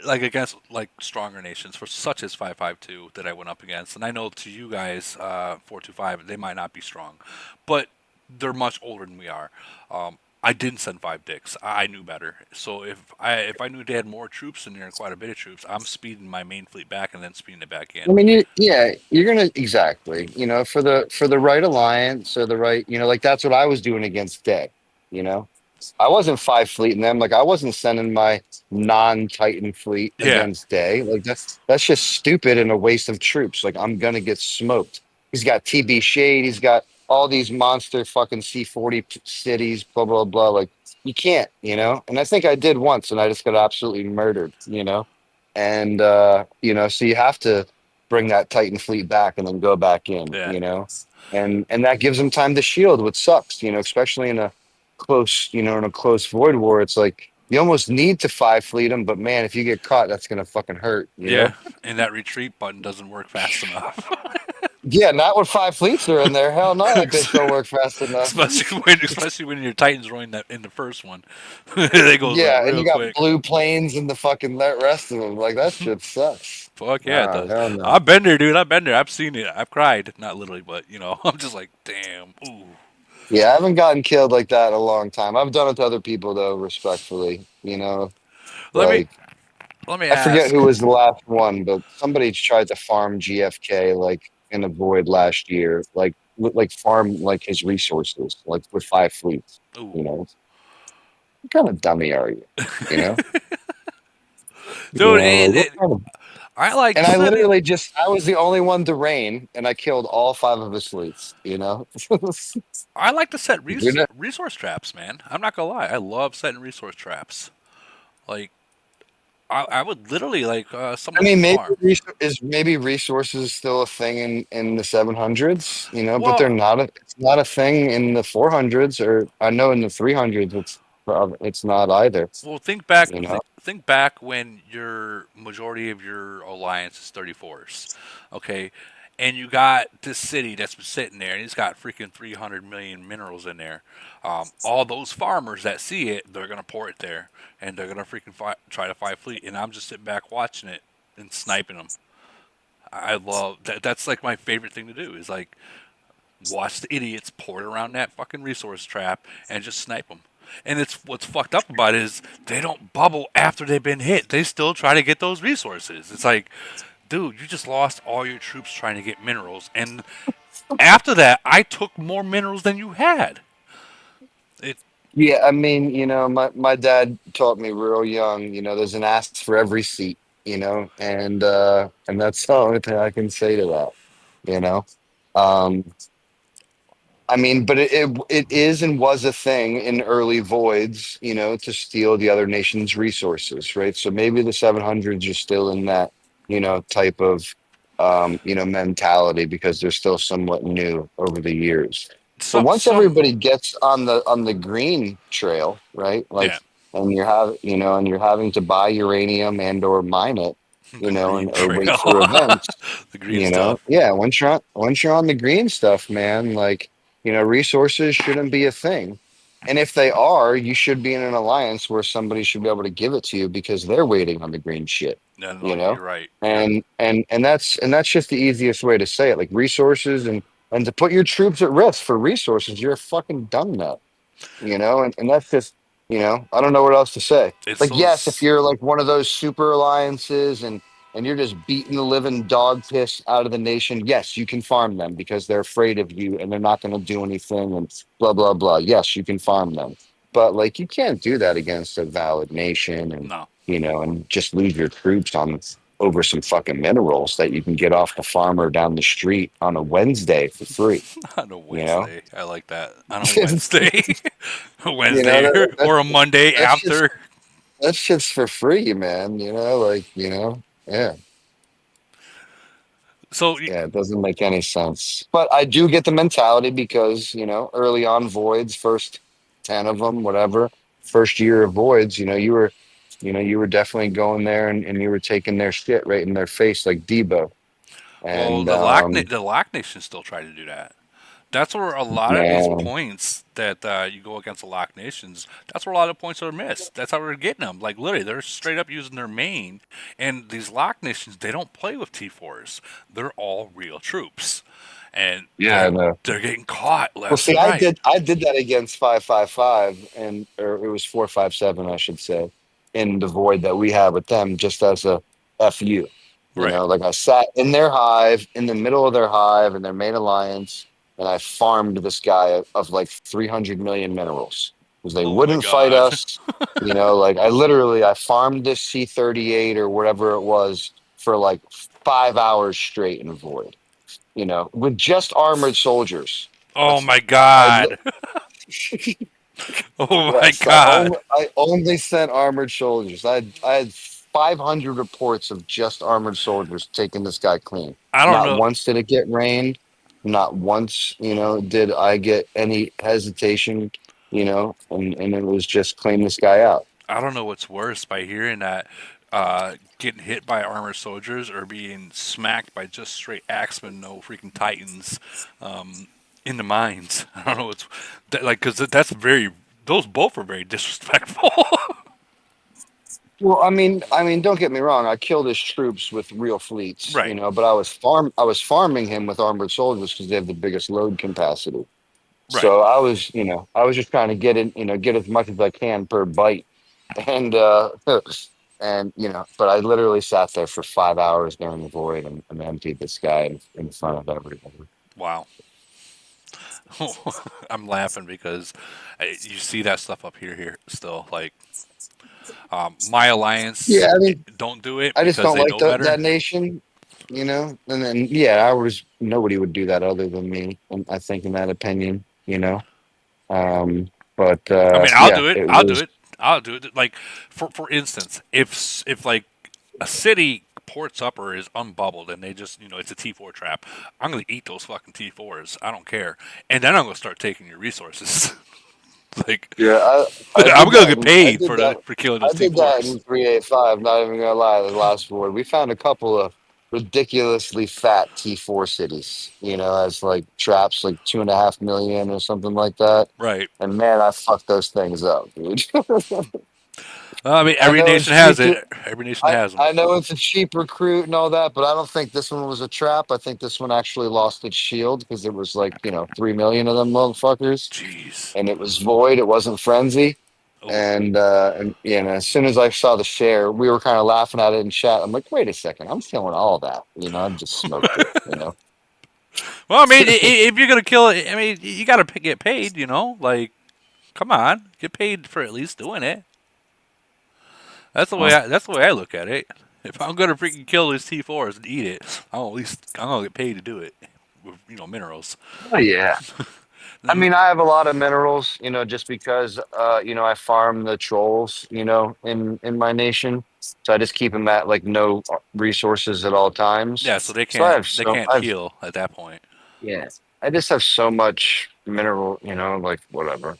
like against like stronger nations for such as 552 that I went up against, and I know to you guys 425 they might not be strong, but they're much older than we are. I didn't send 5 dicks. I knew better. So if I knew they had more troops and there quite a bit of troops, I'm speeding my main fleet back and then speeding it back in. I mean, you're gonna exactly, for the right alliance or the right, like that's what I was doing against Day. You know, I wasn't 5 fleeting them. Like I wasn't sending my non-Titan fleet Yeah, against Day. Like that's just stupid and a waste of troops. Like I'm gonna get smoked. He's got TB Shade. He's got all these monster fucking C40 cities. Blah blah blah. Like you can't, And I think I did once, and I just got absolutely murdered. And so you have to bring that Titan fleet back and then go back in. yeah, And that gives them time to shield, which sucks. Especially in a close void war. It's like you almost need to 5 fleet them, but man, if you get caught, that's gonna fucking hurt. yeah. And that retreat button doesn't work fast enough. Yeah, not when 5 fleets are in there. Hell no, that bitch don't work fast enough. especially when your Titans rolling that in the first one, they goes like Yeah, and real you got quick. blue planes and the fucking rest of them. Like that shit sucks. Fuck yeah, it Nah, does. hell no. I've been there, dude. I've been there. I've seen it. I've cried, not literally, but I'm just like, damn. Ooh. Yeah, I haven't gotten killed like that in a long time. I've done it to other people though, respectfully. Let me Like let me I forget ask. who was the last one, but somebody tried to farm GFK like in a void last year, like farm like his resources, like with 5 fleets. Ooh. What kind of dummy are you? You know, Dude, like, what kind of I like And I setting. literally I was the only one to rain, and I killed all 5 of his fleets. I like to set You're not- resource traps, man. I'm not gonna lie. I love setting resource traps. Like, I would literally like I someone mean, farm. maybe resources still a thing in the 700s, but Well, they're not. not a thing in the 400s, or I know in the 300s it's not either. Well, think back. You know, Think back when your majority of your alliance is 34s, okay, and you got this city that's been sitting there, and it's got freaking 300 million minerals in there. All those farmers that see it, they're gonna pour it there, and they're gonna freaking try to fight fleet. And I'm just sitting back watching it and sniping them. I love that. That's like my favorite thing to do is like watch the idiots pour it around that fucking resource trap and just snipe them. And it's what's fucked up about it is they don't bubble after they've been hit. They still try to get those resources. It's like, dude, you just lost all your troops trying to get minerals, and after that, I took more minerals than you had. It yeah. I mean, my dad taught me real young. There's an ass for every seat. And that's the only thing I can say to that. You know, um, I mean, but it is and was a thing in early voids, to steal the other nation's resources, right? So maybe the 700s are still in that, type of, mentality because they're still somewhat new over the years. But once some everybody gets on the green trail, right? yeah, Like, and you're having to buy uranium and or mine it, the green or wait trail, for events. the green stuff. Yeah, once you're on the green stuff, man, like, resources shouldn't be a thing. And if they are, you should be in an alliance where somebody should be able to give it to you because they're waiting on the green shit, No, you no, know? you're right. Yep. And that's just the easiest way to say it. Like resources and to put your troops at risk for resources, you're a fucking dumb nut, and that's just, I don't know what else to say. It's Like, yes, if those. you're like one of those super alliances and you're just beating the living dog piss out of the nation, yes, you can farm them because they're afraid of you and they're not going to do anything and blah blah blah. Yes, you can farm them, but like you can't do that against a valid nation, and No, and just lose your troops on over some fucking minerals that you can get off the farmer down the street on a Wednesday for free. on a You know, Wednesday. I like that. On a Wednesday, a you know Wednesday that, that or a Monday that's just after. that's just for free, man. Like, yeah. So Yeah, it doesn't make any sense. But I do get the mentality because, early on voids, first 10 of them, whatever, first year of voids, you were definitely going there and you were taking their shit right in their face like Debo. well, And the Loch Nation still try to do that. That's where a lot of these man, points that you go against the Loch Nations. That's where a lot of points are missed. That's how we're getting them. Like literally, they're straight up using their main. And these Loch Nations, they don't play with T4s. They're all real troops, and yeah, they're I know. they're getting caught Well, left see, and right. I did that against 555 and or it was 457, I should say, in the void that we had with them, just as a fu. Right. Like I sat in their hive, in the middle of their hive, and their main alliance, and I farmed this guy of like 300 million minerals because they Oh my wouldn't fight god. us. Like I farmed this C-38 or whatever it was for like 5 hours straight in a void. With just armored soldiers. Oh That's my I god. Oh my yes, god. I only sent armored soldiers. I had 500 reports of just armored soldiers taking this guy clean. I don't Not know. once did it get rained. Not once, did I get any hesitation, and it was just clean this guy out. I don't know what's worse by hearing that getting hit by armored soldiers or being smacked by just straight axemen, no freaking titans in the mines. I don't know what's like because that's very those both are very disrespectful. Well, I mean, don't get me wrong. I killed his troops with real fleets, Right, but I was farming him with armored soldiers because they have the biggest load capacity. right. So I was just trying to get in, get as much as I can per bite, and but I literally sat there for 5 hours during the void and emptied this guy in front of everybody. Wow. I'm laughing because you see that stuff up here still. Like my alliance Yeah, I mean, don't do it I just because don't they like know better. that nation, and then yeah, nobody would do that other than me, and I think in that opinion. Um, but I mean, I'll yeah, do it. it I'll do was. it. I'll do it. Like for instance, if like a city port's upper is unbubbled and they just, it's a T4 trap, I'm gonna eat those fucking T4s. I don't care, and then I'm gonna start taking your resources. Like, Yeah, I I'm did gonna that. get paid I did that. for killing I those did that T4s. in 385. Not even gonna lie, the last board we found a couple of ridiculously fat T4 cities. As like traps, like 2.5 million or something like that. Right. And man, I fucked those things up, dude. I mean, I every know it's nation has cheap it. to. Every nation has them. I know it's a cheap recruit and all that, but I don't think this one was a trap. I think this one actually lost its shield because there was like 3 million of them motherfuckers, Jeez. and it was void. It wasn't frenzy. Oh. And as soon as I saw the share, we were kind of laughing at it in chat. I'm like, wait a second, I'm killing all that. I just smoked it. Well, I mean, if you're gonna kill it, I mean, you gotta get paid. Like, come on, get paid for at least doing it. That's the way. That's the way I look at it. If I'm gonna freaking kill these T4s and eat it, I'm gonna get paid to do it with minerals. Oh yeah. I mean, I have a lot of minerals, just because, I farm the trolls, in my nation. So I just keep them at like no resources at all times. Yeah, so they So I can't have they so can't heal at that point. yeah, I just have so much mineral, like whatever.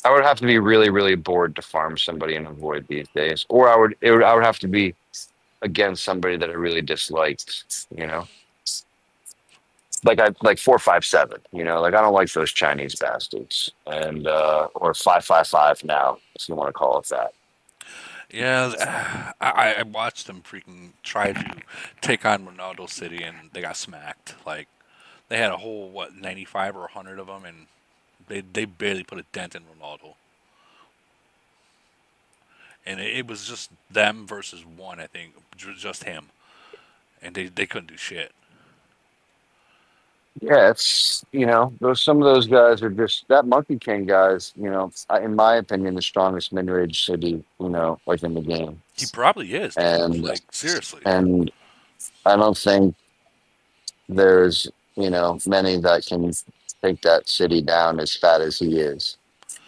I would have to be really, really bored to farm somebody in a void these days, or I would have to be against somebody that I really disliked, like 457, like I don't like those Chinese bastards, and or 555 now, if you want to call it that. Yeah, I watched them freaking try to take on Ronaldo City and they got smacked. Like, they had a whole 95 or 100 of them and they barely put a dent in Ronaldo. And it was just them versus one, I think, just him, and they couldn't do shit. Yeah, it's those some of those guys are just that Monkey King guys. In my opinion, the strongest mid range city. Like in the game, He probably is, dude. and Like, seriously. and I don't think there's many that can take that city down as fat as he is.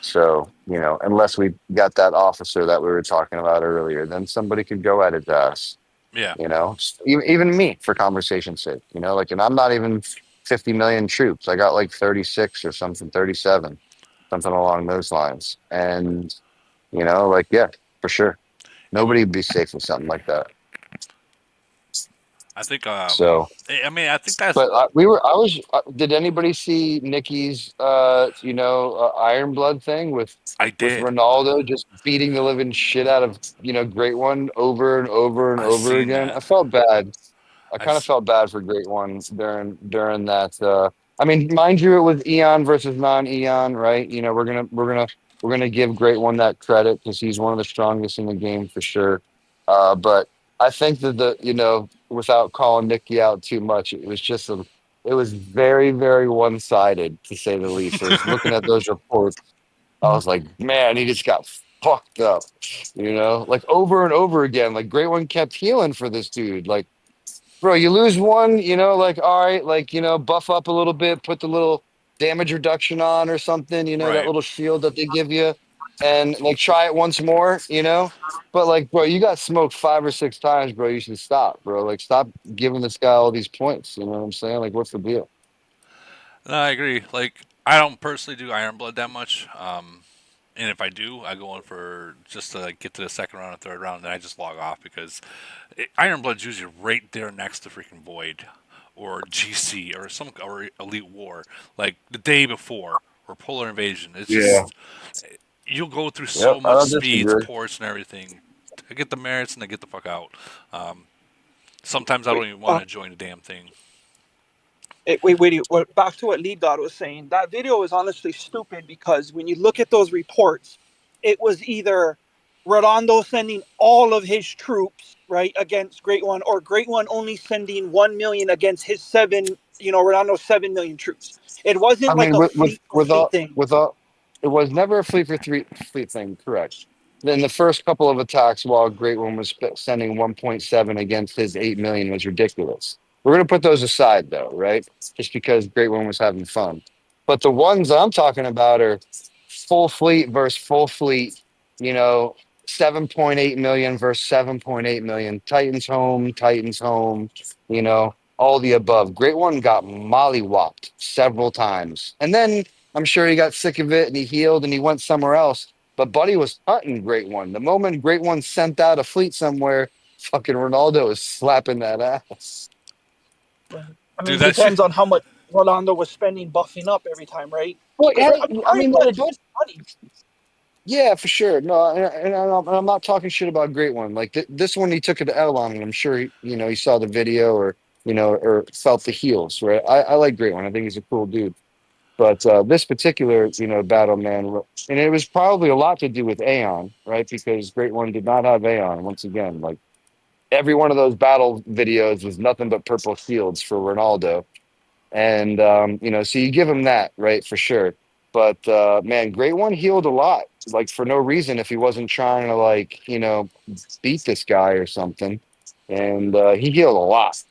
So unless we got that officer that we were talking about earlier, then somebody could go at his ass. Yeah. Even me for conversation's sake. Like, and I'm not even 50 million troops. I got like 36 or something, 37, something along those lines. And like, yeah, for sure, nobody would be safe with something like that. I think. So. I mean, I think that's. But Did anybody see Nikki's, Iron Blood thing with I did. Ronaldo just beating the living shit out of Great One over and over and I've over seen again? that. I felt bad. I kind of felt bad for Great One during that. I mean, mind you, it was Eon versus non-Eon, right? We're gonna give Great One that credit because he's one of the strongest in the game for sure. But I think that without calling Nikki out too much, it was very, very one-sided to say the least. I was looking at those reports. I was like, man, he just got fucked up, like over and over again. Like Great One kept healing for this dude. Like, bro, you lose one, like, all right, like, buff up a little bit, put the little damage reduction on or something, that Right. little shield that they give you, and like try it once more, But like, bro, you got smoked 5 or 6 times, bro. You should stop, bro. Like, stop giving this guy all these points. You know what I'm saying? Like, what's the deal? No, I agree. Like, I don't personally do Iron Blood that much. And if I do, I go in for just to get to the second round or third round, and then I just log off because Iron Blood's usually right there next to freaking Void or GC or Elite War, like the day before or Polar Invasion. It's just you'll go through so Yep, I much don't speeds, disagree. ports, and everything. I get the merits and I get the fuck out. Sometimes I don't even want to join the damn thing. Wait, back to what Lead God was saying. That video is honestly stupid because when you look at those reports, it was either Redondo sending all of his troops, right, against Great One, or Great One only sending 1 million against his Redondo's 7 million troops. It wasn't I like mean, a fleet for fleet thing. it was never a fleet thing, correct? Then the first couple of attacks while Great One was sending 1.7 against his 8 million was ridiculous. We're gonna put those aside though, right? Just because Great One was having fun. But the ones I'm talking about are full fleet versus full fleet, you know, 7.8 million versus 7.8 million. Titans home, Titans home, you know, all the above. Great One got mollywopped several times. And then I'm sure he got sick of it and he healed and he went somewhere else. But Buddy was hunting Great One. The moment Great One sent out a fleet somewhere, fucking Ronaldo is slapping that ass. I mean, depends on how much Rolando was spending buffing up every time, right? Well, yeah, I Iron mean, Blood but is money. yeah, for sure. No, and I'm not talking shit about Great One. Like this one, he took it to L on, and I'm sure he saw the video or or felt the heels. Right? I like Great One. I think he's a cool dude. But this particular battle, man, and it was probably a lot to do with Aeon, right? Because Great One did not have Aeon. Once again, like every one of those battle videos was nothing but purple shields for Ronaldo. And so you give him that, right, for sure. But man, Great One healed a lot, like for no reason if he wasn't trying to beat this guy or something. And he healed a lot.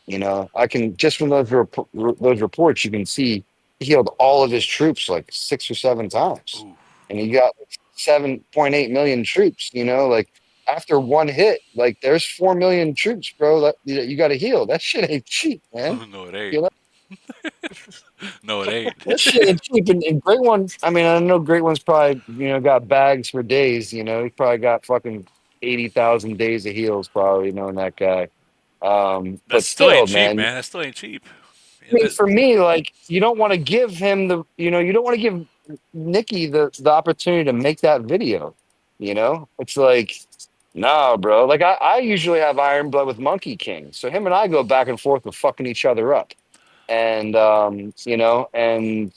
I can just from those reports you can see he healed all of his troops like 6 or 7 times, and he got 7.8 million troops. Like after one hit, like there's 4 million troops, bro. That you got to heal. That shit ain't cheap, man. No, it ain't. You know? No, it ain't. That shit ain't cheap. And Great One, I mean, I know Great One's probably, got bags for days. He's probably got fucking 80,000 days of heals, probably, knowing that guy. That But still still, ain't cheap, man, man. That still ain't cheap. I mean, for me, like, you don't want to give him you don't want to give Nikki the opportunity to make that video. It's like, nah, bro. Like, I usually have Iron Blood with Monkey King. So him and I go back and forth with fucking each other up. And and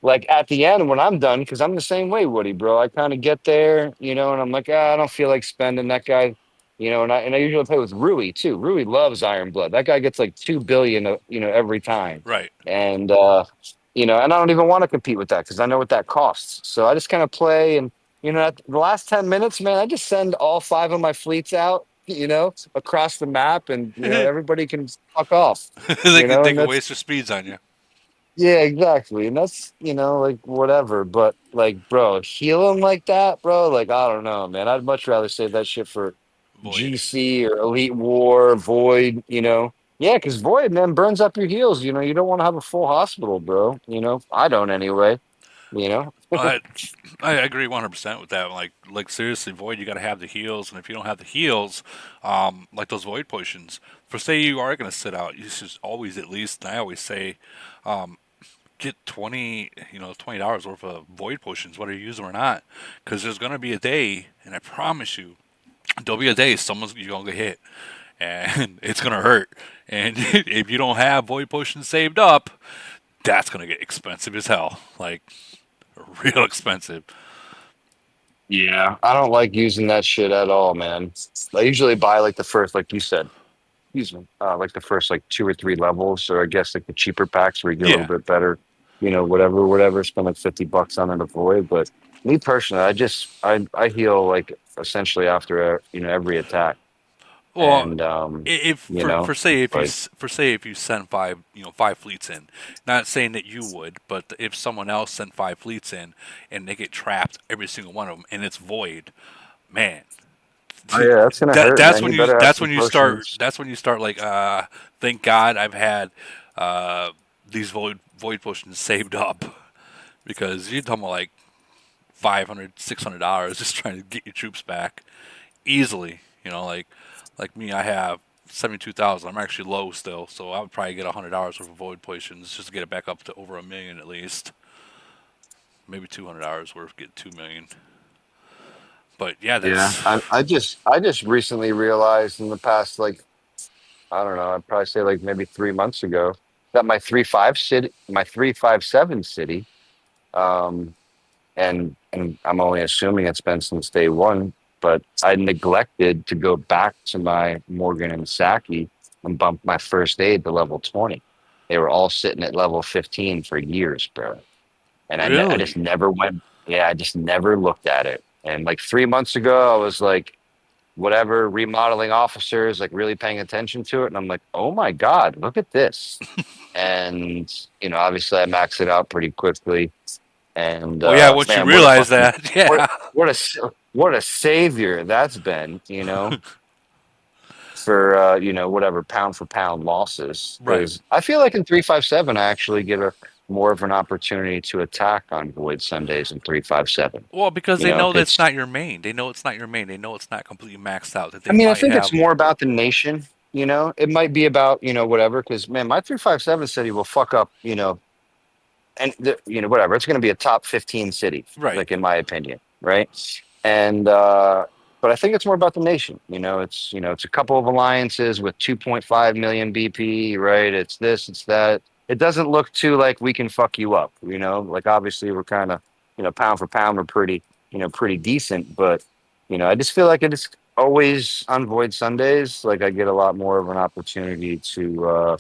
like at the end when I'm done, because I'm the same way, Woody, bro. I kind of get there, and I'm like, I don't feel like spending that guy, and I usually play with Rui too. Rui loves Iron Blood. That guy gets like 2 billion, every time. Right. And and I don't even want to compete with that because I know what that costs. So I just kind of play, and at the last 10 minutes, man, I just send all 5 of my fleets out, across the map, and everybody can fuck off. they And can that's waste their speeds on you. yeah, exactly. And that's, like whatever. But like, bro, heal him like that, bro. Like, I don't know, man. I'd much rather save that shit for Void. GC or Elite War, Void, Yeah, because Void, man, burns up your heals. You don't want to have a full hospital, bro. I don't anyway. I agree 100% with that. Like seriously, Void, you got to have the heals, and if you don't have the heals, like those Void potions, for say you are going to sit out, you should always at least. And I always say, get $20 worth of Void potions, whether you use them or not, because there's going to be a day, and I promise you, there'll be a day you're going to get hit, and it's going to hurt. And if you don't have Void potions saved up, that's going to get expensive as hell. Like, real expensive. Yeah, I don't like using that shit at all, man. I usually buy like the first, like you said, excuse me, like the first like 2 or 3 levels, or I guess like the cheaper packs where you get a little bit better, whatever. Spend like $50 on it to Void. But me personally, I heal like essentially after every attack. Well, And if for say if you send five fleets in, not saying that you would, but if someone else sent 5 fleets in and they get trapped every single one of them and it's Void, man. Oh yeah, that's gonna hurt, That's man. when You better have that's some when you start potions. that's when you start like thank God I've had these void potions saved up, because you're talking about like $500-$600 just trying to get your troops back easily. Like me, I have 72,000. I'm actually low still, so I would probably get $100 worth of void potions just to get it back up to over 1 million at least. Maybe $200 worth, get 2 million. But yeah, Yeah, that's I just recently realized in the past, like, I don't know, I'd probably say like maybe 3 months ago, that my 357 city, um, and I'm only assuming it's been since day one, but I neglected to go back to my Morgan and Saki and bump my first aid to level 20. They were all sitting at level 15 for years, bro. And I just really. never went. Yeah, I just never looked at it. And like 3 months ago, I was like, whatever, remodeling officers, like really paying attention to it. And I'm like, oh my God, look at this. And, obviously I maxed it out pretty quickly. And Well, yeah, once you man, realize that, yeah. what a savior that's been, for whatever pound for pound losses. Right. Because I feel like in 357, I actually get a more of an opportunity to attack on Void Sundays in 357. Well, because they know that's It's not your main. They know it's not your main. They know it's not completely maxed out. That I they mean, I might think it's have. more about the nation. It might be about whatever. Because man, my 357 city will fuck up. And whatever. It's going to be a top 15 city, Right. like in my opinion, right? And but I think it's more about the nation. It's a couple of alliances with 2.5 million BP, right? It's this, it's that. It doesn't look too like we can fuck you up. Like obviously we're kind of pound for pound we're pretty decent, but I just feel like it is always on Void Sundays. Like I get a lot more of an opportunity to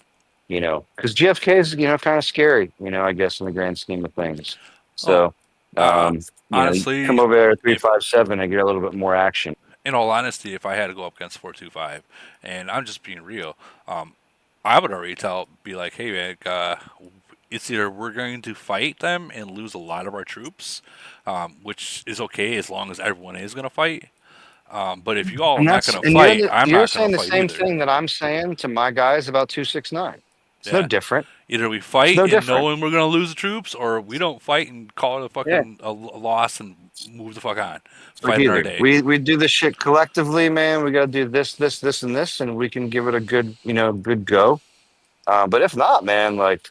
because GFK is, kind of scary, I guess, in the grand scheme of things. Oh, So, uh, you come honestly, over there at if 357 and get a little bit more action. in all honesty, if I had to go up against 425, and I'm just being real, I would already be like, hey man, it's either we're going to fight them and lose a lot of our troops, which is okay as long as everyone is going to fight. But if you all are And not that's going to and fight, I'm you're not going saying to the fight same either. thing that I'm saying to my guys about 269. It's no Yeah. different. Either we It's fight no and different. knowing we're going to lose the troops, or we don't fight and call it a Yeah. fucking a loss and move the fuck on. Like Fight another either day. we do this shit collectively, man. We got to do this, and this, and we can give it a good go. But if not, man, like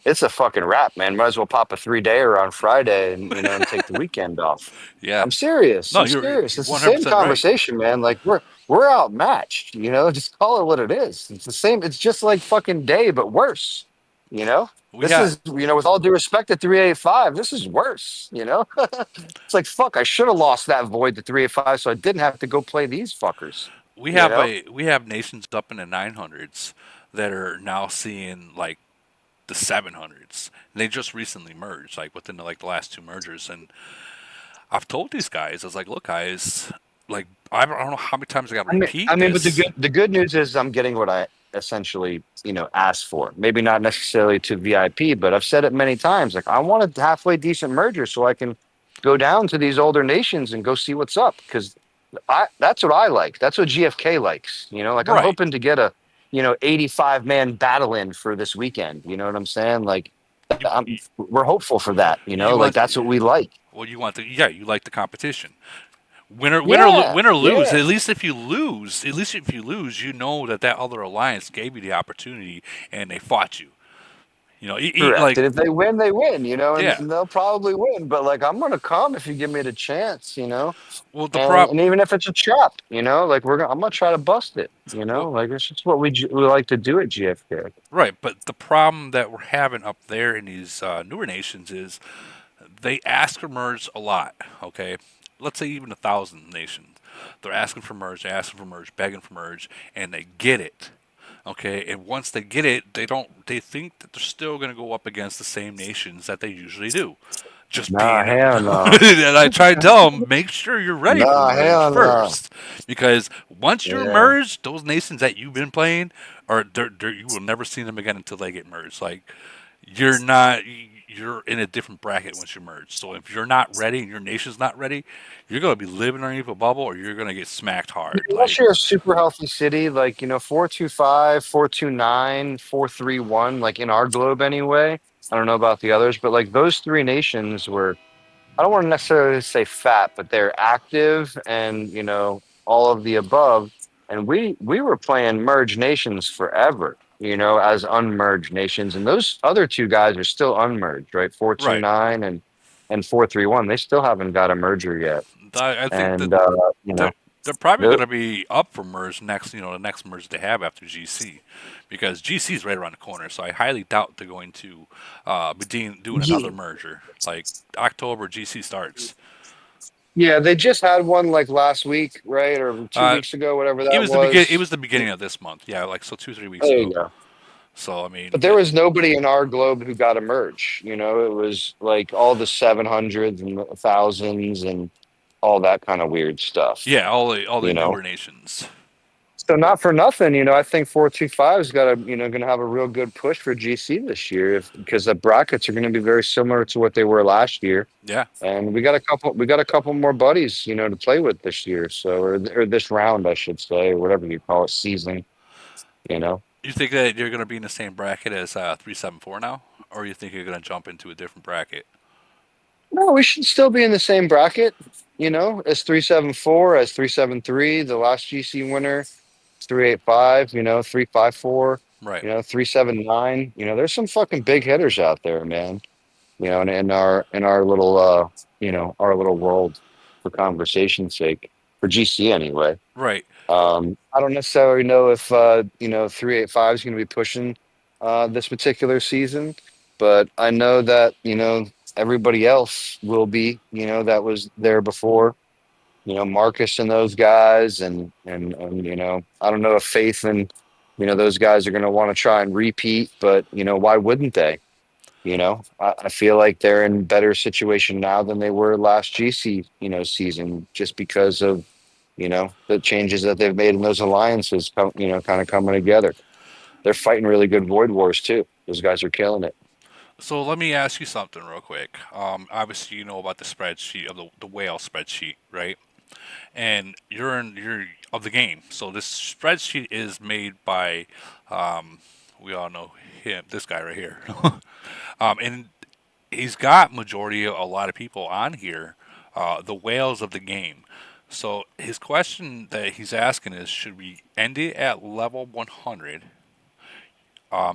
it's a fucking wrap, man. Might as well pop a 3-dayer on Friday and take the weekend off. Yeah. I'm serious. No, I'm you're serious. It's the same 100% right. conversation, man. Like we're outmatched. Just call it what it is. It's the same. It's just like fucking day, but worse. We This got is with all due respect to 385. This is worse. It's like fuck. I should have lost that void to 385, so I didn't have to go play these fuckers. we have nations up in the 900s that are now seeing like the 700s. And they just recently merged, like within the last two mergers. And I've told these guys, I was like, look, guys, like I don't know how many times I got to repeat But this. the good news is I'm getting what I essentially asked for. Maybe not necessarily to VIP, but I've said it many times. Like I want a halfway decent merger so I can go down to these older nations and go see what's up because that's what I like. That's what GFK likes. Like I'm Right. hoping to get a 85-man battle in for this weekend. You know what I'm saying? Like we're hopeful for that. Like that's what we like. Well, you like the competition. Win or Yeah, lose. yeah. At least if you lose, you know that other alliance gave you the opportunity and they fought you. Correct. Like And if they win, they win, yeah. and they'll probably win. But like, I'm gonna come if you give me the chance, Well, and even if it's a trap, like I'm gonna try to bust it, well, like it's just what we like to do at GFK. right. But the problem that we're having up there in these newer nations is they ask for merge a lot. Okay, let's say even 1,000 nations, they're asking for merge, begging for merge, and they get it. Okay, and once they get it, they think that they're still going to go up against the same nations that they usually do. Just Nah, being, hell no. and I try to tell them, make sure you're ready for Nah, merge hell no. first, because once you're Yeah. merged, those nations that you've been playing you will never see them again until they get merged. Like you're in a different bracket once you merge. So if you're not ready and your nation's not ready, you're going to be living underneath a bubble, or you're going to get smacked hard. Unless you're a super healthy city, like 425, 429, 431, like in our globe anyway. I don't know about the others, but like those three nations were I don't want to necessarily say fat, but they're active and all of the above. And we were playing merged nations forever, as unmerged nations. And those other two guys are still unmerged, right? 429 and 431. They still haven't got a merger yet. I think And they're probably the- going to be up for merge next. The next merge they have after GC, because GC is right around the corner. So I highly doubt they're going to be doing another merger. Like October, GC starts. yeah, they just had one like last week, right, or 2 weeks ago, whatever that was. It was the beginning of this month. Yeah, like so 2-3 weeks There ago. you go. So I mean, But there was nobody in our globe who got a merge. It was like all the 700s and thousands and all that kind of weird stuff. yeah, all the newer nations. So not for nothing, I think 425's got a going to have a real good push for GC this year because the brackets are going to be very similar to what they were last year. Yeah. And we got a couple more buddies, to play with this year. So or this round, I should say, or whatever you call it, season. You think that you're going to be in the same bracket as 374 now, or you think you're going to jump into a different bracket? No, we should still be in the same bracket, as 374, as 373, the last GC winner, 385, 354, Right. 379. There's some fucking big hitters out there, man. In our little our little world, for conversation's sake, for GC anyway. Right. I don't necessarily know if 385 is going to be pushing this particular season, but I know that everybody else will be. That was there before. Marcus and those guys, and I don't know if Faith and those guys are going to want to try and repeat, but why wouldn't they? I feel like they're in better situation now than they were last GC season, just because of the changes that they've made in those alliances, kind of coming together. They're fighting really good void wars too. Those guys are killing it. So let me ask you something real quick. Obviously, you know about the spreadsheet of the whale spreadsheet, right? And you're of the game. So this spreadsheet is made by, we all know him, this guy right here, and he's got majority of a lot of people on here, the whales of the game. So his question that he's asking is, should we end it at level 100,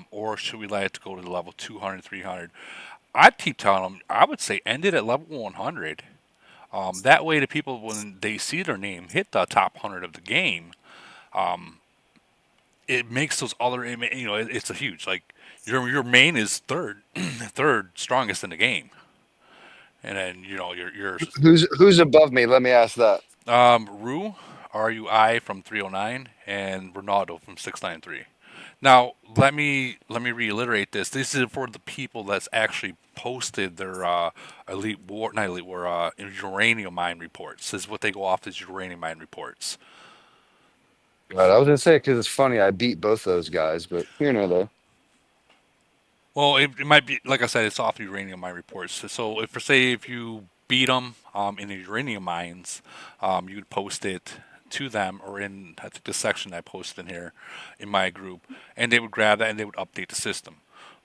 or should we let it go to the level 200, 300? I'd keep telling him, I would say end it at level 100. That way, the people, when they see their name hit the top 100 of the game, it makes those other, it's a huge, like, your main is third strongest in the game. And then, your Who's above me? Let me ask that. Rue, RUI from 309, and Ronaldo from 693. Now, let me reiterate this. This is for the people that's actually posted their elite war, not elite war, uranium mine reports. This is what they go off as uranium mine reports. Right, I was gonna say, because it's funny, I beat both those guys, but though. Well, it might be, like I said, it's off the uranium mine reports. So if you beat them in the uranium mines, you'd post it to them, or in, I think, the section I posted in here in my group, and they would grab that and they would update the system.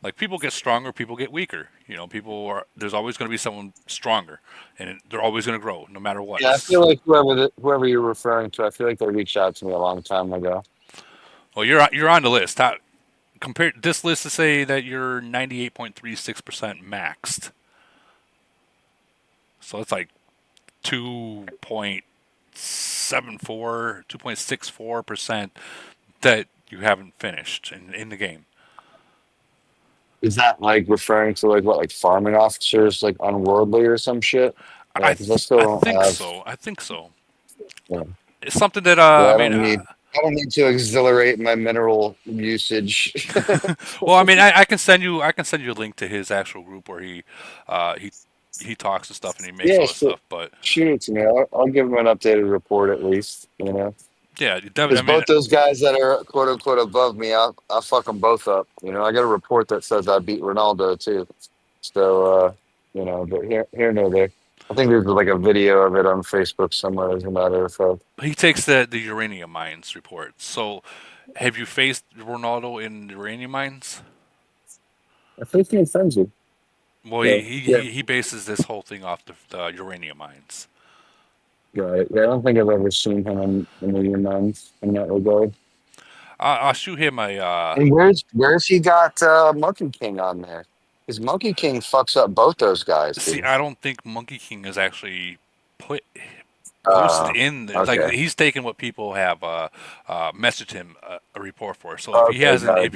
Like, people get stronger, people get weaker. There's always going to be someone stronger, and they're always going to grow no matter what. Yeah, I feel like whoever you're referring to, I feel like they reached out to me a long time ago. Well, you're on the list. Compared this list to say that you're 98.36% maxed. So it's like 2.64% that you haven't finished in the game. Is that like referring to like farming officers, like unworldly or some shit? Yeah, I think so. I think so. Yeah. It's something that I don't need to exhilarate my mineral usage. Well, I mean, I can send you a link to his actual group where he talks and stuff and he makes all this stuff. But shoot it to me. I'll give him an updated report at least. Yeah, because both those guys that are quote unquote above me, I'll fuck them both up. I got a report that says I beat Ronaldo too. So but here nor there. I think there's like a video of it on Facebook somewhere, as a matter of fact. He takes the uranium mines report. So, have you faced Ronaldo in uranium mines? I think he offends you. Well, yeah. He bases this whole thing off the uranium mines. Right. Yeah, I don't think I've ever seen him in the uranium mines in that regard. I'll shoot him a. And where's he got Monkey King on there? Because Monkey King fucks up both those guys. See, I don't think Monkey King is actually posted in there. Okay. Like, he's taken what people have messaged him a report for. So if he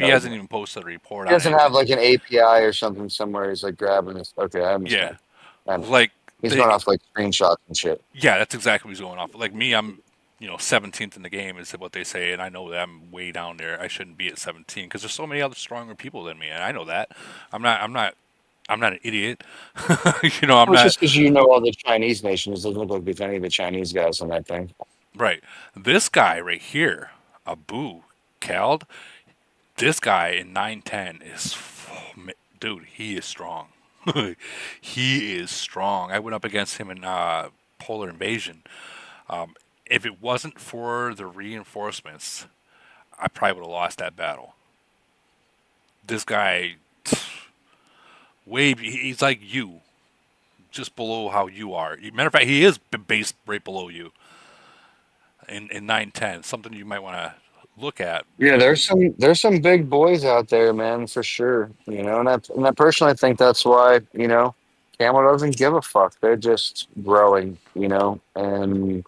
hasn't even posted a report, he doesn't have like an API or something somewhere. He's like grabbing this. Okay, I understand. Yeah, like he's going off like screenshots and shit. Yeah, that's exactly what he's going off. Like me, I'm 17th in the game is what they say, and I know that I'm way down there. I shouldn't be at 17 because there's so many other stronger people than me, and I know that. I'm not an idiot. I'm not. Just because all the Chinese nations, doesn't look like there's any of the Chinese guys on that thing. Right. This guy right here, Abu Kald, this guy in 910 is, dude, he is strong. He is strong. I went up against him in Polar Invasion. If it wasn't for the reinforcements, I probably would have lost that battle. This guy, he's like you, just below how you are. Matter of fact, he is based right below you in 910. Something you might want to look at. Yeah, there's some big boys out there, man, for sure. And I personally think that's why Camel doesn't give a fuck. They're just growing, and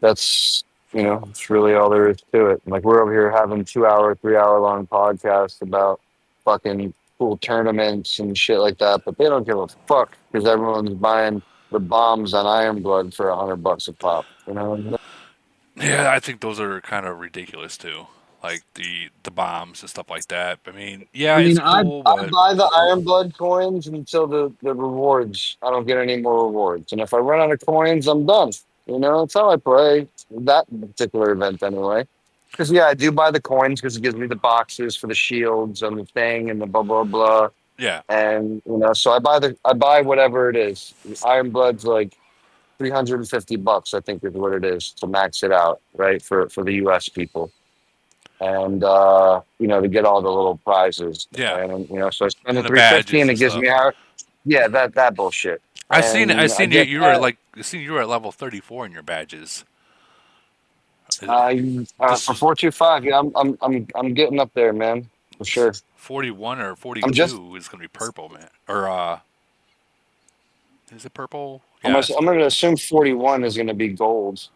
that's it's really all there is to it. Like we're over here having 2 hour, 3 hour long podcasts about fucking cool tournaments and shit like that, but they don't give a fuck because everyone's buying the bombs on Iron Blood for $100 a pop. Yeah, I think those are kind of ridiculous too. Like the bombs and stuff like that. I mean, yeah, I it's mean, I cool, I but buy the Iron Blood coins until the rewards. I don't get any more rewards, and if I run out of coins, I'm done. That's how I play that particular event anyway. Because I do buy the coins because it gives me the boxes for the shields and the thing and the blah blah blah. yeah, And so I buy whatever it is. Iron Blood's like $350, I think is what it is to max it out, right? For the US people. And to get all the little prizes. yeah, And so I spend the and the 350 badges and and it gives stuff. me out that bullshit. I And I seen you. get You were that. like, I seen you were at level 34 in your badges. For This 425, yeah, I'm getting up there, man, for sure. 41 or I'm just 42 is gonna be purple, man. Or is it purple? I'm Yeah, gonna, I'm gonna assume 41 is gonna be gold.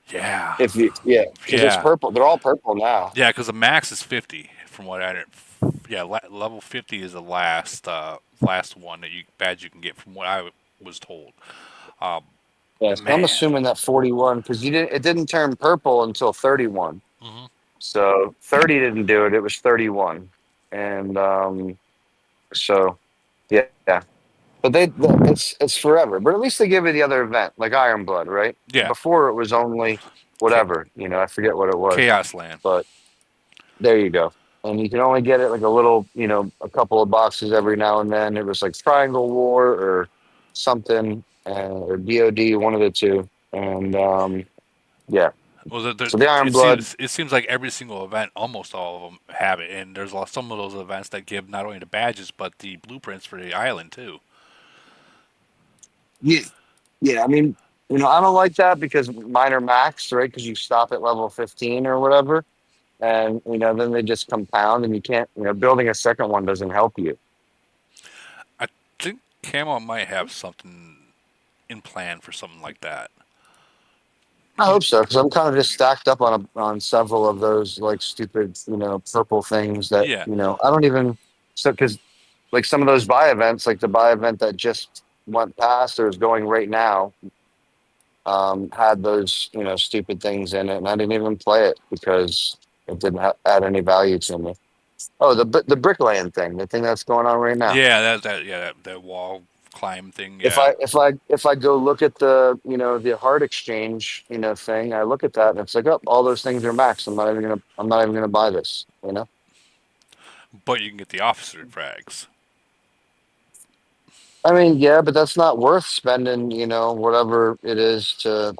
yeah, If you because it's yeah, purple. They're all purple now. yeah. Because the max is 50, from what I. Yeah, level 50 is the last one that badge you can get, from what I was told. Um, Yes, I'm man. assuming that 41 because it didn't turn purple until 31. Hmm. So 30 didn't do it. It was 31, and so yeah. But it's forever. But at least they give you the other event, like Iron Blood, right? Yeah, Before it was only whatever, I forget what it was. Chaos Land. But there you go. And you can only get it like a little, a couple of boxes every now and then. It was like Triangle War or something, or DOD, one of the two. And yeah. Well, So the Iron Blood. it seems like every single event, almost all of them have it, and there's some of those events that give not only the badges but the blueprints for the island too. Yeah. Yeah. I mean, I don't like that because mine are maxed, right? Because you stop at level 15 or whatever. And, then they just compound and you can't, building a second one doesn't help you. I think Camo might have something in plan for something like that. I hope so, because I'm kind of just stacked up on several of those like stupid, purple things that, Yeah. I don't even, so because like some of those buy events, like the buy event that just went past or is going right now, had those, stupid things in it, and I didn't even play it because it didn't add any value to me. Oh, the brickland thing, the thing that's going on right now. Yeah, that wall climb thing. If Yeah. I go look at the the heart exchange thing, I look at that and it's like, oh, all those things are maxed. I'm not even gonna buy this. But you can get the officer frags. I mean, yeah, but that's not worth spending whatever it is to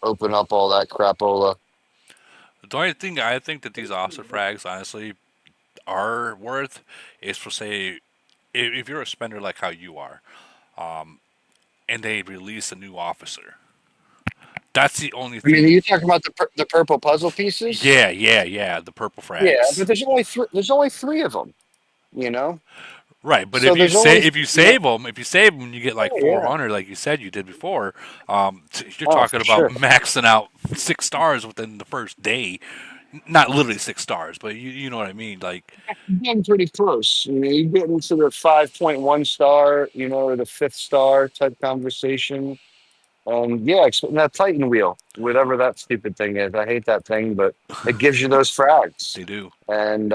open up all that crapola. The only thing I think that these officer frags honestly are worth is for, say, if you're a spender like how you are, and they release a new officer. That's the only I thing. mean, are you talking about the purple puzzle pieces? Yeah, the purple frags. Yeah, but there's only three of them. Right, but So if you there's only save them, you get like yeah. 400, like you said you did before. You're Oh, talking for about sure. maxing out 6 stars within the first day. Not literally 6 stars, but you know what I mean. Like, You're getting pretty close. You get into the 5.1 star, or the 5th star type conversation. Yeah, and that Titan wheel, whatever that stupid thing is. I hate that thing, but it gives you those frags. they do. And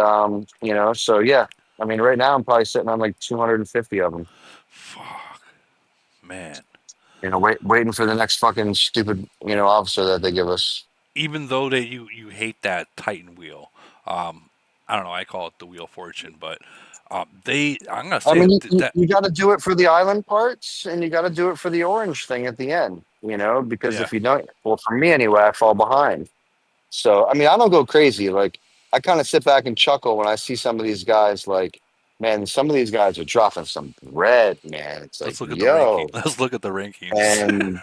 so yeah. I mean, right now I'm probably sitting on like 250 of them. Fuck, man. Waiting for the next fucking stupid, officer that they give us. even though that you hate that Titan wheel, I don't know. I call it the Wheel of Fortune, but I'm gonna I say mean, that you got to do it for the island parts, and you got to do it for the orange thing at the end. Because yeah. if you don't, well, for me anyway, I fall behind. So I mean, I don't go crazy. Like I kind of sit back and chuckle when I see some of these guys. Like, man, some of these guys are dropping some bread, man. It's like, Let's look at the ranking. yo, Let's look at the rankings.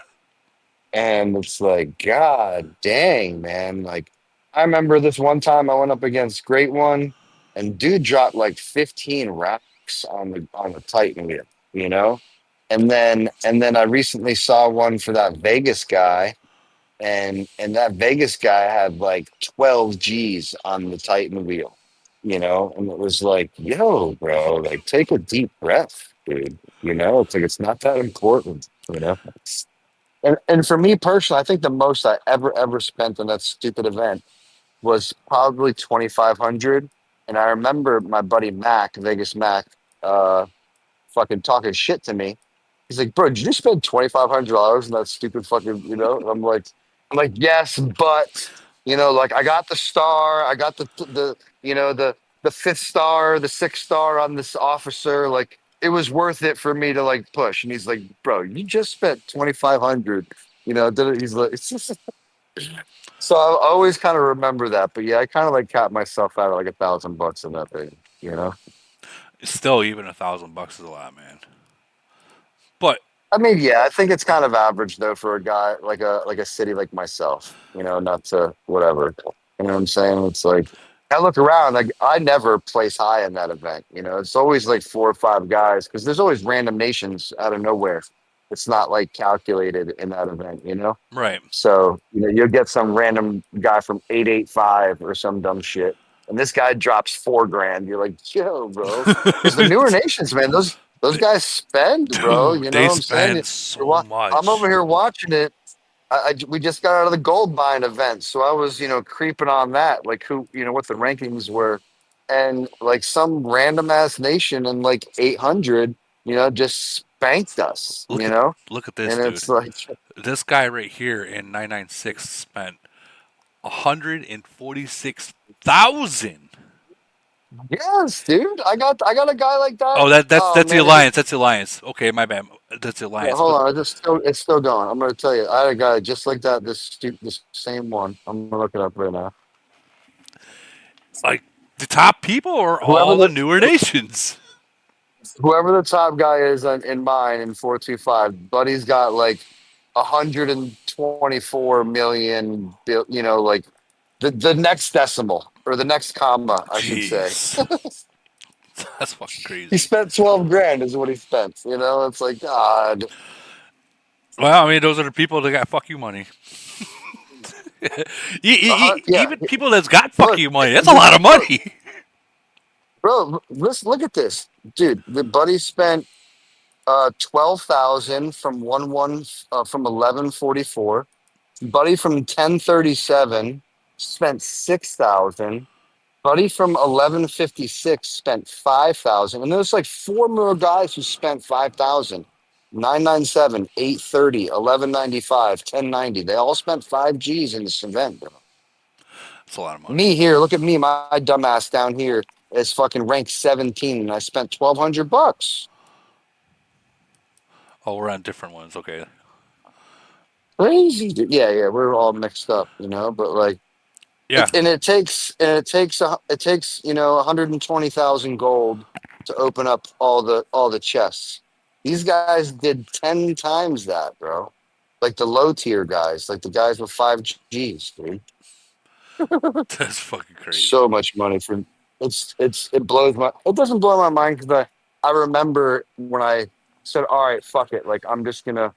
and it's like, God dang, man. Like, I remember this one time I went up against Great One, and dude dropped like 15 racks on the Titan wheel, you know? And then I recently saw one for that Vegas guy, and that Vegas guy had like 12 G's on the Titan wheel, and it was like, yo, bro, like take a deep breath, dude. It's like it's not that important. And for me personally, I think the most I ever spent on that stupid event was probably 2,500. And I remember my buddy Mac, Vegas Mac, uh, fucking talking shit to me. He's like, "Bro, did you spend $2,500 on that stupid fucking?" And I'm like, yes, but like I got the star, I got the fifth star, the sixth star on this officer. Like it was worth it for me to like push. And he's like, "Bro, you just spent 2,500." He's like, it's just so I always kind of remember that. But yeah, I kind of like capped myself out at like $1,000 in that thing. Still, even $1,000 is a lot, man. But I mean, yeah, I think it's kind of average though for a guy like a city like myself. Not to whatever. You know what I'm saying? It's like I look around, like I never place high in that event. It's always like 4 or 5 guys because there's always random nations out of nowhere. It's not like calculated in that event. right, So you'll get some random guy from 885 or some dumb shit, and this guy drops 4 grand. You're like, yo, bro, because the newer nations, man, those guys spend, bro. dude, You know they what I'm saying? spend so I'm over much. here watching it. We just got out of the gold buying event, so I was creeping on that, like who what the rankings were, and like some random ass nation in like 800, just spanked us, Look at this, and dude. it's like. This guy right here in 996 spent 146,000. Yes, dude. I got a guy like that. Oh, that's Oh the man, alliance. That's the alliance. Okay, my bad. That's the yeah, alliance. hold But on. It's still going. I'm gonna tell you. I had a guy just like that. This same one. I'm gonna look it up right now. like the top people are Whoever all the the newer nations. whoever the top guy is in mine in 425, Buddy's got like 124 million. Like the next decimal or the next comma, I should say. Jeez, that's fucking He crazy. spent 12 grand is what he spent. It's like God. Well, I mean, those are the people that got fuck you money. Yeah. Even people that's got fuck Look, you money, that's a lot of money. bro, let's look at this, dude. The buddy spent 12,000 from 1144. Buddy from 1037 spent 6,000. Buddy from 1156 spent 5,000. And there's like 4 more guys who spent 5,000. 997, 830, 1195, 1090. They all spent 5 G's in this event, bro. That's a lot of money. Me here, look at me, my dumbass down here is fucking ranked 17, and I spent $1,200. Oh, we're on different ones. Okay. Crazy, dude. Yeah, we're all mixed up, But like, Yeah. it takes 120,000 gold to open up all the chests. These guys did 10 times that, bro. Like the low tier guys, like the guys with 5 G's, dude. That's fucking crazy. So much money for it blows my it doesn't blow my mind because I remember when I said, all right, fuck it, like I'm just gonna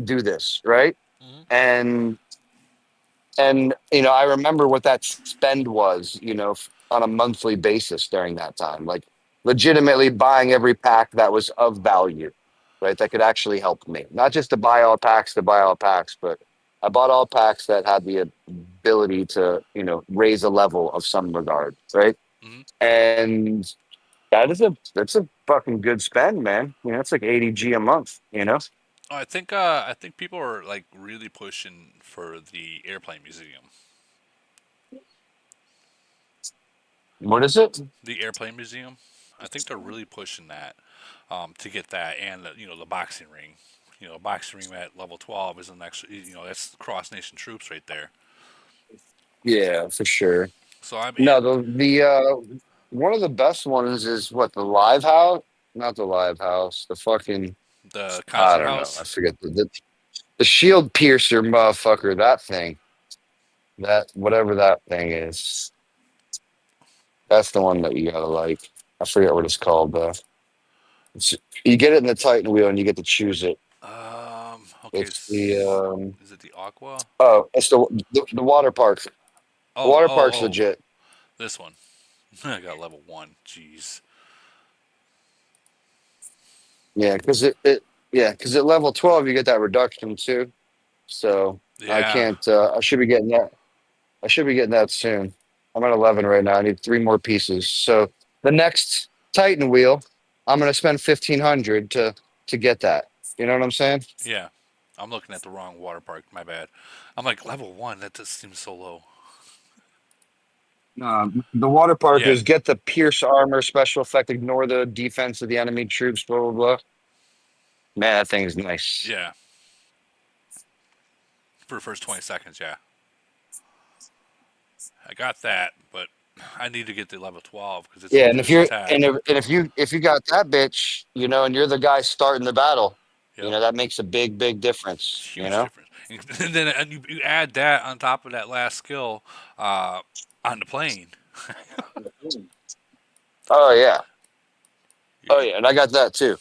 do this, right? Mhm. And I remember what that spend was, on a monthly basis during that time, like legitimately buying every pack that was of value, right? That could actually help me, not just to buy all packs, but I bought all packs that had the ability to, raise a level of some regard, right? Mhm. And that's a fucking good spend, man. It's like 80 G a month. I think people are like really pushing for the airplane museum. What is it? The Airplane Museum. I think they're really pushing that to get that, and the boxing ring. A boxing ring at level 12 is an extra. That's cross nation troops right there. Yeah, for sure. So I mean, No, the one of the best ones is what, the live house? Not the live house. The fucking, the I concert don't know. I house. forget the shield piercer motherfucker. That thing. That whatever that thing is. That's the one that you gotta like. I forget what it's called. It's, you get it in the Titan wheel and you get to choose it. Okay. It's the Is it the Aqua? it's the water park. The Oh, water oh, park's oh. legit. This one. I got level 1. Jeez. Yeah, because because at level 12 you get that reduction too. So I Yeah. can't. I should be getting that. I should be getting that soon. I'm at 11 right now. I need 3 more pieces. So the next Titan wheel, I'm gonna spend 1,500 to get that. You know what I'm saying? Yeah. I'm looking at the wrong water park. My bad. I'm like level 1. That just seems so low. The water park Yeah. is get the pierce armor special effect, ignore the defense of the enemy troops, blah blah blah. Man, that thing is nice. Yeah. For the first 20 seconds, yeah. I got that, but I need to get to level 12 because it's a Yeah, and pierce attack. if you got that bitch, and you're the guy starting the battle, Yep. that makes a big difference. Huge difference. And then you add that on top of that last skill on the plane. Oh yeah, and I got that too.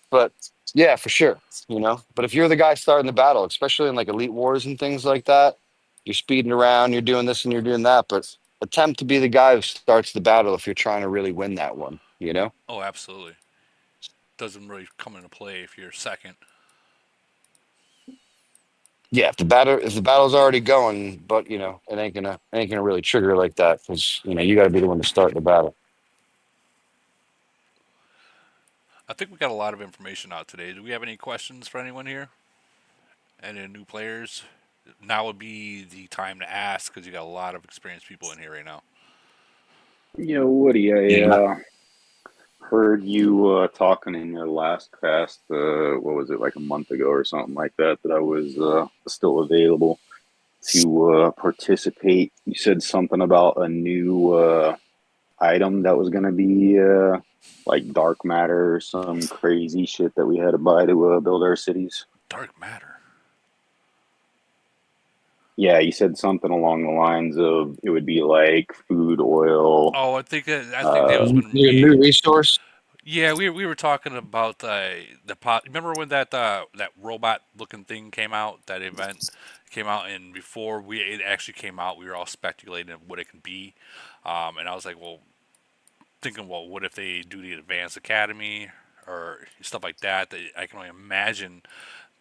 But yeah, for sure. But if you're the guy starting the battle, especially in like elite wars and things like that, you're speeding around, you're doing this and you're doing that, but attempt to be the guy who starts the battle if you're trying to really win that one. Oh, absolutely. Doesn't really come into play if you're second. Yeah, if the battle's already going, but it ain't gonna really trigger like that because you got to be the one to start the battle. I think we got a lot of information out today. Do we have any questions for anyone here? Any new players? Now would be the time to ask because you got a lot of experienced people in here right now. Woody, I Yeah. heard you talking in your last cast, what was it, like a month ago or something like that, that I was still available to participate. You said something about a new item that was going to be like dark matter or some crazy shit that we had to buy to build our cities. Dark matter? Yeah, you said something along the lines of it would be like food, oil. Oh, I think that was when A new resource. Yeah, we were talking about the pot. Remember when that robot looking thing came out? That event came out, and before it actually came out, we were all speculating what it could be. And I was like, well, thinking, well, what if they do the Advanced Academy or stuff like that? That I can only imagine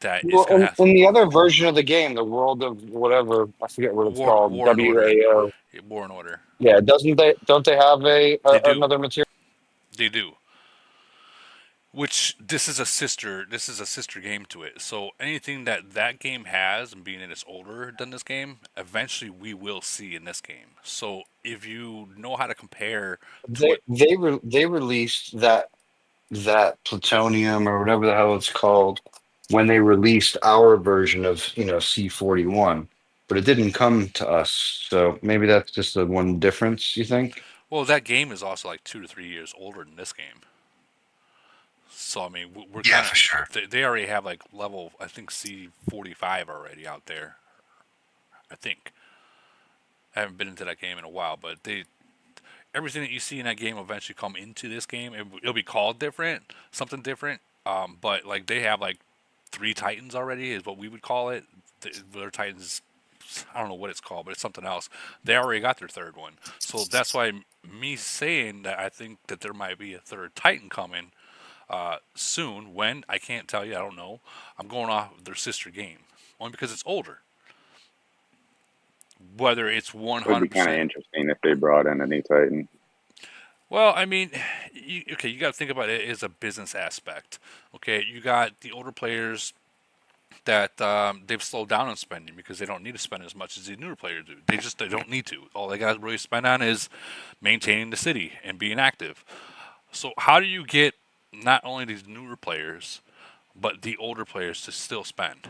that it's Well, gonna have in the other version of the game, the world of whatever, I forget what it's called, War and Order. WAO. War and Order. Yeah, don't they have They do. another material? They do. Which this is a sister game to it. So anything that game has, and being that it's older than this game, eventually we will see in this game. So if you know how to compare to what They released that plutonium or whatever the hell it's called when they released our version of C41, but it didn't come to us. So maybe that's just the one difference. You think? well, that game is also like 2 to 3 years older than this game. So I mean, we're Yeah, kind for of sure. they already have like level, I think, C45 already out there. I think I haven't been into that game in a while, but everything that you see in that game will eventually come into this game. It'll be called different, something different. But like they have like 3 Titans already, is what we would call it. Their Titans, I don't know what it's called, but it's something else. They already got their third one, so that's why me saying that I think that there might be a third Titan coming soon. When, I can't tell you, I don't know. I'm going off their sister game only because it's older. Whether it's It would be kind of 100%. interesting if they brought in a new Titan. Well, I mean, you got to think about it as a business aspect. Okay, you got the older players that they've slowed down on spending because they don't need to spend as much as the newer players do. They don't need to. All they got to really spend on is maintaining the city and being active. So how do you get not only these newer players, but the older players to still spend?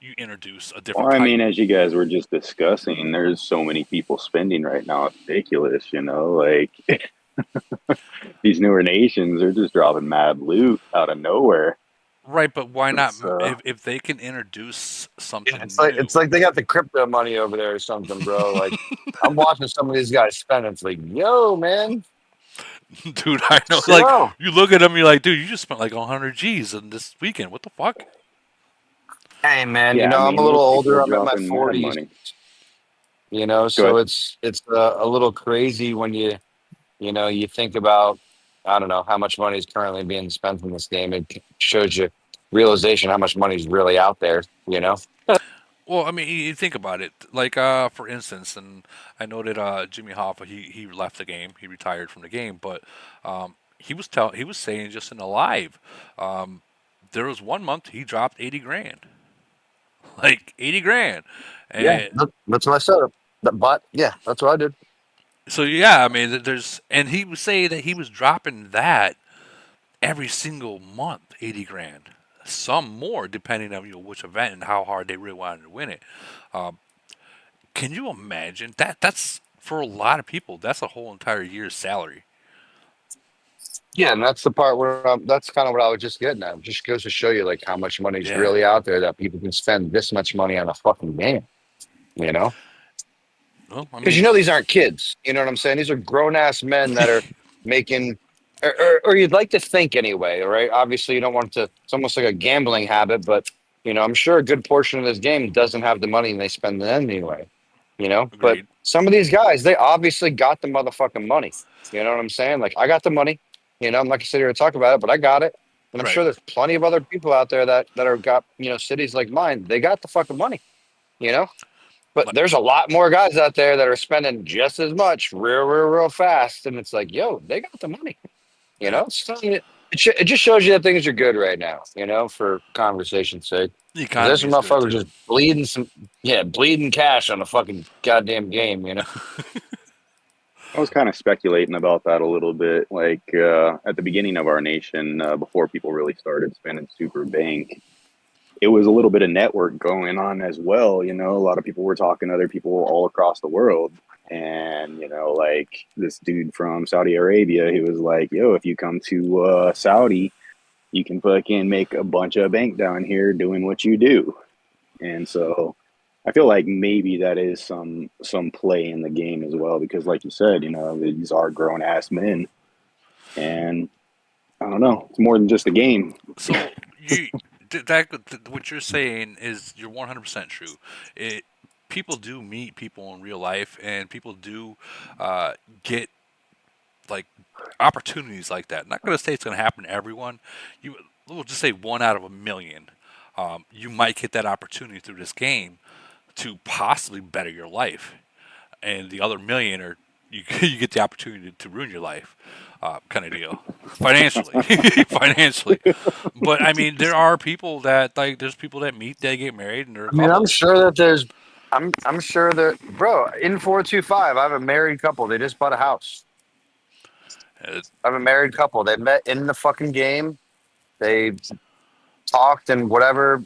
You introduce a different Well, I type. mean, as you guys were just discussing, there's so many people spending right now. It's ridiculous, you know. Like these newer nations are just dropping mad loot out of nowhere. Right, but why not? It's If they can introduce something new, It's like they got the crypto money over there or something, bro. Like I'm watching some of these guys spend. It's like, yo, man, dude. I know. Like chill. you look at them, you're like, dude, you just spent like 100 G's in this weekend. What the fuck? Hey, man, yeah. I I'm a mean, little those people older. are I'm in my dropping mad 40s. money. Go So ahead. it's a little crazy when you think about, I don't know how much money is currently being spent in this game. It shows you realization how much money is really out there. Well, I mean, you think about it. Like, for instance, and I know that Jimmy Hoffa he left the game. He retired from the game, but he was saying just in a live, um, there was one month he dropped 80 grand, like 80 grand, Yeah, and that's what I said. But yeah, that's what I did. so yeah, I mean, and he was saying that he was dropping that every single month, 80 grand, some more depending on which event and how hard they really wanted to win it. Um, Can you imagine that? That's for a lot of people. That's a whole entire year's salary. Yeah, and that's the part where that's kind of what I was just getting at. It just goes to show you like how much money is Yeah. really out there that people can spend this much money on a fucking game. You know, Well, I because mean, these aren't kids. You know what I'm saying? These are grown ass men that are making, or you'd like to think anyway. Right? Obviously, you don't want to. It's almost like a gambling habit, but I'm sure a good portion of this game doesn't have the money and they spend it anyway. But agreed. some of these guys, they obviously got the motherfucking money. You know what I'm saying? Like I got the money. I'm not gonna sit here and talk about it, but I got it. And I'm Right. sure there's plenty of other people out there that are got, cities like mine. They got the fucking money, you know? But Like, there's a lot more guys out there that are spending just as much real fast. And it's like, yo, they got the money, yeah. So it just shows you that things are good right now, for conversation's sake. The 'Cause there's economy some is good motherfuckers too. just bleeding cash on a fucking goddamn game. I was kind of speculating about that a little bit. Like at the beginning of our nation, before people really started spending super bank, it was a little bit of network going on as well. You know, a lot of people were talking to other people all across the world. And, like this dude from Saudi Arabia, he was like, yo, if you come to Saudi, you can fucking make a bunch of bank down here doing what you do. And so I feel like maybe that is some play in the game as well, because like you said, these are grown ass men, and I don't know, it's more than just a game. So you that what you're saying is you're 100% true. It People do meet people in real life, and people do get like opportunities like that. Not going to say it's going to happen to everyone. We'll just say 1 out of 1 million. You might get that opportunity through this game to possibly better your life, and the other million are you get the opportunity to ruin your life, kind of deal, financially, financially. But I mean, there are people that there's people that meet, they get married, and they're I mean, I'm couples. sure that I'm sure that, bro, in 425, I have a married couple. They just bought a house. Uh, I have a married couple. They met in the fucking game. They talked and whatever,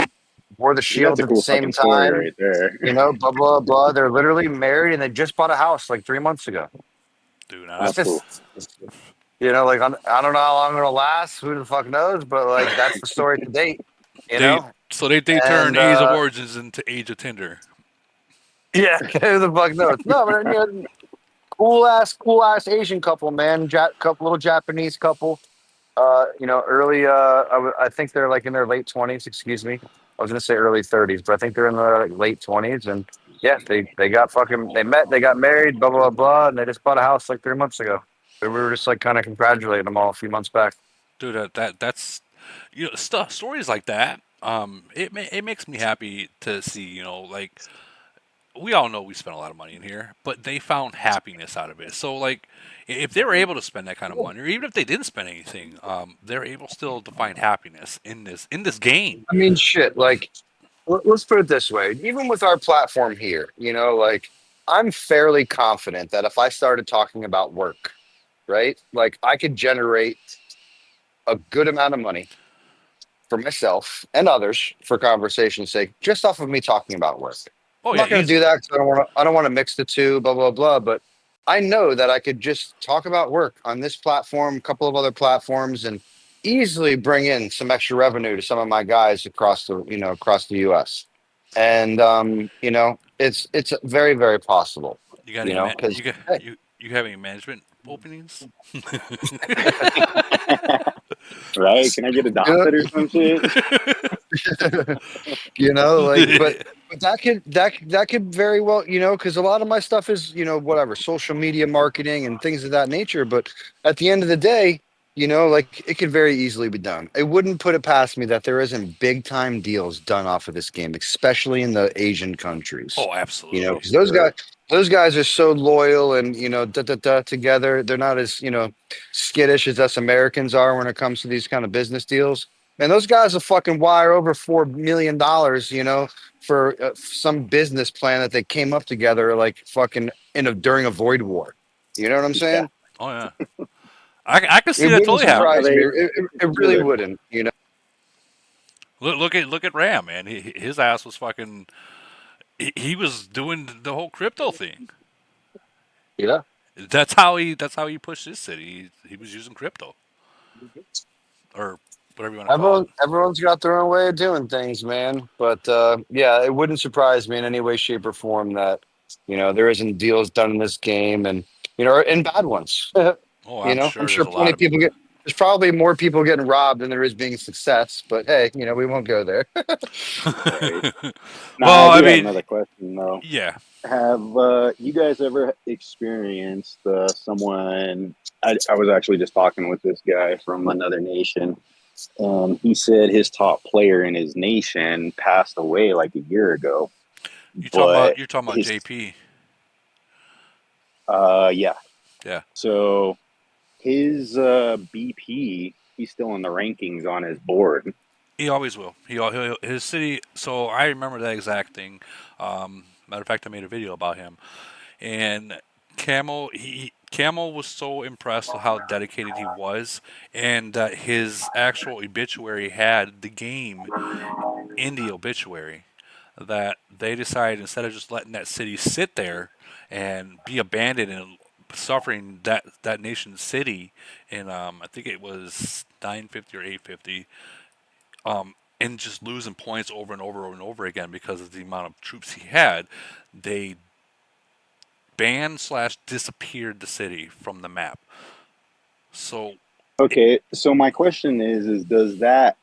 wore the See, that's shield a at the cool same fucking story time, right there. blah, blah, blah. They're literally married and they just bought a house like 3 months ago. Dude, It's That's cool. just, like, I don't know how long it'll last. Who the fuck knows? But like, that's the story to date, they so they turn And, Age of Origins into Age of Tinder. yeah, who the fuck knows? No, but cool ass Asian couple, man. Little Japanese couple. Early. I think they're like in their late 20s. Excuse me. I was gonna say early 30s, but I think they're in their late 20s. And yeah, they got fucking. They met. They got married. Blah blah blah. And they just bought a house like 3 months ago. We were just like kind of congratulating them all a few months back. Dude, that's stories like that. It makes me happy to see. Like we all know we spent a lot of money in here, but they found happiness out of it. So like, if they were able to spend that kind of money, or even if they didn't spend anything, they're able still to find happiness in this game. I mean, shit. Like, let's put it this way. Even with our platform here, like I'm fairly confident that if I started talking about work, right, like I could generate a good amount of money for myself and others for conversation's sake, just off of me talking about work. Oh I'm yeah, not going to do easily. that because I don't want to mix the two, blah blah blah. But I know that I could just talk about work on this platform, a couple of other platforms, and easily bring in some extra revenue to some of my guys across the U.S. And it's very very possible. You got any Because you have any management openings? Right? Can I get adopted or some shit? But that could very well, because a lot of my stuff is, whatever, social media marketing and things of that nature. But at the end of the day, like it could very easily be done. I wouldn't put it past me that there isn't big time deals done off of this game, especially in the Asian countries. Oh, absolutely. Because those guys are so loyal and together. They're not as skittish as us Americans are when it comes to these kind of business deals. Man, those guys will fucking wire over $4 million, for some business plan that they came up together, like fucking during a void war. You know what I'm saying? Oh yeah. I can see It that wouldn't totally happening. surprise me. It really wouldn't. Look at Ram, man. His ass was fucking. He was doing the whole crypto thing. Yeah. That's how he pushed his city. He was using crypto, or whatever you want to call it. Everyone's got their own way of doing things, man. But yeah, it wouldn't surprise me in any way, shape, or form that there isn't deals done in this game, and and bad ones. Oh, I'm sure I'm there's sure a plenty lot of of. people get. There's probably more people getting robbed than there is being success. But hey, we won't go there. Right. Now, Well, I I do have mean, another question though. yeah. Have you guys ever experienced someone? I was actually just talking with this guy from another nation, and he said his top player in his nation passed away like a year ago. But You're talking about his JP. yeah. Yeah. So his BP, he's still in the rankings on his board. He always will. His city. So I remember that exact thing. Matter of fact, I made a video about him. And Camel was so impressed with how dedicated he was, and that his actual obituary had the game in the obituary. That they decided, instead of just letting that city sit there and be abandoned and suffering that nation's city in I think it was 950 or 850, and just losing points over and over and over again because of the amount of troops he had, they banned/disappeared the city from the map. So Okay, so my question is does that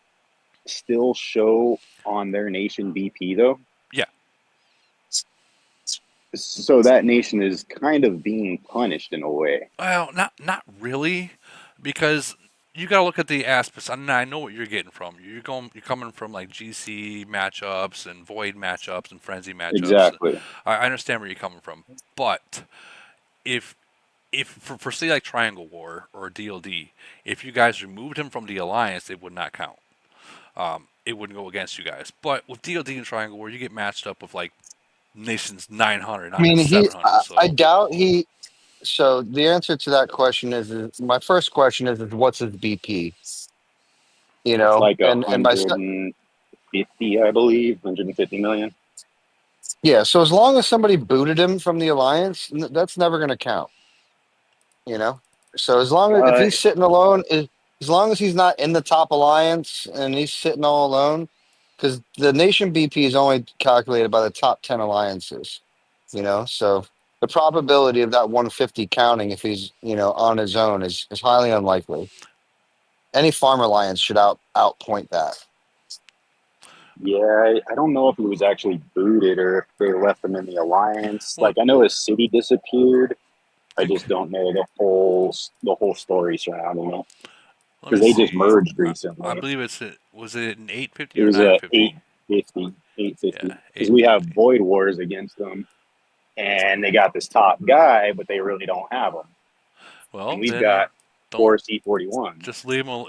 still show on their nation BP though? yeah. So that nation is kind of being punished in a way. Well, not really, because you got to look at the aspects. And I know what you're getting from. You're coming from like GC matchups and void matchups and frenzy matchups. Exactly. I understand where you're coming from, but if for say like Triangle War or DLD, if you guys removed him from the alliance, it would not count. It wouldn't go against you guys. But with DLD and Triangle War, you get matched up with like nations 900, not I mean, 700. So I doubt he. So the answer to that question is my first question is what's his BP? It's like and my 150, I believe, 150 million. yeah. So as long as somebody booted him from the alliance, that's never going to count. So as long as if he's sitting alone, as long as he's not in the top alliance and he's sitting all alone, because the nation BP is only calculated by the top 10 alliances. So the probability of that 150 counting if he's on his own is highly unlikely. Any farm alliance should outpoint that. Yeah, I don't know if he was actually booted or if they left him in the alliance. Like I know his city disappeared. I just don't know the whole story surrounding it because they just merged recently. I believe was it an 850 it or was 950? 850 because we have void wars against them. and they got this top guy, but they really don't have him. Well, And we've then got don't 4 C41s. just leave him.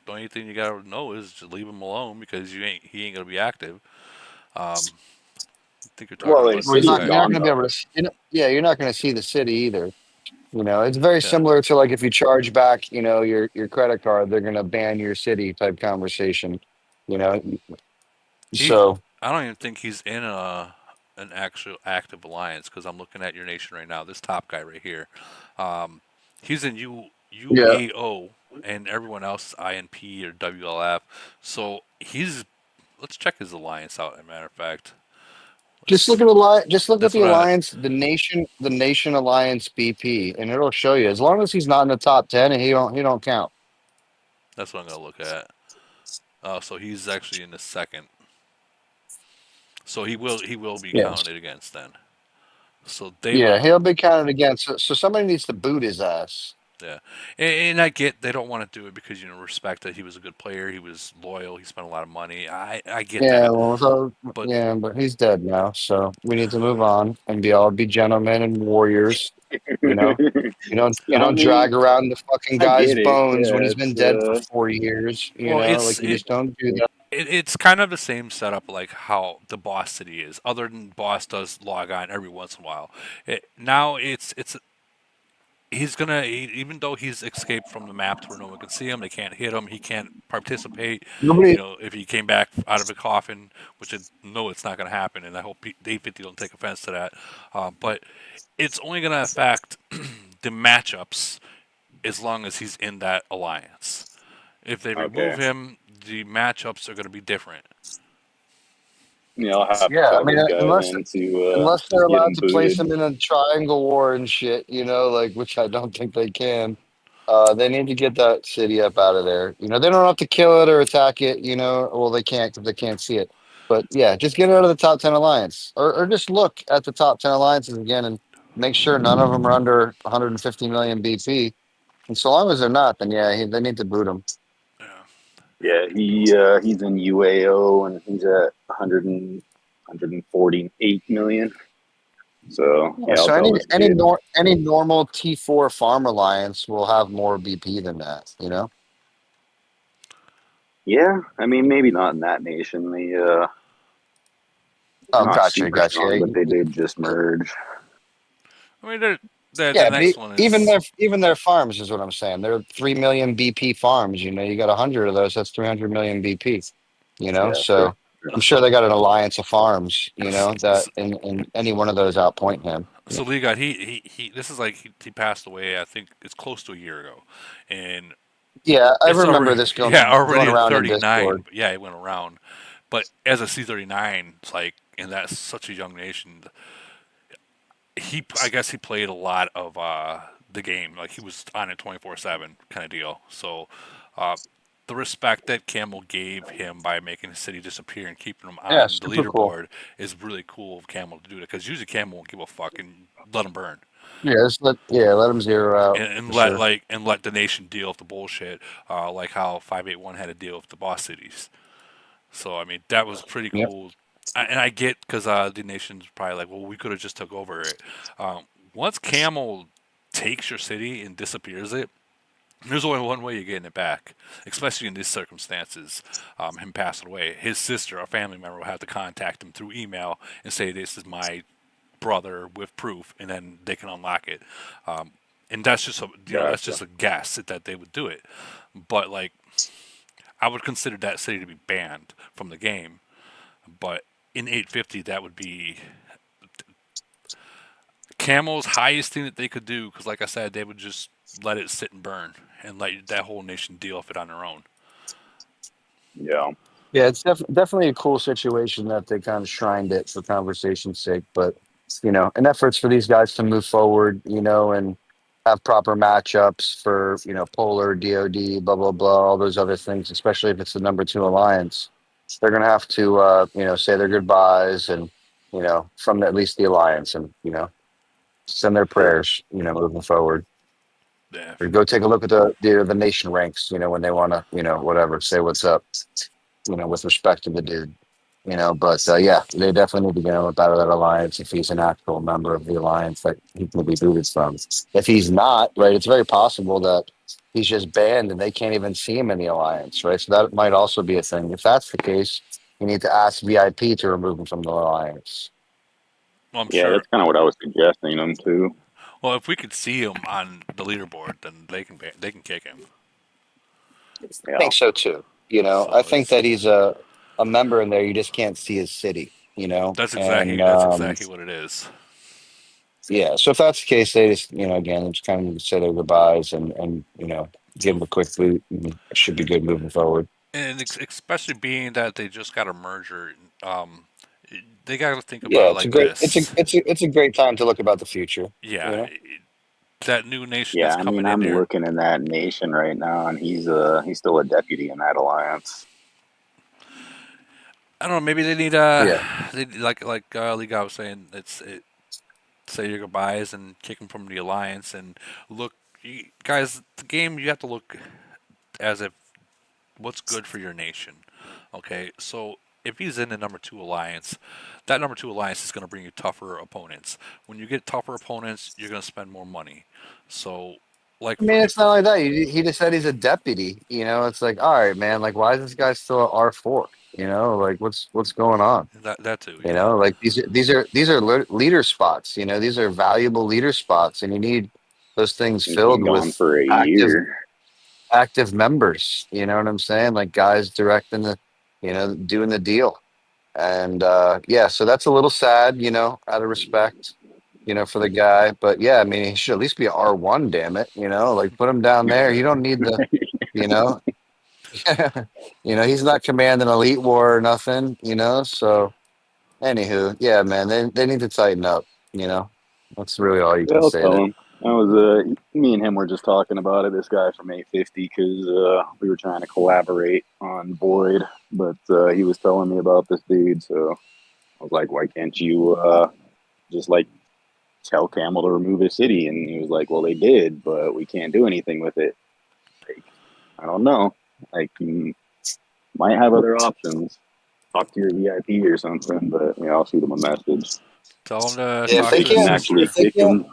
The only thing you gotta know is just leave him alone because he ain't gonna be active. I think you're talking Well, about his this You're city's guy. not gone going to be though. able to. You're not going to see the city either. You know, it's very Yeah. similar to like if you charge back, you know, your credit card, they're going to ban your city type conversation. You know, so I don't even think he's in an actual active alliance because I'm looking at your nation right now. This top guy right here, he's in yeah. UAO, and everyone else is INP or WLF. So he's. Let's check his alliance out. As a matter of fact, Just look at the line. Just look at that's the what I. alliance, the nation alliance BP, and it'll show you. As long as he's not in the top 10, and he don't count. That's what I'm gonna look at. So he's actually in the second. So he will be Yes. counted against then. So they Yeah, want he'll be counted against. So somebody needs to boot his ass. yeah, and I get they don't want to do it because respect that he was a good player, he was loyal, he spent a lot of money. I get Yeah, that, well, so but yeah, but he's dead now, so we need to move on and be gentlemen and warriors. You know, you Yeah, I don't mean, drag around the fucking I guy's get it. bones when Yeah, he's it's been dead for 4 years. You well, know, like you just don't do that. it's kind of the same setup like how the boss city is. Other than boss does log on every once in a while. Now it's he's gonna even though he's escaped from the map to where no one can see him, they can't hit him, he can't participate. Nobody. If he came back out of a coffin, which I know it's not gonna happen, and I hope Dave 50 don't take offense to that. But it's only gonna affect the matchups as long as he's in that alliance. If they okay. remove him, the matchups are gonna be different. Yeah, I'll have to Yeah, I tell mean, this guy then unless to they're get allowed him to place booted. him in a triangle war and shit, you know, like which I don't think they can. They need to get that city up out of there. You know, they don't have to kill it or attack it. You know, well, they can't because they can't see it. But yeah, just get it out of the top 10 alliance, or just look at the top 10 alliances again and make sure none of them are under 150 million BP. And so long as they're not, then yeah, they need to boot them. Yeah, he's in UAO and he's at 148 million. So Yeah, yeah, I'll so tell this kid. any normal T4 farm alliance will have more BP than that. You know. Yeah, I mean maybe not in that nation. They Oh, not gotcha, super strong, gotcha. but they did just merge. I mean, the Yeah, but next one is even their farms is what I'm saying. They're 3 million BP farms. You know, you got 100 of those. That's 300 million BP. You know, Yeah, sure. so I'm sure they got an alliance of farms. You know, that in any one of those outpoint him. so Lee got he this is like he passed away. I think it's close to a year ago, and Yeah, I it's remember already this already going at around in 39. Discord. Yeah, it went around, but as a C39, it's like, and that's such a young nation. I guess he played a lot of the game. Like he was on it 24/7 kind of deal. So uh, the respect that Camel gave him by making the city disappear and keeping him Yeah, on the super cool. leaderboard is really cool of Camel to do that because usually Camel won't give a fuck and let him burn. Yeah, let them zero out And for sure. let the nation deal with the bullshit, like how 581 had to deal with the boss cities. So I mean that was pretty Yep. cool, and I get because the nation's probably like, well, we could have just took over it. Once Camel takes your city and disappears it, there's only one way you're getting it back, especially in these circumstances. Him passing away, his sister, a family member, will have to contact him through email and say, "This is my brother," with proof, and then they can unlock it. And that's just that's just a guess that they would do it. But like, I would consider that city to be banned from the game. But in 850, that would be Camel's highest thing that they could do, because like I said, they would just let it sit and burn and let that whole nation deal with it on their own. Yeah. Yeah, it's definitely a cool situation that they kind of shrined it for conversation's sake. But, you know, an efforts for these guys to move forward, you know, and have proper matchups for, you know, Polar, DOD, blah, blah, blah, all those other things, especially if it's the number 2 alliance. They're going to have to, you know, say their goodbyes and, you know, from at least the alliance and, you know, send their prayers, you know, moving forward. Yeah. Or go take a look at the nation ranks, you know, when they want to, you know, whatever, say what's up, you know, with respect to the dude. But yeah, they definitely need to get him up out of that alliance if he's an actual member of the alliance that he can be booted from. If he's not, right, it's very possible that he's just banned and they can't even see him in the alliance, right? So that might also be a thing. If that's the case, you need to ask VIP to remove him from the alliance. Well, I'm Yeah, sure. that's kind of what I was suggesting them too. Well, if we could see him on the leaderboard, then they can kick him. I think so too. So I think that he's a member in there. You just can't see his city. That's And exactly what it is. yeah. So if that's the case, they just again just kind of say their goodbyes and give him a quick boot. And it should be good moving forward. And especially being that they just got a merger, they got to think about Yeah, it it's a like great. It's a this. it's a it's a great time to look about the future. Yeah, that new nation Yeah, that's I mean, coming in I'm there. looking in that nation right now, and he's still a deputy in that alliance. I don't know. Maybe they need they, like Liga was saying, say your goodbyes and kick him from the alliance and look, guys. The game you have to look as if what's good for your nation. Okay, so if he's in the number 2 alliance, that number 2 alliance is going to bring you tougher opponents. When you get tougher opponents, you're going to spend more money. So, like, I mean, it's not like that. He just said he's a deputy. It's like, all right, man. Like, why is this guy still at R4? Like what's going on? that too. Yeah. Like these are leader spots. These are valuable leader spots, and you need those things He's been filled gone with for a year. active members. You know what I'm saying? Like guys directing doing the deal. And yeah, so that's a little sad. Out of respect. For the guy, but yeah, I mean, he should at least be R1. Damn it, like put him down there. You don't need the, you know, he's not commanding elite war or nothing. So anywho, yeah, man, they need to tighten up. That's really all you Yeah, can I'll say tell there. him. I was me and him were just talking about it. This guy from 850 because we were trying to collaborate on Void, but he was telling me about this dude. So I was like, why can't you just like tell Camel to remove his city? And he was like, well, they did, but we can't do anything with it. Like, I don't know. Like, you might have other options. Talk to your VIP or something, but I'll shoot him a message. Tell him to Yeah, talk to Can his. actually kick him.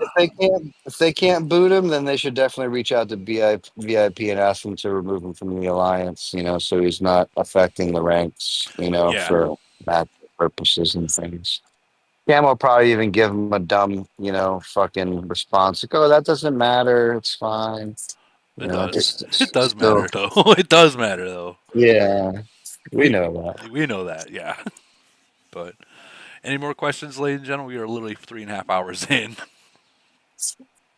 if they can't boot him, then they should definitely reach out to VIP and ask him to remove him from the alliance. So he's not affecting the ranks. Yeah. For match purposes and things. Cam will probably even give him a dumb, fucking response. Like, oh, that doesn't matter. It's fine. It does. It's It does still, matter though. It does matter though. yeah, we know that. We know that. Yeah. But any more questions, ladies and gentlemen? We are literally 3.5 hours in.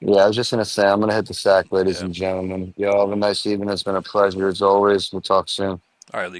Yeah, I was just gonna say I'm gonna hit the sack, ladies and gentlemen. Y'all have a nice evening. It's been a pleasure as always. We'll talk soon. All right, Liga.